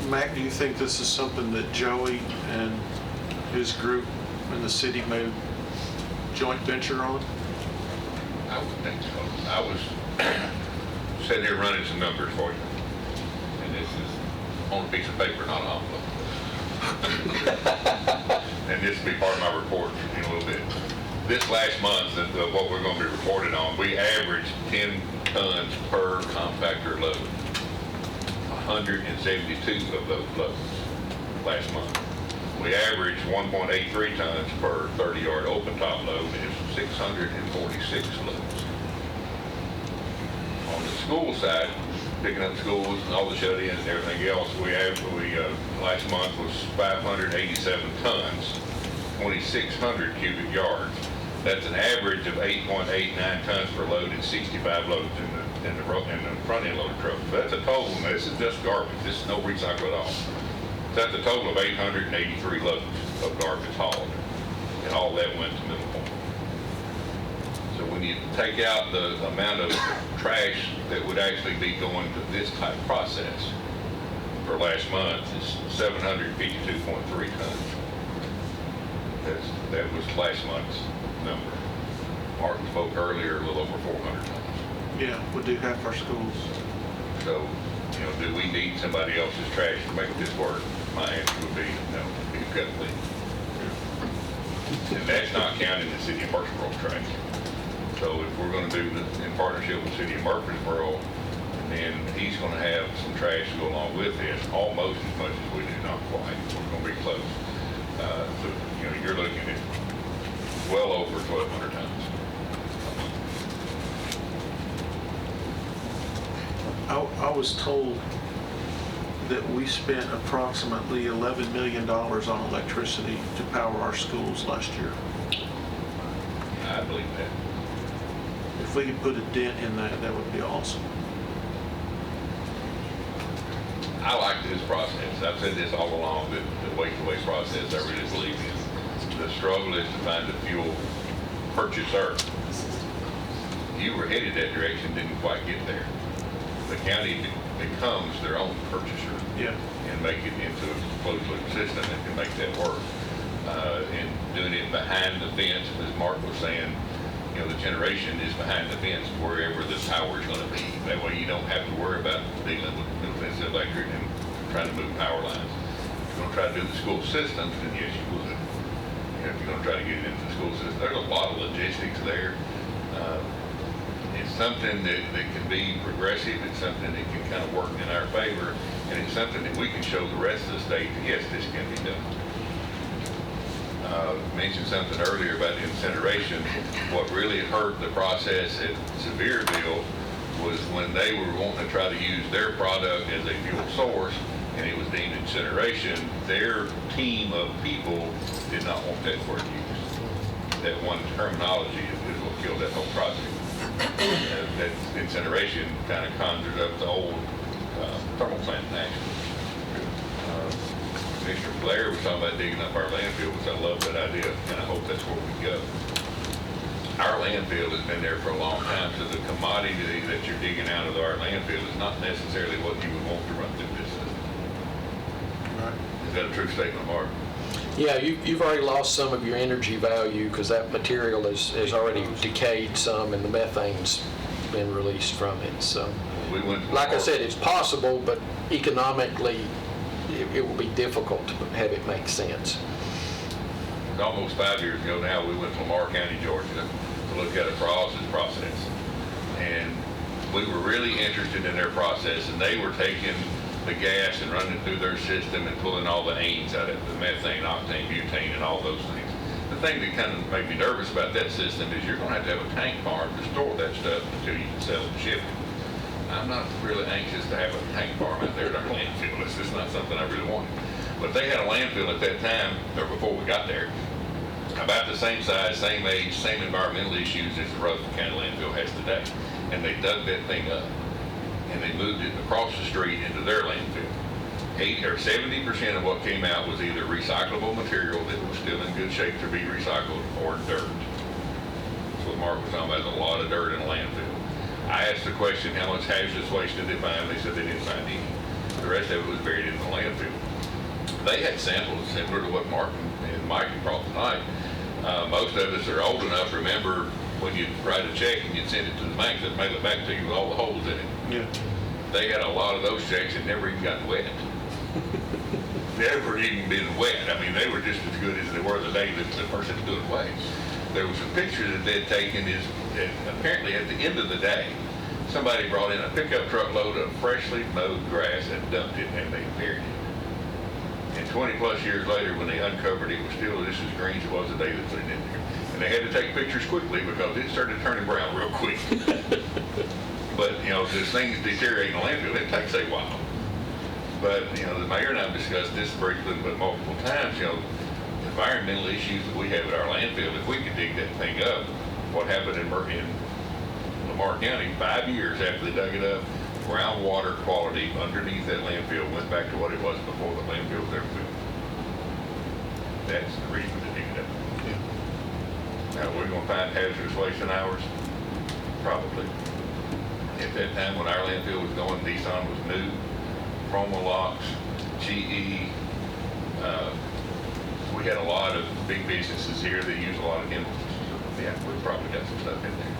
Mac, do you think this is something that Joey and his group in the city may joint venture on? I would think so. I was sitting here running some numbers for you, and this is on a piece of paper, not an envelope. And this will be part of my report in a little bit. This last month, what we're going to be reporting on, we averaged 10 tons per compactor load. 172 of those loads last month. We averaged 1.83 tons per 30-yard open-top load, and it's 646 loads. On the school side, picking up schools and all the shut-ins and everything else, last month was 587 tons, 2,600 cubic yards. That's an average of 8.89 tons per load and 65 loads in the front end loader truck. So that's a total. Now, this is just garbage. This is no recycle at all. So that's a total of 883 loads of garbage hauled, and all that went to Middle Point. So when you take out the amount of trash that would actually be going to this type of process for last month, it's 752.3 tons. That was last month's number. Martin spoke earlier, a little over 400 tons. Yeah, we do half our schools. So, you know, do we need somebody else's trash to make this work? My answer would be no, you've got to leave. And that's not counting the city of Murfreesboro trash. So if we're going to do this in partnership with the city of Murfreesboro, then he's going to have some trash to go along with this, almost as much as we do, not quite. We're going to be close. So, you know, you're looking at well over 1,200 tons. I was told that we spent approximately $11 million on electricity to power our schools last year. I believe that. If we could put a dent in that, that would be awesome. I like this process. I've said this all along, that the waste-to-waste process, I really believe in. The struggle is to find a fuel purchaser. You were headed that direction, didn't quite get there. The county becomes their own purchaser. Yeah. And make it into a closed-loop system that can make that work. And doing it behind the fence, as Mark was saying, you know, the generation is behind the fence wherever the power is going to be. That way you don't have to worry about dealing with Middle Tennessee Electric and trying to move power lines. If you're going to try to do the school systems, then yes, you would. You know, if you're going to try to get it into the school system, there's a lot of logistics there. It's something that can be progressive. It's something that can kind of work in our favor. And it's something that we can show the rest of the state that, yes, this can be done. Mentioned something earlier about the incineration. What really hurt the process at Sevierville was when they were wanting to try to use their product as a fuel source, and it was deemed incineration. Their team of people did not want that word used. That one terminology is what killed that whole project. That incineration kind of conjures up the old thermal plant in action. Commissioner Blair was talking about digging up our landfill, which I love that idea, and I hope that's where we go. Our landfill has been there for a long time, so the commodity that you're digging out of our landfill is not necessarily what you would want to run through this system. Right. Is that a true statement, Mark? Yeah, you've already lost some of your energy value because that material has already decayed some and the methane's been released from it. So, We went to like I said, it's possible, but economically, it will be difficult to have it make sense. Almost 5 years ago now, we went to Lamar County, Georgia, to look at a pyrolysis process. And we were really interested in their process, and they were taking the gas and running it through their system and pulling all the anes out of it, the methane, octane, butane, and all those things. The thing that kind of made me nervous about that system is you're going to have a tank farm to store that stuff until you can sell it and ship it. I'm not really anxious to have a tank farm out there at our landfill. It's just not something I really wanted. But they had a landfill at that time, or before we got there, about the same size, same age, same environmental issues as the Rutherford County landfill has today. And they dug that thing up, and they moved it across the street into their landfill. 70% of what came out was either recyclable material that was still in good shape to be recycled, or dirt. That's what Mark was talking about, a lot of dirt in a landfill. I asked the question, how much hazardous waste did they find? They said they didn't find any. The rest of it was buried in the landfill. They had samples similar to what Mark and Mike brought tonight. Most of us are old enough to remember when you'd write a check and you'd send it to the bank, they'd mail it back to you with all the holes in it. Yeah. They had a lot of those checks that never even got wet. Never even been wet. I mean, they were just as good as they were the day that the person threw it away. There was a picture that they'd taken is apparently at the end of the day, somebody brought in a pickup truckload of freshly mowed grass and dumped it, and they buried it. And 20 plus years later, when they uncovered it, it was still just as green as it was the day they put it in there. And they had to take pictures quickly because it started turning brown real quick. But, you know, as things deteriorate in a landfill, it takes a while. But, you know, the mayor and I have discussed this briefly, but multiple times, you know, environmental issues that we have at our landfill, if we could dig that thing up, what happened in Lamar County, 5 years after they dug it up, groundwater quality underneath that landfill went back to what it was before the landfill was ever built. That's the reason to dig it up. Now, we're going to find hazardous waste in ours? Probably. At that time when our landfill was going, Nissan was new, Chromalox, GE. We had a lot of big businesses here that use a lot of chemicals. So, yeah, we probably got some stuff in there.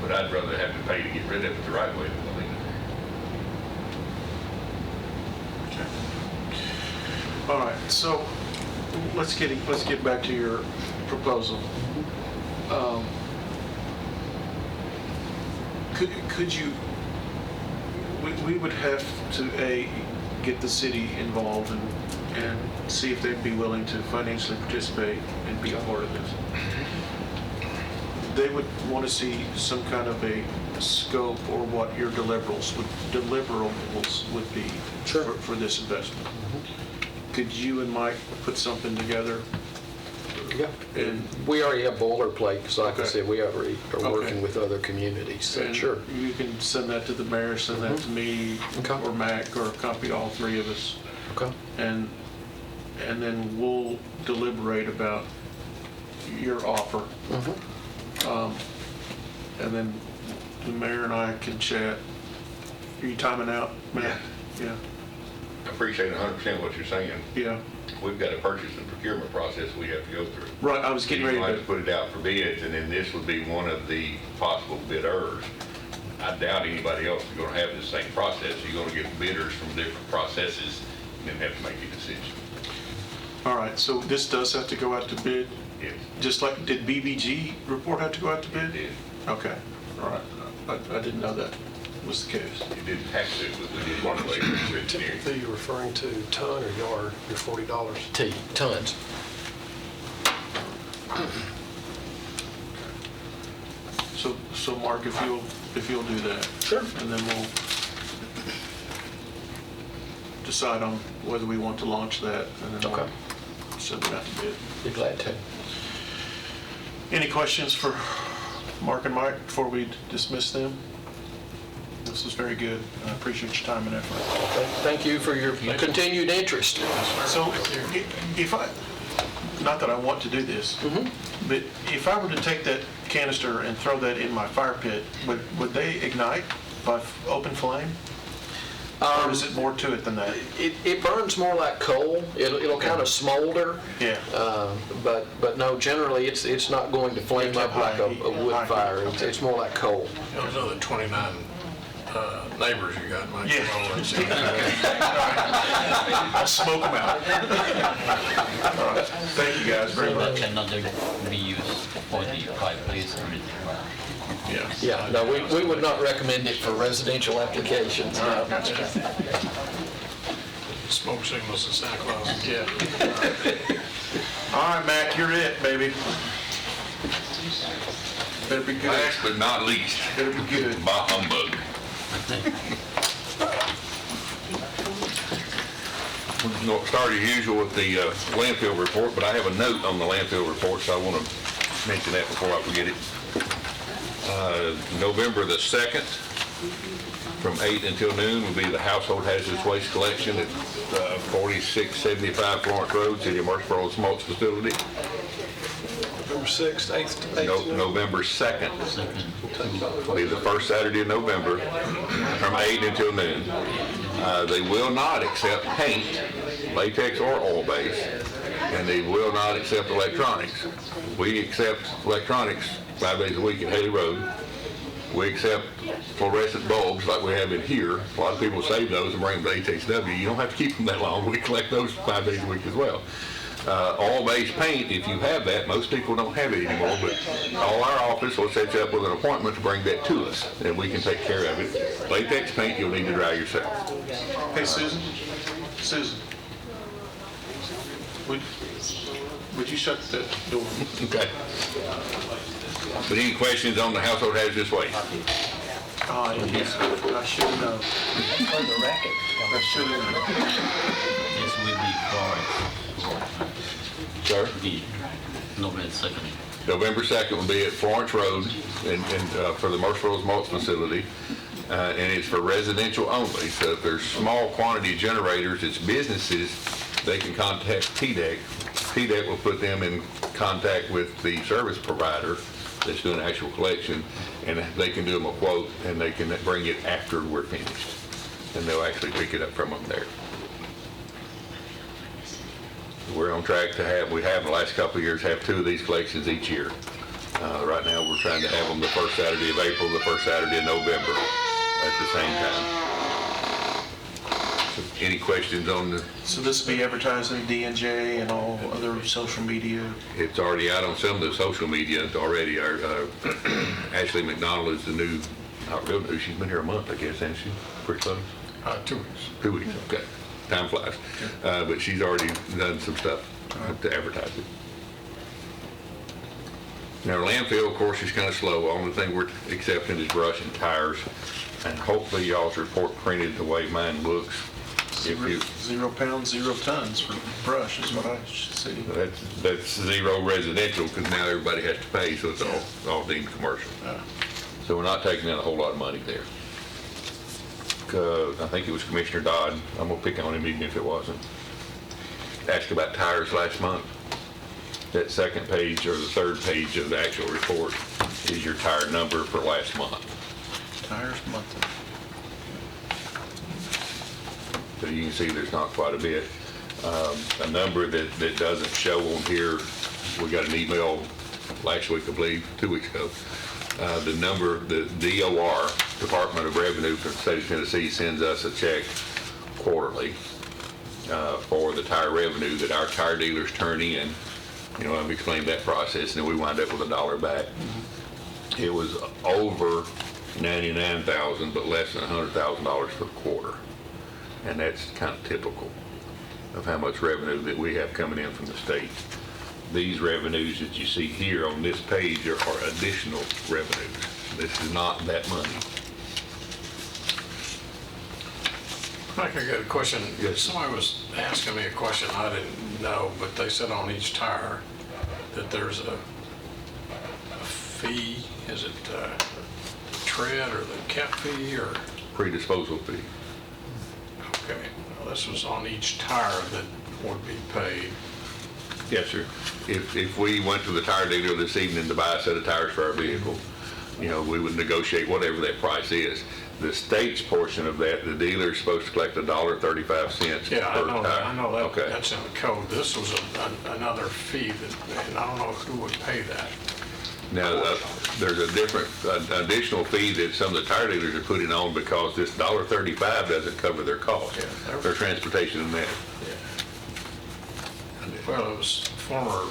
But I'd rather have to pay to get rid of it the right way than to leave it there. Okay. All right, so let's get back to your proposal. Could you, we would have to, get the city involved and see if they'd be willing to financially participate and be a part of this. They would want to see some kind of a scope or what your deliverables would be for this investment. Could you and Mike put something together? Yeah. And We already have boilerplate, because like I Okay. said, we already are Okay. working with other communities, so and sure. you can send that to the mayor, send that to me, Okay. or Mac, or a copy to all three of us. Okay. And then we'll deliberate about your offer. And then the mayor and I can chat. Are you timing out, Matt? Yeah. I appreciate 100% what you're saying. Yeah. We've got a purchase and procurement process we have to go through. Right, I was getting ready You're going to to, put it out for bids, and then this would be one of the possible bidders. I doubt anybody else is going to have the same process. You're going to get bidders from different processes and then have to make a decision. all right, so this does have to go out to bid? Yes, Just like, did BBG report have to go out to bid? it did. Okay, all right. I didn't know that was the case. It didn't have to, but we did one way for engineering. Typically, you're referring to ton or yard, your $40. Tons. So Mark, if you'll do that. Sure. And then we'll decide on whether we want to launch that, and then Okay. we'll send it out to bid. Be glad to. Any questions for Mark and Mike before we dismiss them? This is very good. I appreciate your time and effort. Thank you for your continued interest. So if I, not that I want to do this, but if I were to take that canister and throw that in my fire pit, would they ignite by open flame? Or is it more to it than that? It burns more like coal. It'll kind of smolder. Yeah. But no, generally it's not going to flame up like a wood fire. It's more like coal. Those other 29 neighbors you got might Yeah. come over and see. I'll smoke them out. All right. Thank you guys very So that much. cannot be used for the fireplace or anything. Yeah. Yeah, no, we would not recommend it for residential applications. No. Smoke signals in Santa Claus. Yeah. All right, Mac, you're it, baby. Better be good. Last but not least, Better be good. by humbug. No, start as usual with the landfill report, but I have a note on the landfill report, so I want to mention that before I forget it. November the 2nd, from 8 until noon, will be the household hazardous waste collection at 4675 Florence Road, City of Murfreesboro Smokes Facility. November 6th, 8th, November 2nd will be the first Saturday in November from 8 until noon. They will not accept paint, latex or oil base, and they will not accept electronics. We accept electronics 5 days a week at Haley Road. We accept fluorescent bulbs like we have in here. A lot of people save those and bring them to HHW. You don't have to keep them that long. We collect those 5 days a week as well. Oil-based paint, if you have that, most people don't have it anymore, but all our office will set you up with an appointment to bring that to us, and we can take care of it. Latex paint, you'll need to dry yourself. Hey, Susan? Susan? Would you shut the door? Okay. But any questions on the household hazardous waste? Oh, yes. I should have known. For the record. I should have known. This will be Florence. Sir? The November 2nd. November 2nd will be at Florence Road and for the Murfreesboro Malts facility, and it's for residential only. So if there's small quantity generators, it's businesses, they can contact TDEC. TDEC will put them in contact with the service provider that's doing actual collection, and they can do them a quote, and they can bring it after we're finished, and they'll actually pick it up from them there. We're on track to have, we have in the last couple of years, have 2 of these collections each year. Right now, we're trying to have them the first Saturday of April, the first Saturday of November at the same time. So, any questions on the, So this will be advertised in DNJ and all other social media? it's already out on some of the social media already. Our Ashley McDonald is the new, not real new, she's been here a month, I guess, hasn't she? Pretty close. 2 weeks. 2 weeks, okay. Time flies. But she's already done some stuff to advertise it. Now, landfill, of course, is kind of slow. Only thing we're accepting is brush and tires. And hopefully y'all's report printed the way mine looks. If you, 0 pounds, 0 tons for brush is what I should see. that's zero residential, because now everybody has to pay, so it's all deemed commercial. So we're not taking in a whole lot of money there. I think it was Commissioner Dodd, I'm gonna pick on him even if it wasn't, asked about tires last month. That second page or the third page of the actual report is your tire number for last month. Tires monthly. So you can see there's not quite a bit. A number that doesn't show on here, we got an email last week, I believe, 2 weeks ago. The number, the DOR, Department of Revenue for the state of Tennessee, sends us a check quarterly for the tire revenue that our tire dealers turn in. You know, I've explained that process, and then we wind up with $1 back. It was over $99,000, but less than $100,000 for the quarter. And that's kind of typical of how much revenue that we have coming in from the state. These revenues that you see here on this page are additional revenues. This is not that money. Mike, I got a question. Yes. Somebody was asking me a question I didn't know, but they said on each tire that there's a fee. Is it the tread or the cap fee or? Predisposal fee. Okay, well, this was on each tire that would be paid. Yes, sir. If we went to the tire dealer this evening to buy a set of tires for our vehicle, you know, we would negotiate whatever that price is. The state's portion of that, the dealer's supposed to collect $1.35 Yeah, per tire. I know that, Okay. that's in the code. This was another fee that, and I don't know who would pay that. Now, there's a different, additional fee that some of the tire dealers are putting on because this $1.35 doesn't cover their cost, Yeah. their transportation and that. Well, it was former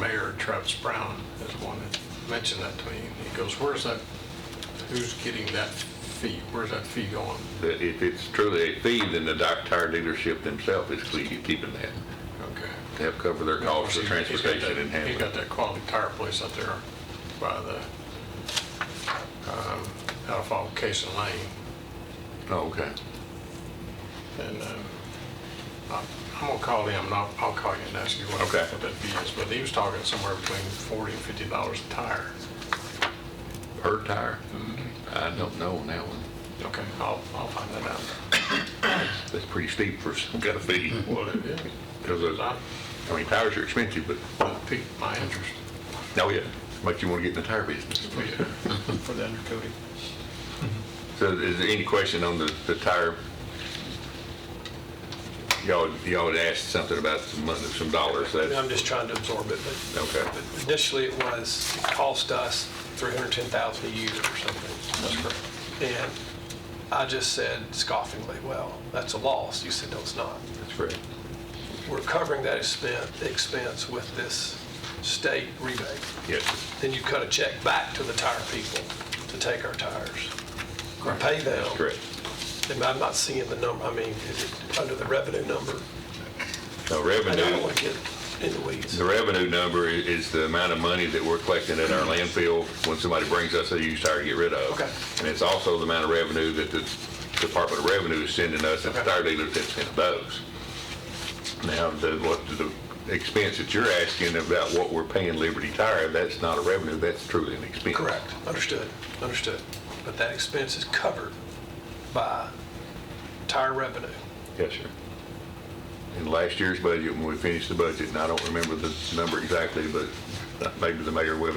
Mayor Travis Brown is one that mentioned that to me. He goes, where's that, who's getting that fee? Where's that fee going? That if it's truly a fee, then the tire dealership themselves is keeping that. Okay. To help cover their costs of transportation and He handling. got that quality tire place out there by the, out of all Case and Lane. Oh, okay. And I'm gonna call him, and I'll call you and ask you what Okay. that fee is. But he was talking somewhere between $40 and $50 a tire. Per tire? I don't know on that one. Okay, I'll find that out. That's pretty steep for some kind of fee. Well, it is. Because, I mean, tires are expensive, but, That piqued my interest. oh yeah, much you want to get in the tire business. For the undercoating. So is there any question on the tire? Y'all had asked something about some dollars. That's, I'm just trying to absorb it, but okay. initially it cost us $310,000 a year or something. That's correct. And I just said scoffingly, well, that's a loss. You said, no, it's not. That's correct. We're covering that expense with this state rebate. Yes. Then you cut a check back to the tire people to take our tires. We pay them. That's correct. And I'm not seeing the number, I mean, is it under the revenue number? So I don't revenue, want to get in the weeds. the revenue number is the amount of money that we're collecting at our landfill when somebody brings us a used tire to get rid of. Okay. And it's also the amount of revenue that the Department of Revenue is sending us and the tire dealers that send those. Now, the expense that you're asking about what we're paying Liberty Tire, that's not a revenue, that's truly an expense. Correct, understood. But that expense is covered by tire revenue. Yes, sir. In last year's budget, when we finished the budget, and I don't remember the number exactly, but maybe the mayor will,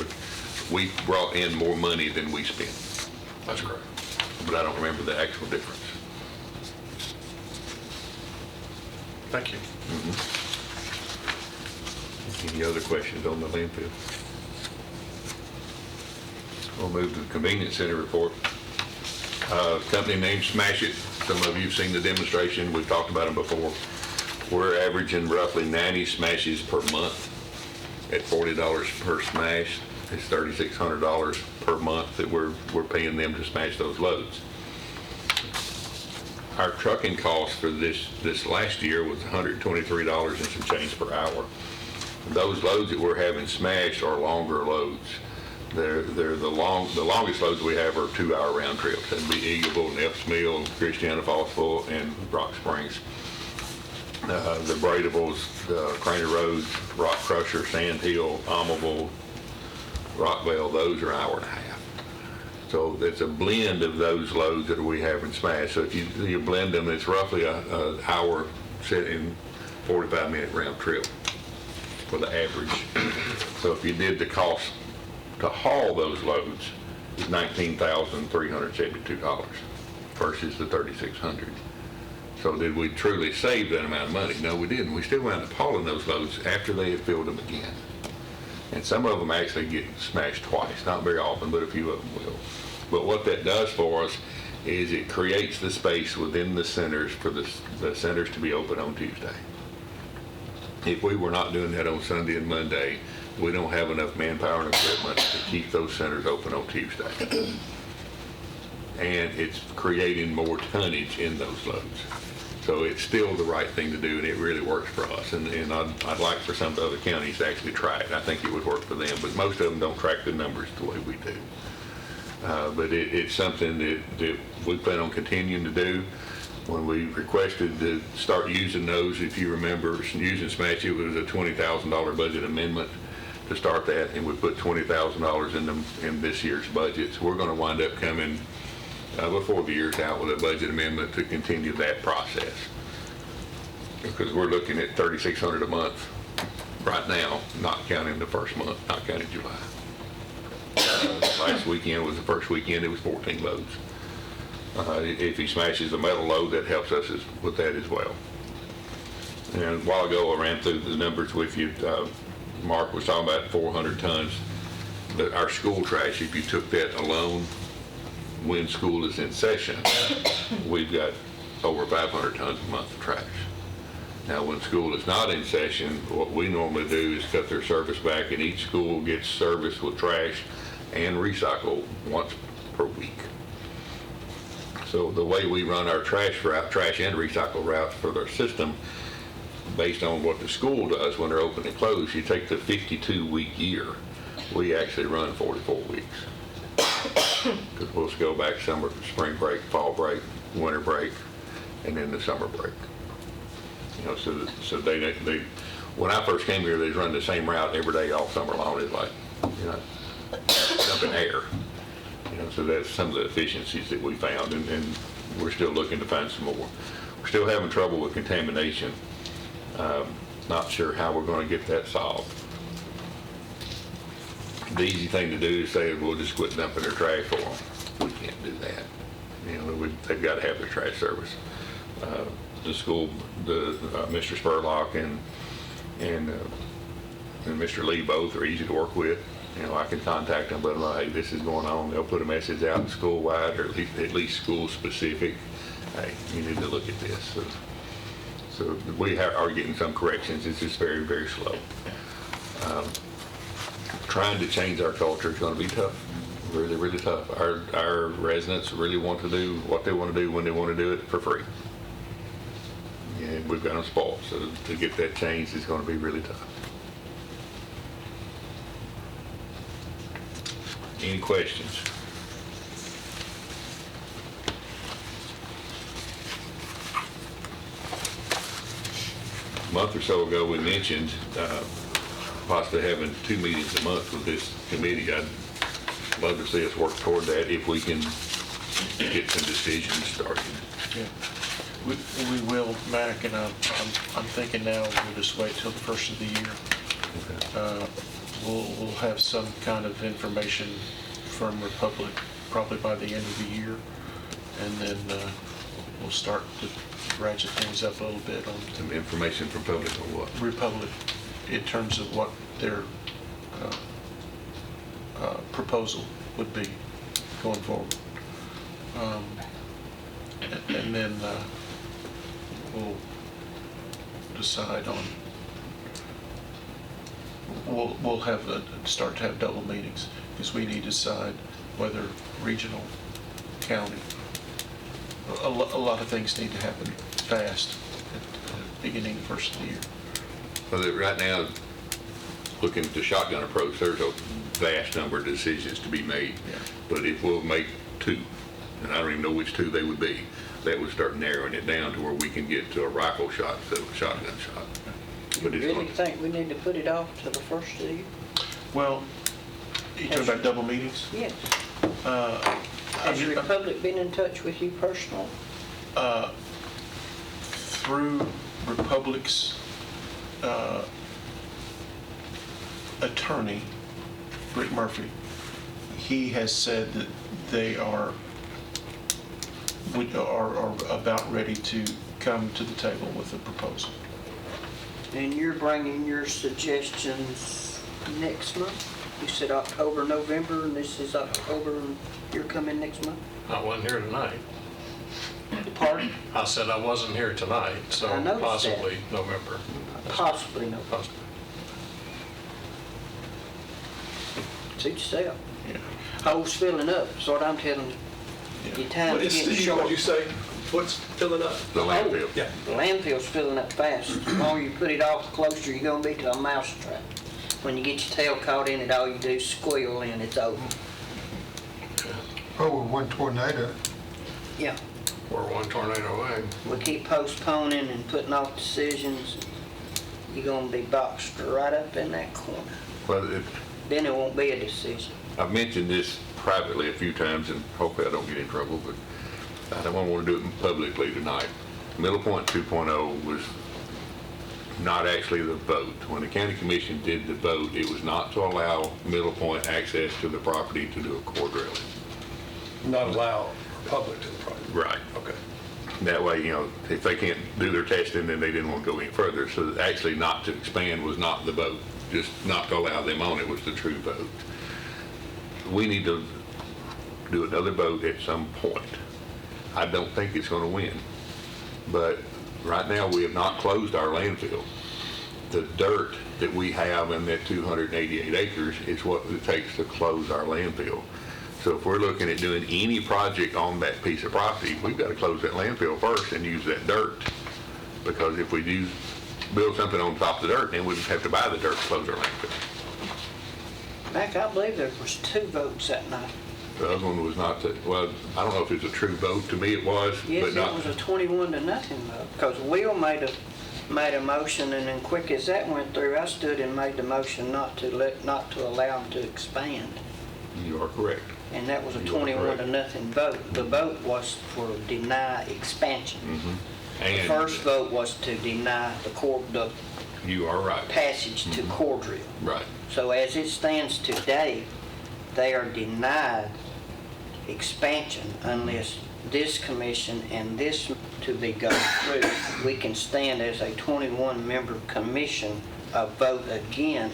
we brought in more money than we spent. That's correct. But I don't remember the actual difference. Thank you. Any other questions on the landfill? We'll move to the convenience center report. Company name Smash It. Some of you have seen the demonstration. We've talked about them before. We're averaging roughly 90 smashes per month at $40 per smash. It's $3,600 per month that we're paying them to smash those loads. Our trucking cost for this last year was $123 and some change per hour. Those loads that we're having smashed are longer loads. They're the longest loads we have are 2-hour round trips. That'd be Eagleville, Neffs Mill, Christiana Fallsville, and Rock Springs. The Bradables, Craner Road, Rock Crusher, Sand Hill, Almaville, Rockville, those are 1.5 hours. So it's a blend of those loads that we have in smash. So if you blend them, it's roughly an hour set in 45-minute round trip for the average. So if you did the cost to haul those loads, it's $19,372 versus the $3,600. So did we truly save that amount of money? No, we didn't. We still wound up hauling those loads after they had filled them again. And some of them actually get smashed twice. Not very often, but a few of them will. But what that does for us is it creates the space within the centers for the centers to be open on Tuesday. If we were not doing that on Sunday and Monday, we don't have enough manpower and equipment to keep those centers open on Tuesday. And it's creating more tonnage in those loads. So it's still the right thing to do, and it really works for us. And I'd like for some of the other counties to actually try it. I think it would work for them, but most of them don't track the numbers the way we do. But it's something that we plan on continuing to do. When we requested to start using those, if you remember, using Smash, it was a $20,000 budget amendment to start that, and we put $20,000 in this year's budget. So we're going to wind up coming before the year's out with a budget amendment to continue that process. Because we're looking at $3,600 a month right now, not counting the first month, not counting July. Last weekend was the first weekend, it was 14 loads. If he smashes a metal load, that helps us with that as well. And a while ago, I ran through the numbers with you. Mark was talking about 400 tons. But our school trash, if you took that alone, when school is in session, we've got over 500 tons a month of trash. Now, when school is not in session, what we normally do is cut their service back, and each school gets service with trash and recycle once per week. So the way we run our trash and recycle routes for their system, based on what the school does when they're open and closed, you take the 52-week year, we actually run 44 weeks. Because we'll go back summer, spring break, fall break, winter break, and then the summer break. You know, so they when I first came here, they run the same route every day all summer long. It's like, you know, dumping air. You know, so that's some of the efficiencies that we found, and we're still looking to find some more. We're still having trouble with contamination. Not sure how we're going to get that solved. The easy thing to do is say, we'll just quit dumping their trash for them. We can't do that. You know, they've got to have their trash service. The school, Mr. Spurlock and Mr. Lee both are easy to work with. You know, I can contact them, but hey, this is going on. They'll put a message out school-wide, or at least school-specific. Hey, you need to look at this. So we are getting some corrections. It's just very, very slow. Trying to change our culture is going to be tough. Really, really tough. Our residents really want to do what they want to do when they want to do it for free. And we've got them spoiled. So to get that changed is going to be really tough. Any questions? A month or so ago, we mentioned possibly having 2 meetings a month with this committee. I'd love to see us work toward that if we can get some decisions started. Yeah. We will, Mac, and I'm thinking now we'll just wait till the first of the year. We'll have some kind of information from Republic probably by the end of the year, and then we'll start to ratchet things up a little bit on Some information from Public on what? Republic in terms of what their proposal would be going forward. And then we'll decide on, we'll have start to have double meetings, because we need to decide whether regional, county, a lot of things need to happen fast at the beginning of the first of the year. Well, right now, looking at the shotgun approach, there's a vast number of decisions to be made. Yeah. But if we'll make 2, and I don't even know which 2 they would be, that would start narrowing it down to where we can get to a rifle shot instead of a shotgun shot. You really think we need to put it off to the first of the year? Well, you talking about double meetings? Yes. Has Republic been in touch with you personally? Through Republic's attorney, Rick Murphy, he has said that they are about ready to come to the table with a proposal. And you're bringing your suggestions next month? You said October, November, and this is October, and you're coming next month? I wasn't here tonight. Pardon? I said I wasn't here tonight, so I noticed possibly November. Possibly November. Possibly. Suit yourself. Yeah. Hole's filling up, is what I'm telling you. Yeah. Your time's getting Steve, short. what'd you say? What's filling up? The landfill. Yeah. The landfill's filling up fast. The more you put it off, the closer you're gonna be to a mouse trap. When you get your tail caught in it, all you do is squeal and it's over. Oh, with one tornado. Yeah. We're one tornado away. We keep postponing and putting off decisions. You're gonna be boxed right up in that corner. Well, Then it won't be a decision. I've mentioned this privately a few times, and hopefully I don't get in trouble, but I don't want to do it publicly tonight. Middle Point 2.0 was not actually the vote. When the county commission did the vote, it was not to allow Middle Point access to the property to do a core drilling. Not allow public to the project. Right. Okay. That way, if they can't do their testing, then they didn't want to go any further. So actually not to expand was not the vote, just not to allow them on it was the true vote. We need to do another vote at some point. I don't think it's going to win, but right now we have not closed our landfill. The dirt that we have in that 288 acres is what it takes to close our landfill. So if we're looking at doing any project on that piece of property, we've got to close that landfill first and use that dirt. Because if we do build something on top of the dirt, then we have to buy the dirt to close our landfill. Mac, I believe there was 2 votes that night. The other one was not, well, I don't know if it's a true vote. To me it was, Yes, but it not. was a 21-0 vote, because Will made a motion, and then quick as that went through, I stood and made the motion not to allow them to expand. You are correct. And that was a You are 21-0 vote. The vote was for deny expansion. The And first vote was to deny the you are right. passage to core drill. Right. So as it stands today, they are denied expansion unless this commission and this to be gone through. We can stand as a 21-member commission, vote again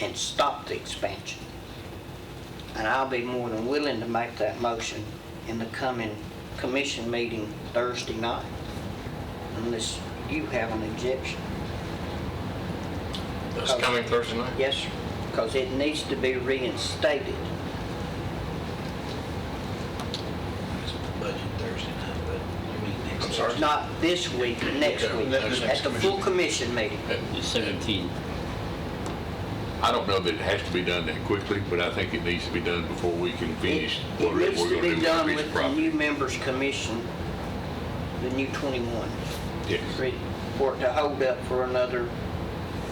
and stop the expansion. And I'll be more than willing to make that motion in the coming commission meeting Thursday night, unless you have an objection. That's coming Thursday night? Yes, sir, because it needs to be reinstated. Budget Thursday night, but you mean next. I'm sorry? Not this week, next Okay, week, next at the full commission meeting. The 17. I don't know that it has to be done that quickly, but I think it needs to be done before we can finish It whatever needs we're to going to be do with done the piece with of the property. new members commission, the new 21, Yes. for it to hold up for another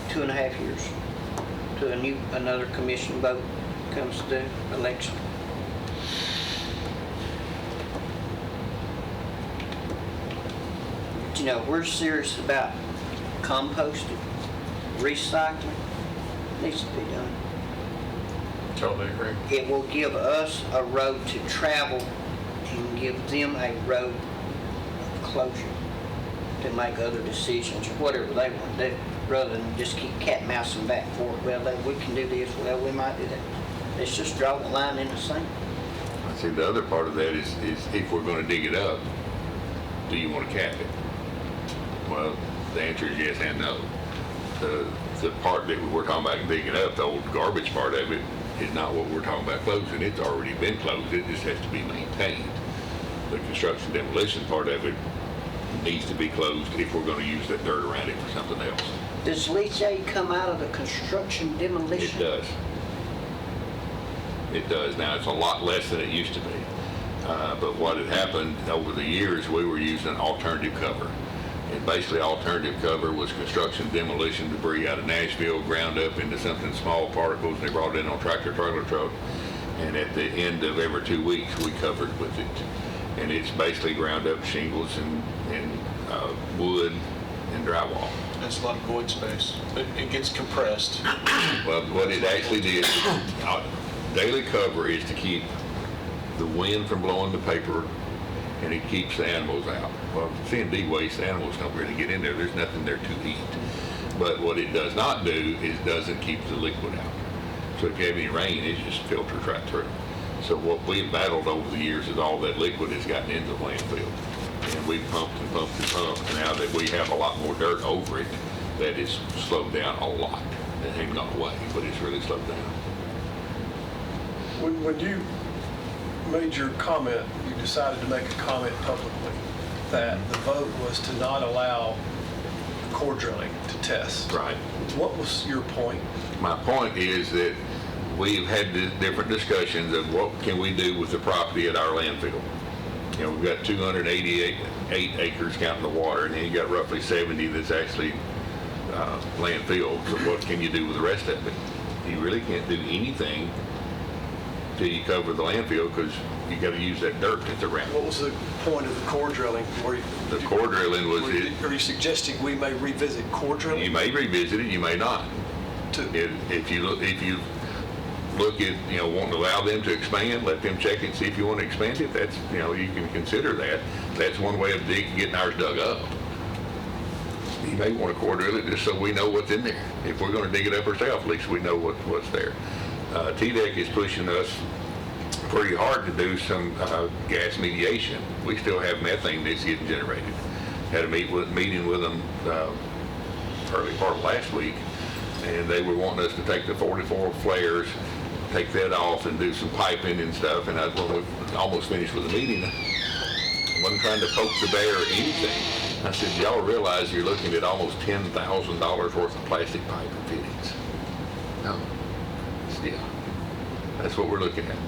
2.5 years, to another commission vote comes to the election. But, we're serious about composting, recycling, needs to be done. Totally agree. It will give us a road to travel and give them a road of closure to make other decisions or whatever they want to do, rather than just keep cat mousing back and forth. Well, we can do this, well, we might do that. Let's just draw the line in the sand. I see the other part of that is if we're going to dig it up, do you want to cap it? Well, the answer is yes and no. The part that we're talking about digging up, the old garbage part of it, is not what we're talking about closing. It's already been closed. It just has to be maintained. The construction demolition part of it needs to be closed if we're going to use that dirt around it for something else. Does leach aid come out of the construction It demolition? does. It does. Now, it's a lot less than it used to be. But what had happened over the years, we were using alternative cover. And basically, alternative cover was construction demolition debris out of Nashville ground up into something small particles, and they brought it in on tractor trailer truck. And at the end of every 2 weeks, we covered with it. And it's basically ground up shingles and wood and drywall. That's a lot of void space. It gets compressed. Well, what it actually did, daily cover is to keep the wind from blowing the paper, and it keeps the animals out. Well, C&D waste, the animals don't really get in there. There's nothing there to eat. But what it does not do is doesn't keep the liquid out. So if you have any rain, it just filters right through. So what we've battled over the years is all that liquid has gotten into the landfill. And we've pumped and pumped and pumped. And now that we have a lot more dirt over it, that is slowed down a lot. It ain't gone away, but it's really slowed down. When you made your comment, you decided to make a comment publicly that the vote was to not allow core drilling to test. Right. What was your point? My point is that we've had different discussions of what can we do with the property at our landfill. We've got 288 acres counting the water, and then you got roughly 70 that's actually landfill. So what can you do with the rest of it? You really can't do anything till you cover the landfill, because you got to use that dirt that's around. What was the point of the core drilling? The core drilling was Are you suggesting we may revisit core drilling? You may revisit it, you may not. If you look at, wanting to allow them to expand, let them check it, see if you want to expand it, that's, you can consider that. That's one way of getting ours dug up. You may want to core drill it just so we know what's in there. If we're going to dig it up ourselves, at least we know what's there. TDEC is pushing us pretty hard to do some gas mediation. We still have methane that's getting generated. Had a meeting with them early part of last week, and they were wanting us to take the 44 flares, take that off and do some piping and stuff, and when we almost finished with the meeting, I wasn't trying to poke the bear or anything. I said, y'all realize you're looking at almost $10,000 worth of plastic pipe and fittings? No. Yeah. That's what we're looking at.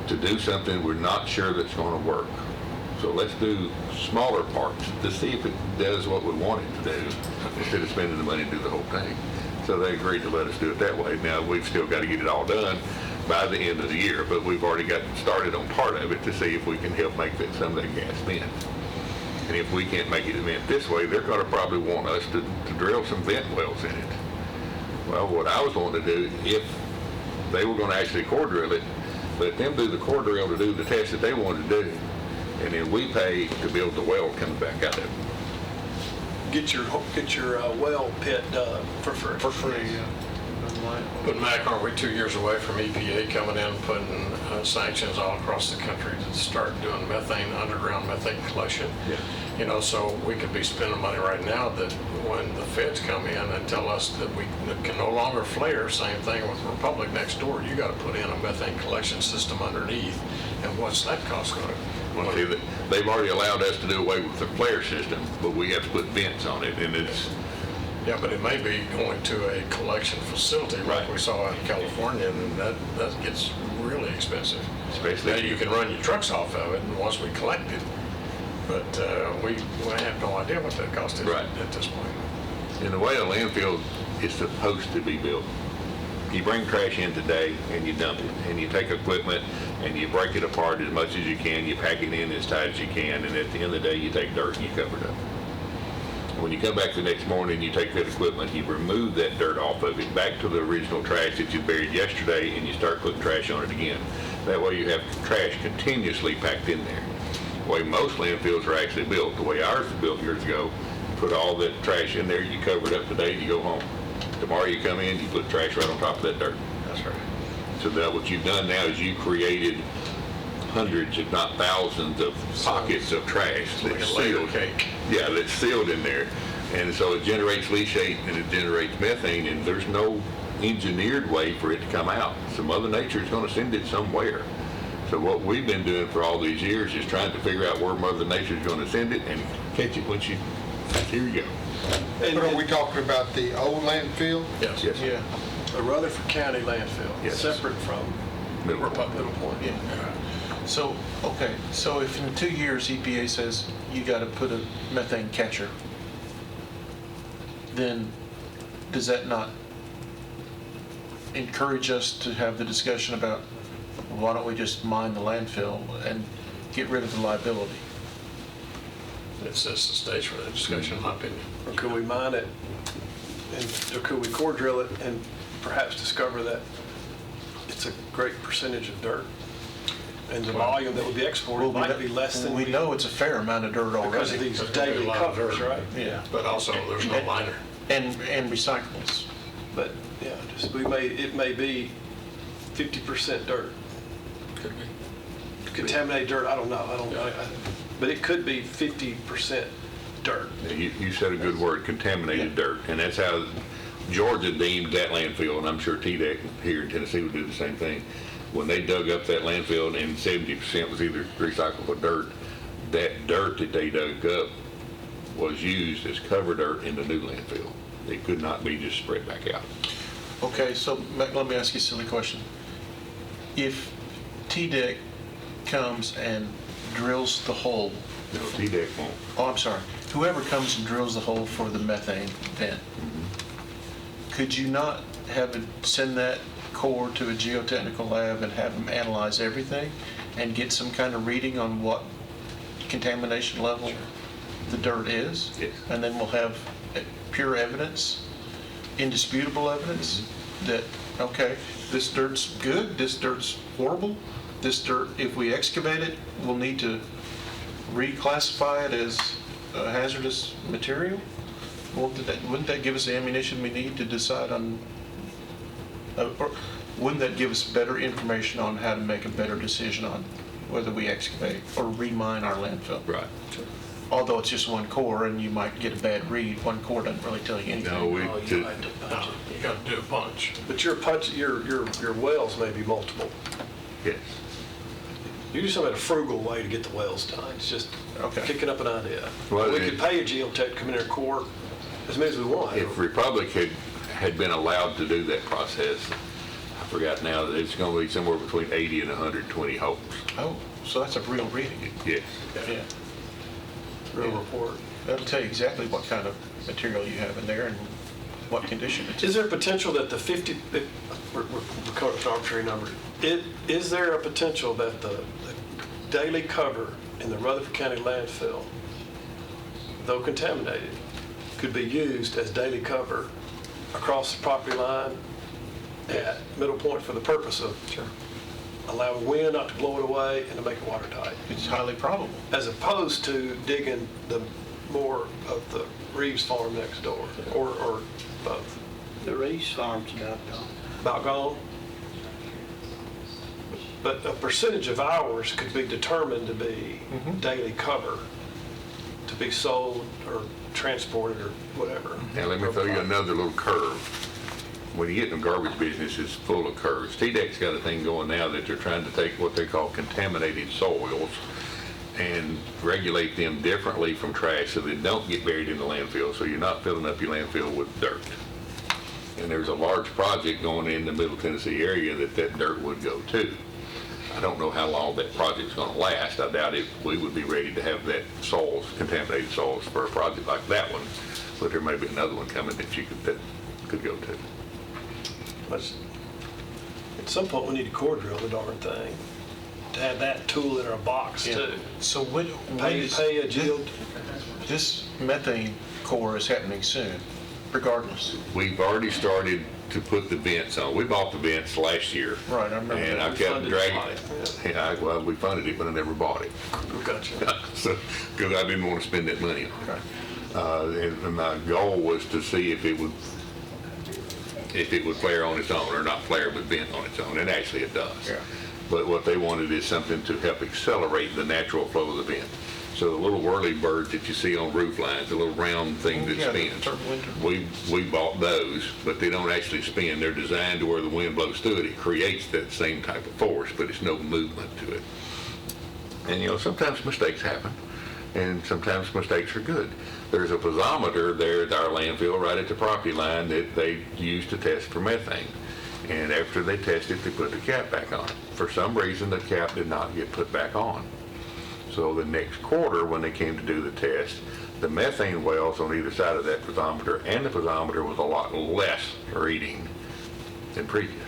To do something we're not sure that's going to work. So let's do smaller parts to see if it does what we want it to do instead of spending the money to do the whole thing. So they agreed to let us do it that way. Now, we've still got to get it all done by the end of the year, but we've already got started on part of it to see if we can help make some of that gas vent. And if we can't make it vent this way, they're going to probably want us to drill some vent wells in it. Well, what I was wanting to do, if they were going to actually core drill it, let them do the core drill to do the test that they wanted to do, and then we pay to build the well coming back out of it. Get your well pit done for free. For free, yeah. But Mac, aren't we 2 years away from EPA coming in and putting sanctions all across the country to start doing underground methane collection? Yeah. So we could be spending money right now that when the feds come in and tell us that we can no longer flare, same thing with Republic next door, you got to put in a methane collection system underneath, and what's that cost going to? Well, see, they've already allowed us to do away with the flare system, but we have to put vents on it, and it's... Yeah, but it may be going to a collection facility like we saw in California, and that gets really expensive. Especially now you can run your trucks off of it, and once we collect it, but we have no idea what that cost is at this point. In the way a landfill is supposed to be built, you bring trash in today and you dump it, and you take equipment and you break it apart as much as you can, you pack it in as tight as you can, and at the end of the day you take dirt and you cover it up. When you come back the next morning, you take that equipment, you remove that dirt off of it back to the original trash that you buried yesterday, and you start putting trash on it again. That way you have trash continuously packed in there. The way most landfills are actually built, the way ours was built years ago, you put all that trash in there, you cover it up today, and you go home. Tomorrow you come in, you put trash right on top of that dirt. That's right. So that what you've done now is you created hundreds, if not thousands, of pockets of trash that's sealed. Yeah, that's sealed in there. And so it generates leachate and it generates methane, and there's no engineered way for it to come out. So Mother Nature is going to send it somewhere. So what we've been doing for all these years is trying to figure out where Mother Nature is going to send it and catch it when here you go. But are we talking about the old landfill? Yes. Yeah. The Rutherford County landfill, Yes. separate from Middle Republic Point. Yeah. So, okay, so if in 2 years EPA says you got to put a methane catcher, then does that not encourage us to have the discussion about why don't we just mine the landfill and get rid of the liability? It sets the stage for that discussion, in my opinion. Or could we mine it, or could we core drill it and perhaps discover that it's a great percentage of dirt? And the volume that would be exported might be less than we know it's a fair amount of dirt already. because of these There's gonna be a daily lot of covers, dirt. right? Yeah. But also, there's no liner. And recyclables. But, yeah, it may be 50% dirt. Could be. Contaminated dirt, I don't know, but it could be 50% dirt. You said a good word, contaminated dirt, and that's how Georgia deemed that landfill, and I'm sure TDEC here in Tennessee would do the same thing. When they dug up that landfill and 70% was either recyclable dirt, that dirt that they dug up was used as cover dirt in the new landfill. It could not be just spread back out. Okay, so let me ask you a silly question. If TDEC comes and drills the hole, No, TDEC won't. oh, I'm sorry, whoever comes and drills the hole for the methane vent, could you not send that core to a geotechnical lab and have them analyze everything and get some kind of reading on what contamination level the dirt is? Yes. And then we'll have pure evidence, indisputable evidence? that, okay, this dirt's good, this dirt's horrible, this dirt, if we excavate it, we'll need to reclassify it as a hazardous material? Wouldn't that give us the ammunition we need to decide on, or wouldn't that give us better information on how to make a better decision on whether we excavate or remine our landfill? Right. Although it's just one core and you might get a bad read, one core doesn't really tell you anything. No, we, Oh, you had to punch it. You got to do a punch. But your wells may be multiple. yes. You just have a frugal way to get the wells done. It's just Okay. kicking up an idea. Well, We it- could pay a geotech to come in there and core as many as we want. If Republic had been allowed to do that process, I forgot now that it's going to be somewhere between 80 and 120 holes. Oh, so that's a real reading. Yes. Yeah. Real report. That'll tell you exactly what kind of material you have in there and what condition it's in. Is there potential that the 50, we're coming up with an arbitrary number, is there a potential that the daily cover in the Rutherford County landfill, though contaminated, could be used as daily cover across the property line at Middle Point for the purpose of allowing wind not to blow it away and to make it watertight, It's highly probable. as opposed to digging the more of the Reeves farm next door, or both? The Reese Farm's about gone. About gone? But a percentage of hours could be determined to be daily cover, to be sold or transported or whatever. Now, let me throw you another little curve. When you get in the garbage business, it's full of curves. TDEC's got a thing going now that they're trying to take what they call contaminated soils and regulate them differently from trash so they don't get buried in the landfill, so you're not filling up your landfill with dirt. And there's a large project going in the Middle Tennessee area that dirt would go to. I don't know how long that project's going to last. I doubt if we would be ready to have that contaminated soils for a project like that one, but there may be another one coming that could go to. But at some point, we need to core drill the darn thing, to have that tool in our box too. So when is, Pay a geo, this methane core is happening soon, regardless. We've already started to put the vents on. We bought the vents last year. Right, I remember And that. I kept Funded dragging it. it. Yeah, well, we funded it, but I never bought it. gotcha. So, because I didn't want to spend that money on Okay. it. And my goal was to see if it would flare on its own, or not flare, but vent on its own, and actually it does. Yeah. But what they wanted is something to help accelerate the natural flow of the vent. So the little whirly birds that you see on roof lines, the little round thing that Yeah, the spins, turtle we bought those, but they don't actually spin. They're designed to where the wind blows through it. It creates that same type of force, but it's no movement to it. And sometimes mistakes happen, and sometimes mistakes are good. There's a piezometer there at our landfill right at the property line that they use to test for methane. And after they test it, they put the cap back on. For some reason, the cap did not get put back on. So the next quarter, when they came to do the test, the methane wells on either side of that piezometer and the piezometer was a lot less reading than previous.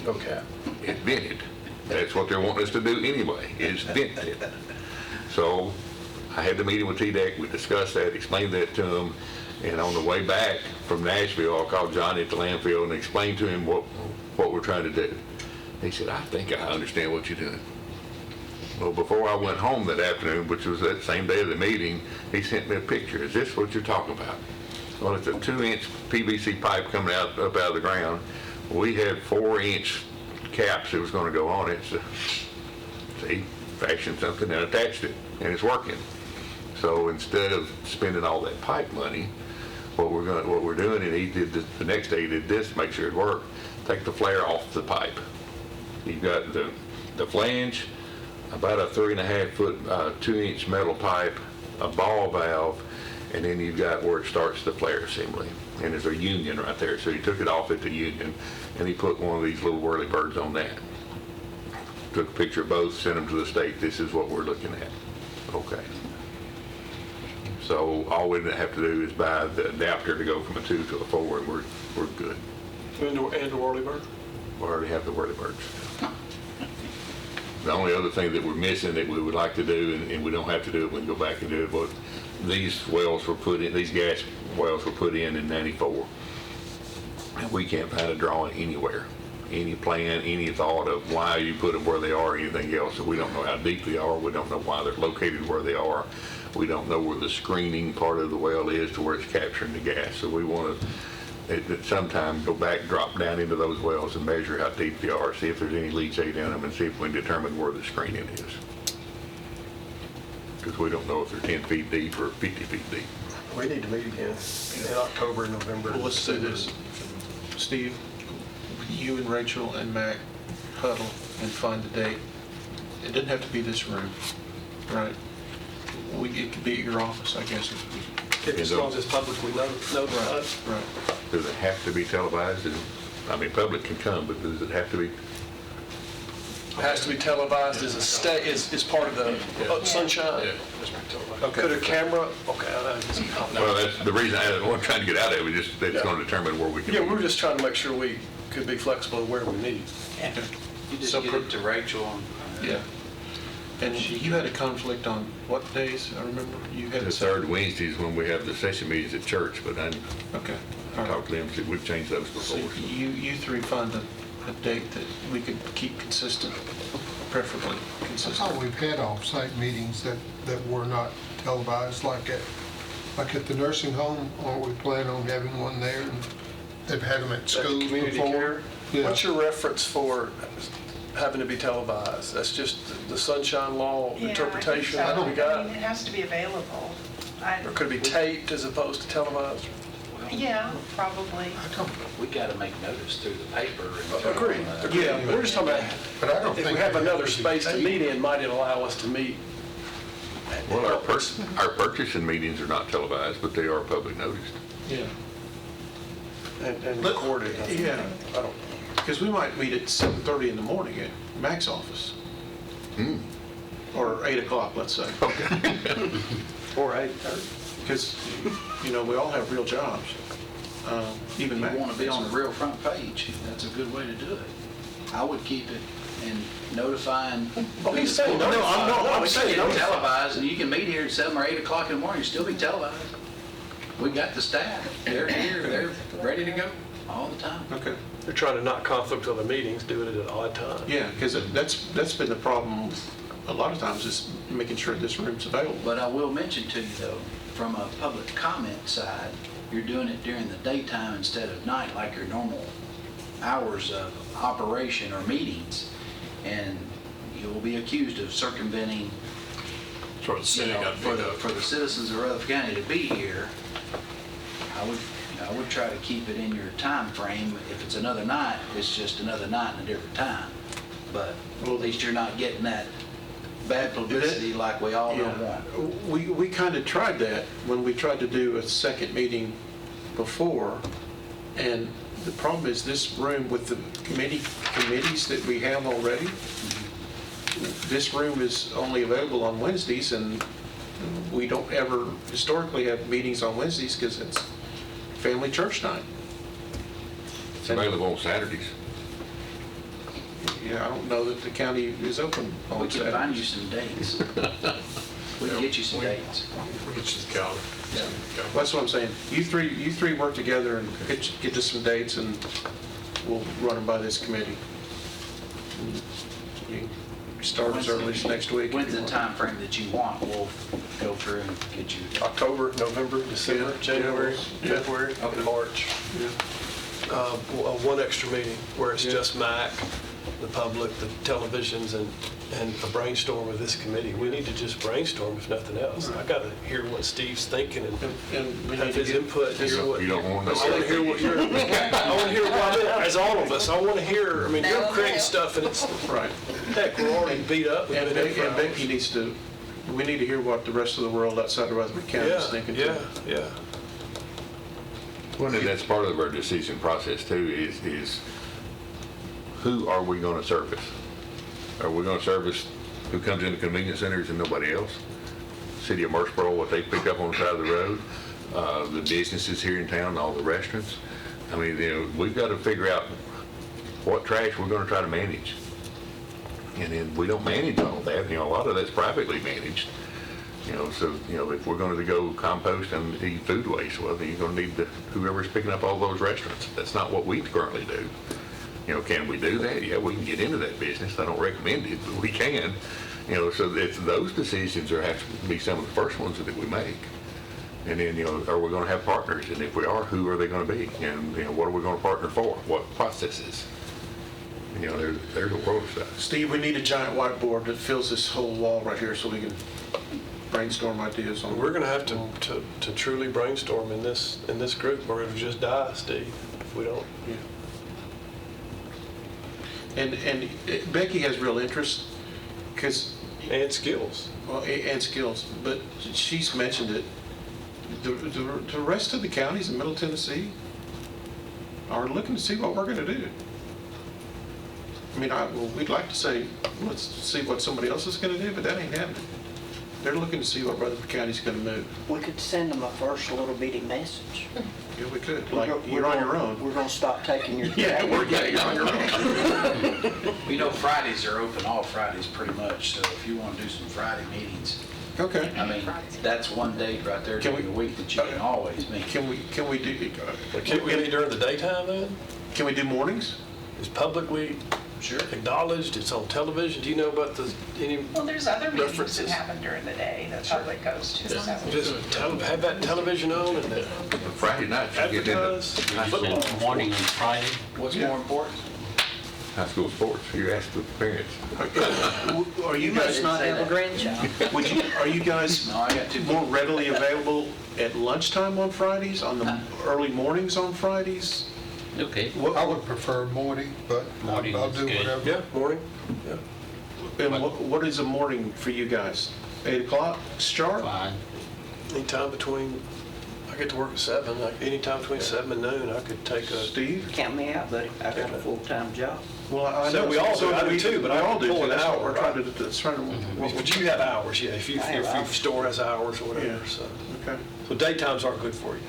Okay. It vented. That's what they're wanting us to do anyway, is vent it. So I had the meeting with TDEC, we discussed that, explained that to them, and on the way back from Nashville, I called Johnny at the landfill and explained to him what we're trying to do. He said, I think I understand what you're doing. Well, before I went home that afternoon, which was that same day of the meeting, he sent me a picture. Is this what you're talking about? Well, it's a 2-inch PVC pipe coming up out of the ground. We had 4-inch caps that was going to go on it. So, see, fashioned something and attached it, and it's working. So instead of spending all that pipe money, what we're doing, and he did this, the next day he did this to make sure it worked. Take the flare off the pipe. You've got the flange, about a 3.5-foot, 2-inch metal pipe, a ball valve, and then you've got where it starts the flare assembly. And there's a union right there. So he took it off at the union, and he put one of these little whirly birds on that. Took a picture of both, sent them to the state. This is what we're looking at. Okay. So all we have to do is buy the adapter to go from a 2 to a 4, and we're good. And the whirlybird? We already have the whirly birds. The only other thing that we're missing that we would like to do, and we don't have to do it, we can go back and do it, but these wells were put in, these gas wells were put in '94. And we can't find a drawing anywhere, any plan, any thought of why you put them where they are, or anything else. So we don't know how deep they are. We don't know why they're located where they are. We don't know where the screening part of the well is to where it's capturing the gas. So we want to, at some time, go back, drop down into those wells and measure how deep they are, see if there's any leachate in them, and see if we can determine where the screening is. Because we don't know if they're 10 feet deep or 50 feet deep. We need to meet again in October and November. Well, let's do this. Steve, you and Rachel and Mac huddle and find the date. It doesn't have to be this room, right? It could be at your office, I guess. As long as it's publicly notified. Right. Does it have to be televised? I mean, public can come, but does it have to be? Has to be televised as is part of the Sunshine? Yeah, just be televised. Okay. Could a camera, Well, that's the reason I'm trying to get out of it, just that's going to determine where we can. yeah, we're just trying to make sure we could be flexible where we need. You just So get it to Rachel on. Yeah. And you had a conflict on what days? I remember you had. The third Wednesdays when we have the session meetings at church, but I Okay. All right. talked to them, we've changed those So before. you three find a date that we could keep consistent, preferably I consistent. thought we've had off-site meetings that were not televised, like at the nursing home, or we plan on having one there, and they've had them at schools Community before. care. Yeah. What's your reference for having to be televised? That's just the Sunshine Law interpretation I that we don't- got? It has to be available. Or could it be taped as opposed to televised? Yeah, probably. We got to make notice through the paper. and Agreed. Yeah, we're just talking about, But I don't if we think have they another have to be space to taped. meet in, might it allow us to meet? Well, our purchasing meetings are not televised, but they are public noticed. Yeah. And recorded. Yeah. I don't, Because we might meet at 7:30 in the morning at Mac's office. Or 8 o'clock, let's say. or 8:30. Because, we all have real jobs. Even You Mac. want to be on the real front page, that's a good way to do it. I would keep it and notifying. Oh, he's saying notify. I'm saying notify. televised, and you can meet here at 7 or 8 o'clock in the morning, still be televised. We got the staff, they're here, they're ready to go all the time. Okay. They're trying to not conflict with other meetings, do it at an odd time. Yeah, because that's been the problem a lot of times, is making sure this room's available. But I will mention to you though, from a public comment side, you're doing it during the daytime instead of night, like your normal hours of operation or meetings. And you will be accused of circumventing, Sort of you know, setting up. for the citizens of Rutherford County to be here. I would try to keep it in your time frame. If it's another night, it's just another night and a different time. But at least you're not getting that bad publicity like we all don't want. We kind of tried that when we tried to do a second meeting before, and the problem is this room with the committees that we have already, this room is only available on Wednesdays, and we don't ever historically have meetings on Wednesdays because it's family church night. It's available on Saturdays. Yeah, I don't know that the county is open on We can find you Saturdays. some dates. We can get you some dates. We'll get you the calendar. That's what I'm saying. You three work together and get us some dates, and we'll run them by this committee. You can start as early as next week. When's the time frame that you want? We'll go through and get you. October, November, December, Yeah. January, Yeah. February, and March. One extra meeting where it's just Mac, the public, the televisions, and a brainstorm with this committee. We need to just brainstorm if nothing else. I got to hear what Steve's thinking And we have need to his get input. Hear what, You don't want to know. I want to hear what you're, I want to hear what, as all of us, I want to hear, I mean, you're creating stuff and it's, right. heck, we're already beat up. We've And been in for Becky hours. needs to. We need to hear what the rest of the world outside of Rutherford County is thinking too. Yeah. Well, and that's part of our decision process too, is who are we going to service? Are we going to service who comes into convenience centers and nobody else? City of Murfreesboro, what they pick up on the side of the road, the businesses here in town, all the restaurants. I mean, we've got to figure out what trash we're going to try to manage. And then we don't manage all that, a lot of that's privately managed. So, if we're going to go compost and eat food waste, well, then you're going to need whoever's picking up all those restaurants. That's not what we currently do. Can we do that? Yeah, we can get into that business. I don't recommend it, but we can. So it's those decisions have to be some of the first ones that we make. And then, are we going to have partners? And if we are, who are they going to be? And, what are we going to partner for? What processes? There's a world of stuff. Steve, we need a giant whiteboard that fills this whole wall right here so we can brainstorm ideas on. We're going to have to truly brainstorm in this group, or it'll just die, Steve, if we don't. And Becky has real interest, because. And skills. Well, and skills, but she's mentioned it. The rest of the counties in Middle Tennessee are looking to see what we're going to do. I mean, we'd like to say, let's see what somebody else is going to do, but that ain't happening. They're looking to see what Rutherford County's going to move. We could send them a first little bitty message. Yeah, we could. Like, you're on your own. We're gonna stop taking your. Yeah, you're on your own. We know Fridays are open all Fridays pretty much, so if you want to do some Friday meetings, Okay. I mean, that's one day right there Can during the we- week that you can always meet. Can we do? Can't we meet during the daytime then? Can we do mornings? It's publicly acknowledged, it's on television. Do you know about any Well, there's other meetings that references? happen during the day that public goes to. so. Just have that television on and Friday night, you get into advertise. Said morning on Friday. What's more important? high school sports. You ask the parents. Are you guys not have a grandchild? Are you guys No, I got two. more readily available at lunchtime on Fridays, on the early mornings on Fridays? Okay. I would prefer morning, but Morning I'll is do good. whatever. Yeah, morning. Yeah. And what is a morning for you guys? 8 o'clock sharp? Fine. Anytime between, I get to work at 7, like anytime between 7 and noon, I could take a. Steve? Count me out, buddy. I got a full-time job. Well, I So know. we all do, I do too, but we I all can do pull too. an That's what hour, we're trying to, right? that's trying to. But you have hours, yeah, if I have your hours. store has hours or Yeah. whatever, so. Okay. So daytimes aren't good for you.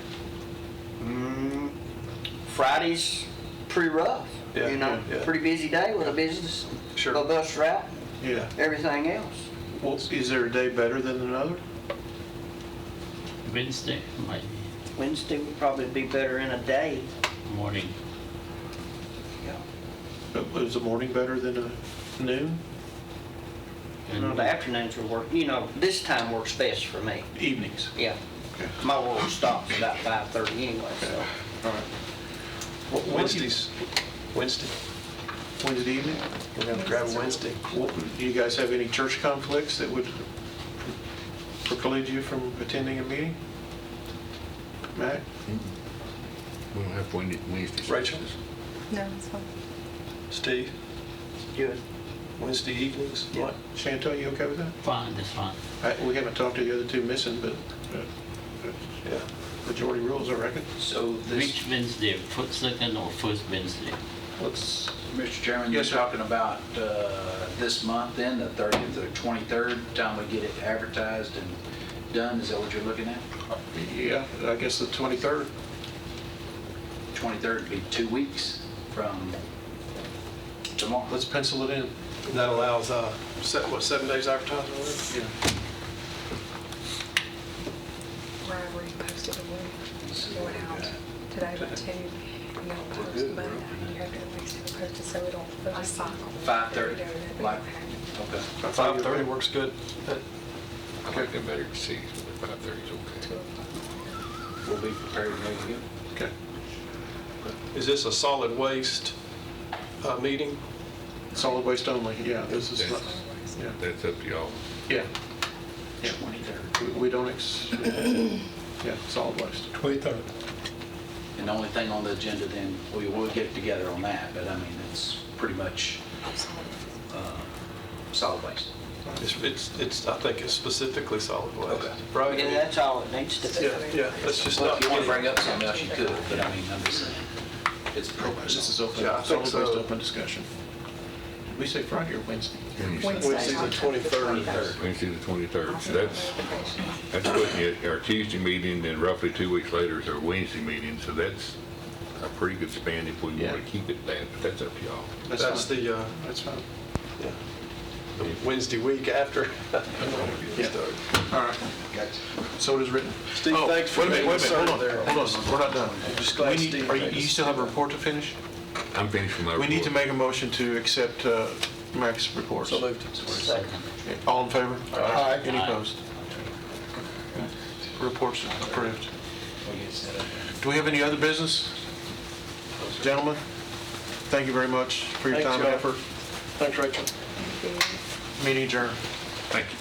Friday's pretty rough, Yeah, you know, yeah, yeah. pretty busy day with a business, Sure. a bus route, Yeah. everything else. Well, is there a day better than another? Wednesday, might Wednesday would probably be better in a day. morning. Is the morning better than a noon? You know, the afternoons will work, you know, this time works best for me. Evenings? Yeah. Okay. My work stops about 5:30 anyway, so. All right. Wednesday Wednesday evening? we're gonna grab a Wednesday. Do you guys have any church conflicts that would preclude you from attending a meeting? Matt? We don't have Wednesdays. Rachel, No, it's fine. Steve, Good. Wednesday evenings, what? Chantel, you okay with that? Fine, that's fine. We haven't talked to the other two missing, but Yeah. majority rules, I reckon. So this, Which Wednesday, second or first Wednesday? Let's, Mr. Chairman, you're Yes, sir. talking about this month then, the 30th or 23rd, time we get it advertised and done, is that what you're looking at? yeah, I guess the 23rd. 23rd would be 2 weeks from tomorrow. Let's pencil it in. And that allows, 7 days advertising on it? Yeah. Wherever you posted the one going out today by 2, you don't post Monday, you have to at least have it posted so it don't feel a cycle. 5:30, like, okay. 5:30 works good. I like them better at 6, but 5:30 is okay. We'll be prepared and ready to go. Okay. Is this a solid waste meeting? Solid waste only, yeah, this is not, yeah, That's up to y'all. yeah. 23rd. We don't, yeah, solid waste. 23rd. And the only thing on the agenda then, we will get together on that, but I mean, it's pretty much solid waste. It's, I think it's specifically solid waste. Okay. Right? Yeah, that's all it needs to be. Yeah, let's just Well, not. if you want to bring up something else, you could, but I mean, I'm just saying, it's pretty much. This is open, Yeah, I think solid waste so. open discussion. We say Friday or Wednesday? Wednesday the 23rd. Wednesday the 23rd. So that's putting it, our Tuesday meeting, then roughly 2 weeks later is our Wednesday meeting. So that's a pretty good span if we Yeah. want to keep it that, but that's up to y'all. That's fine. the, That's fine. yeah. Wednesday week after. All right. So it is written. Steve, Oh, thanks for wait a minute, being wait a minute, hold on, there. hold on, we're not done. Just glad We need- Steve are made you us- still have a report to finish? I'm finished with my report. We need to make a motion to accept Mac's report. So moved. All in favor? Aye. Any opposed? Report's approved. Do we have any other business? Gentlemen, thank you very much for your Thanks, time and y'all. effort. Thanks, Rachel. Meeting adjourned. Thank you.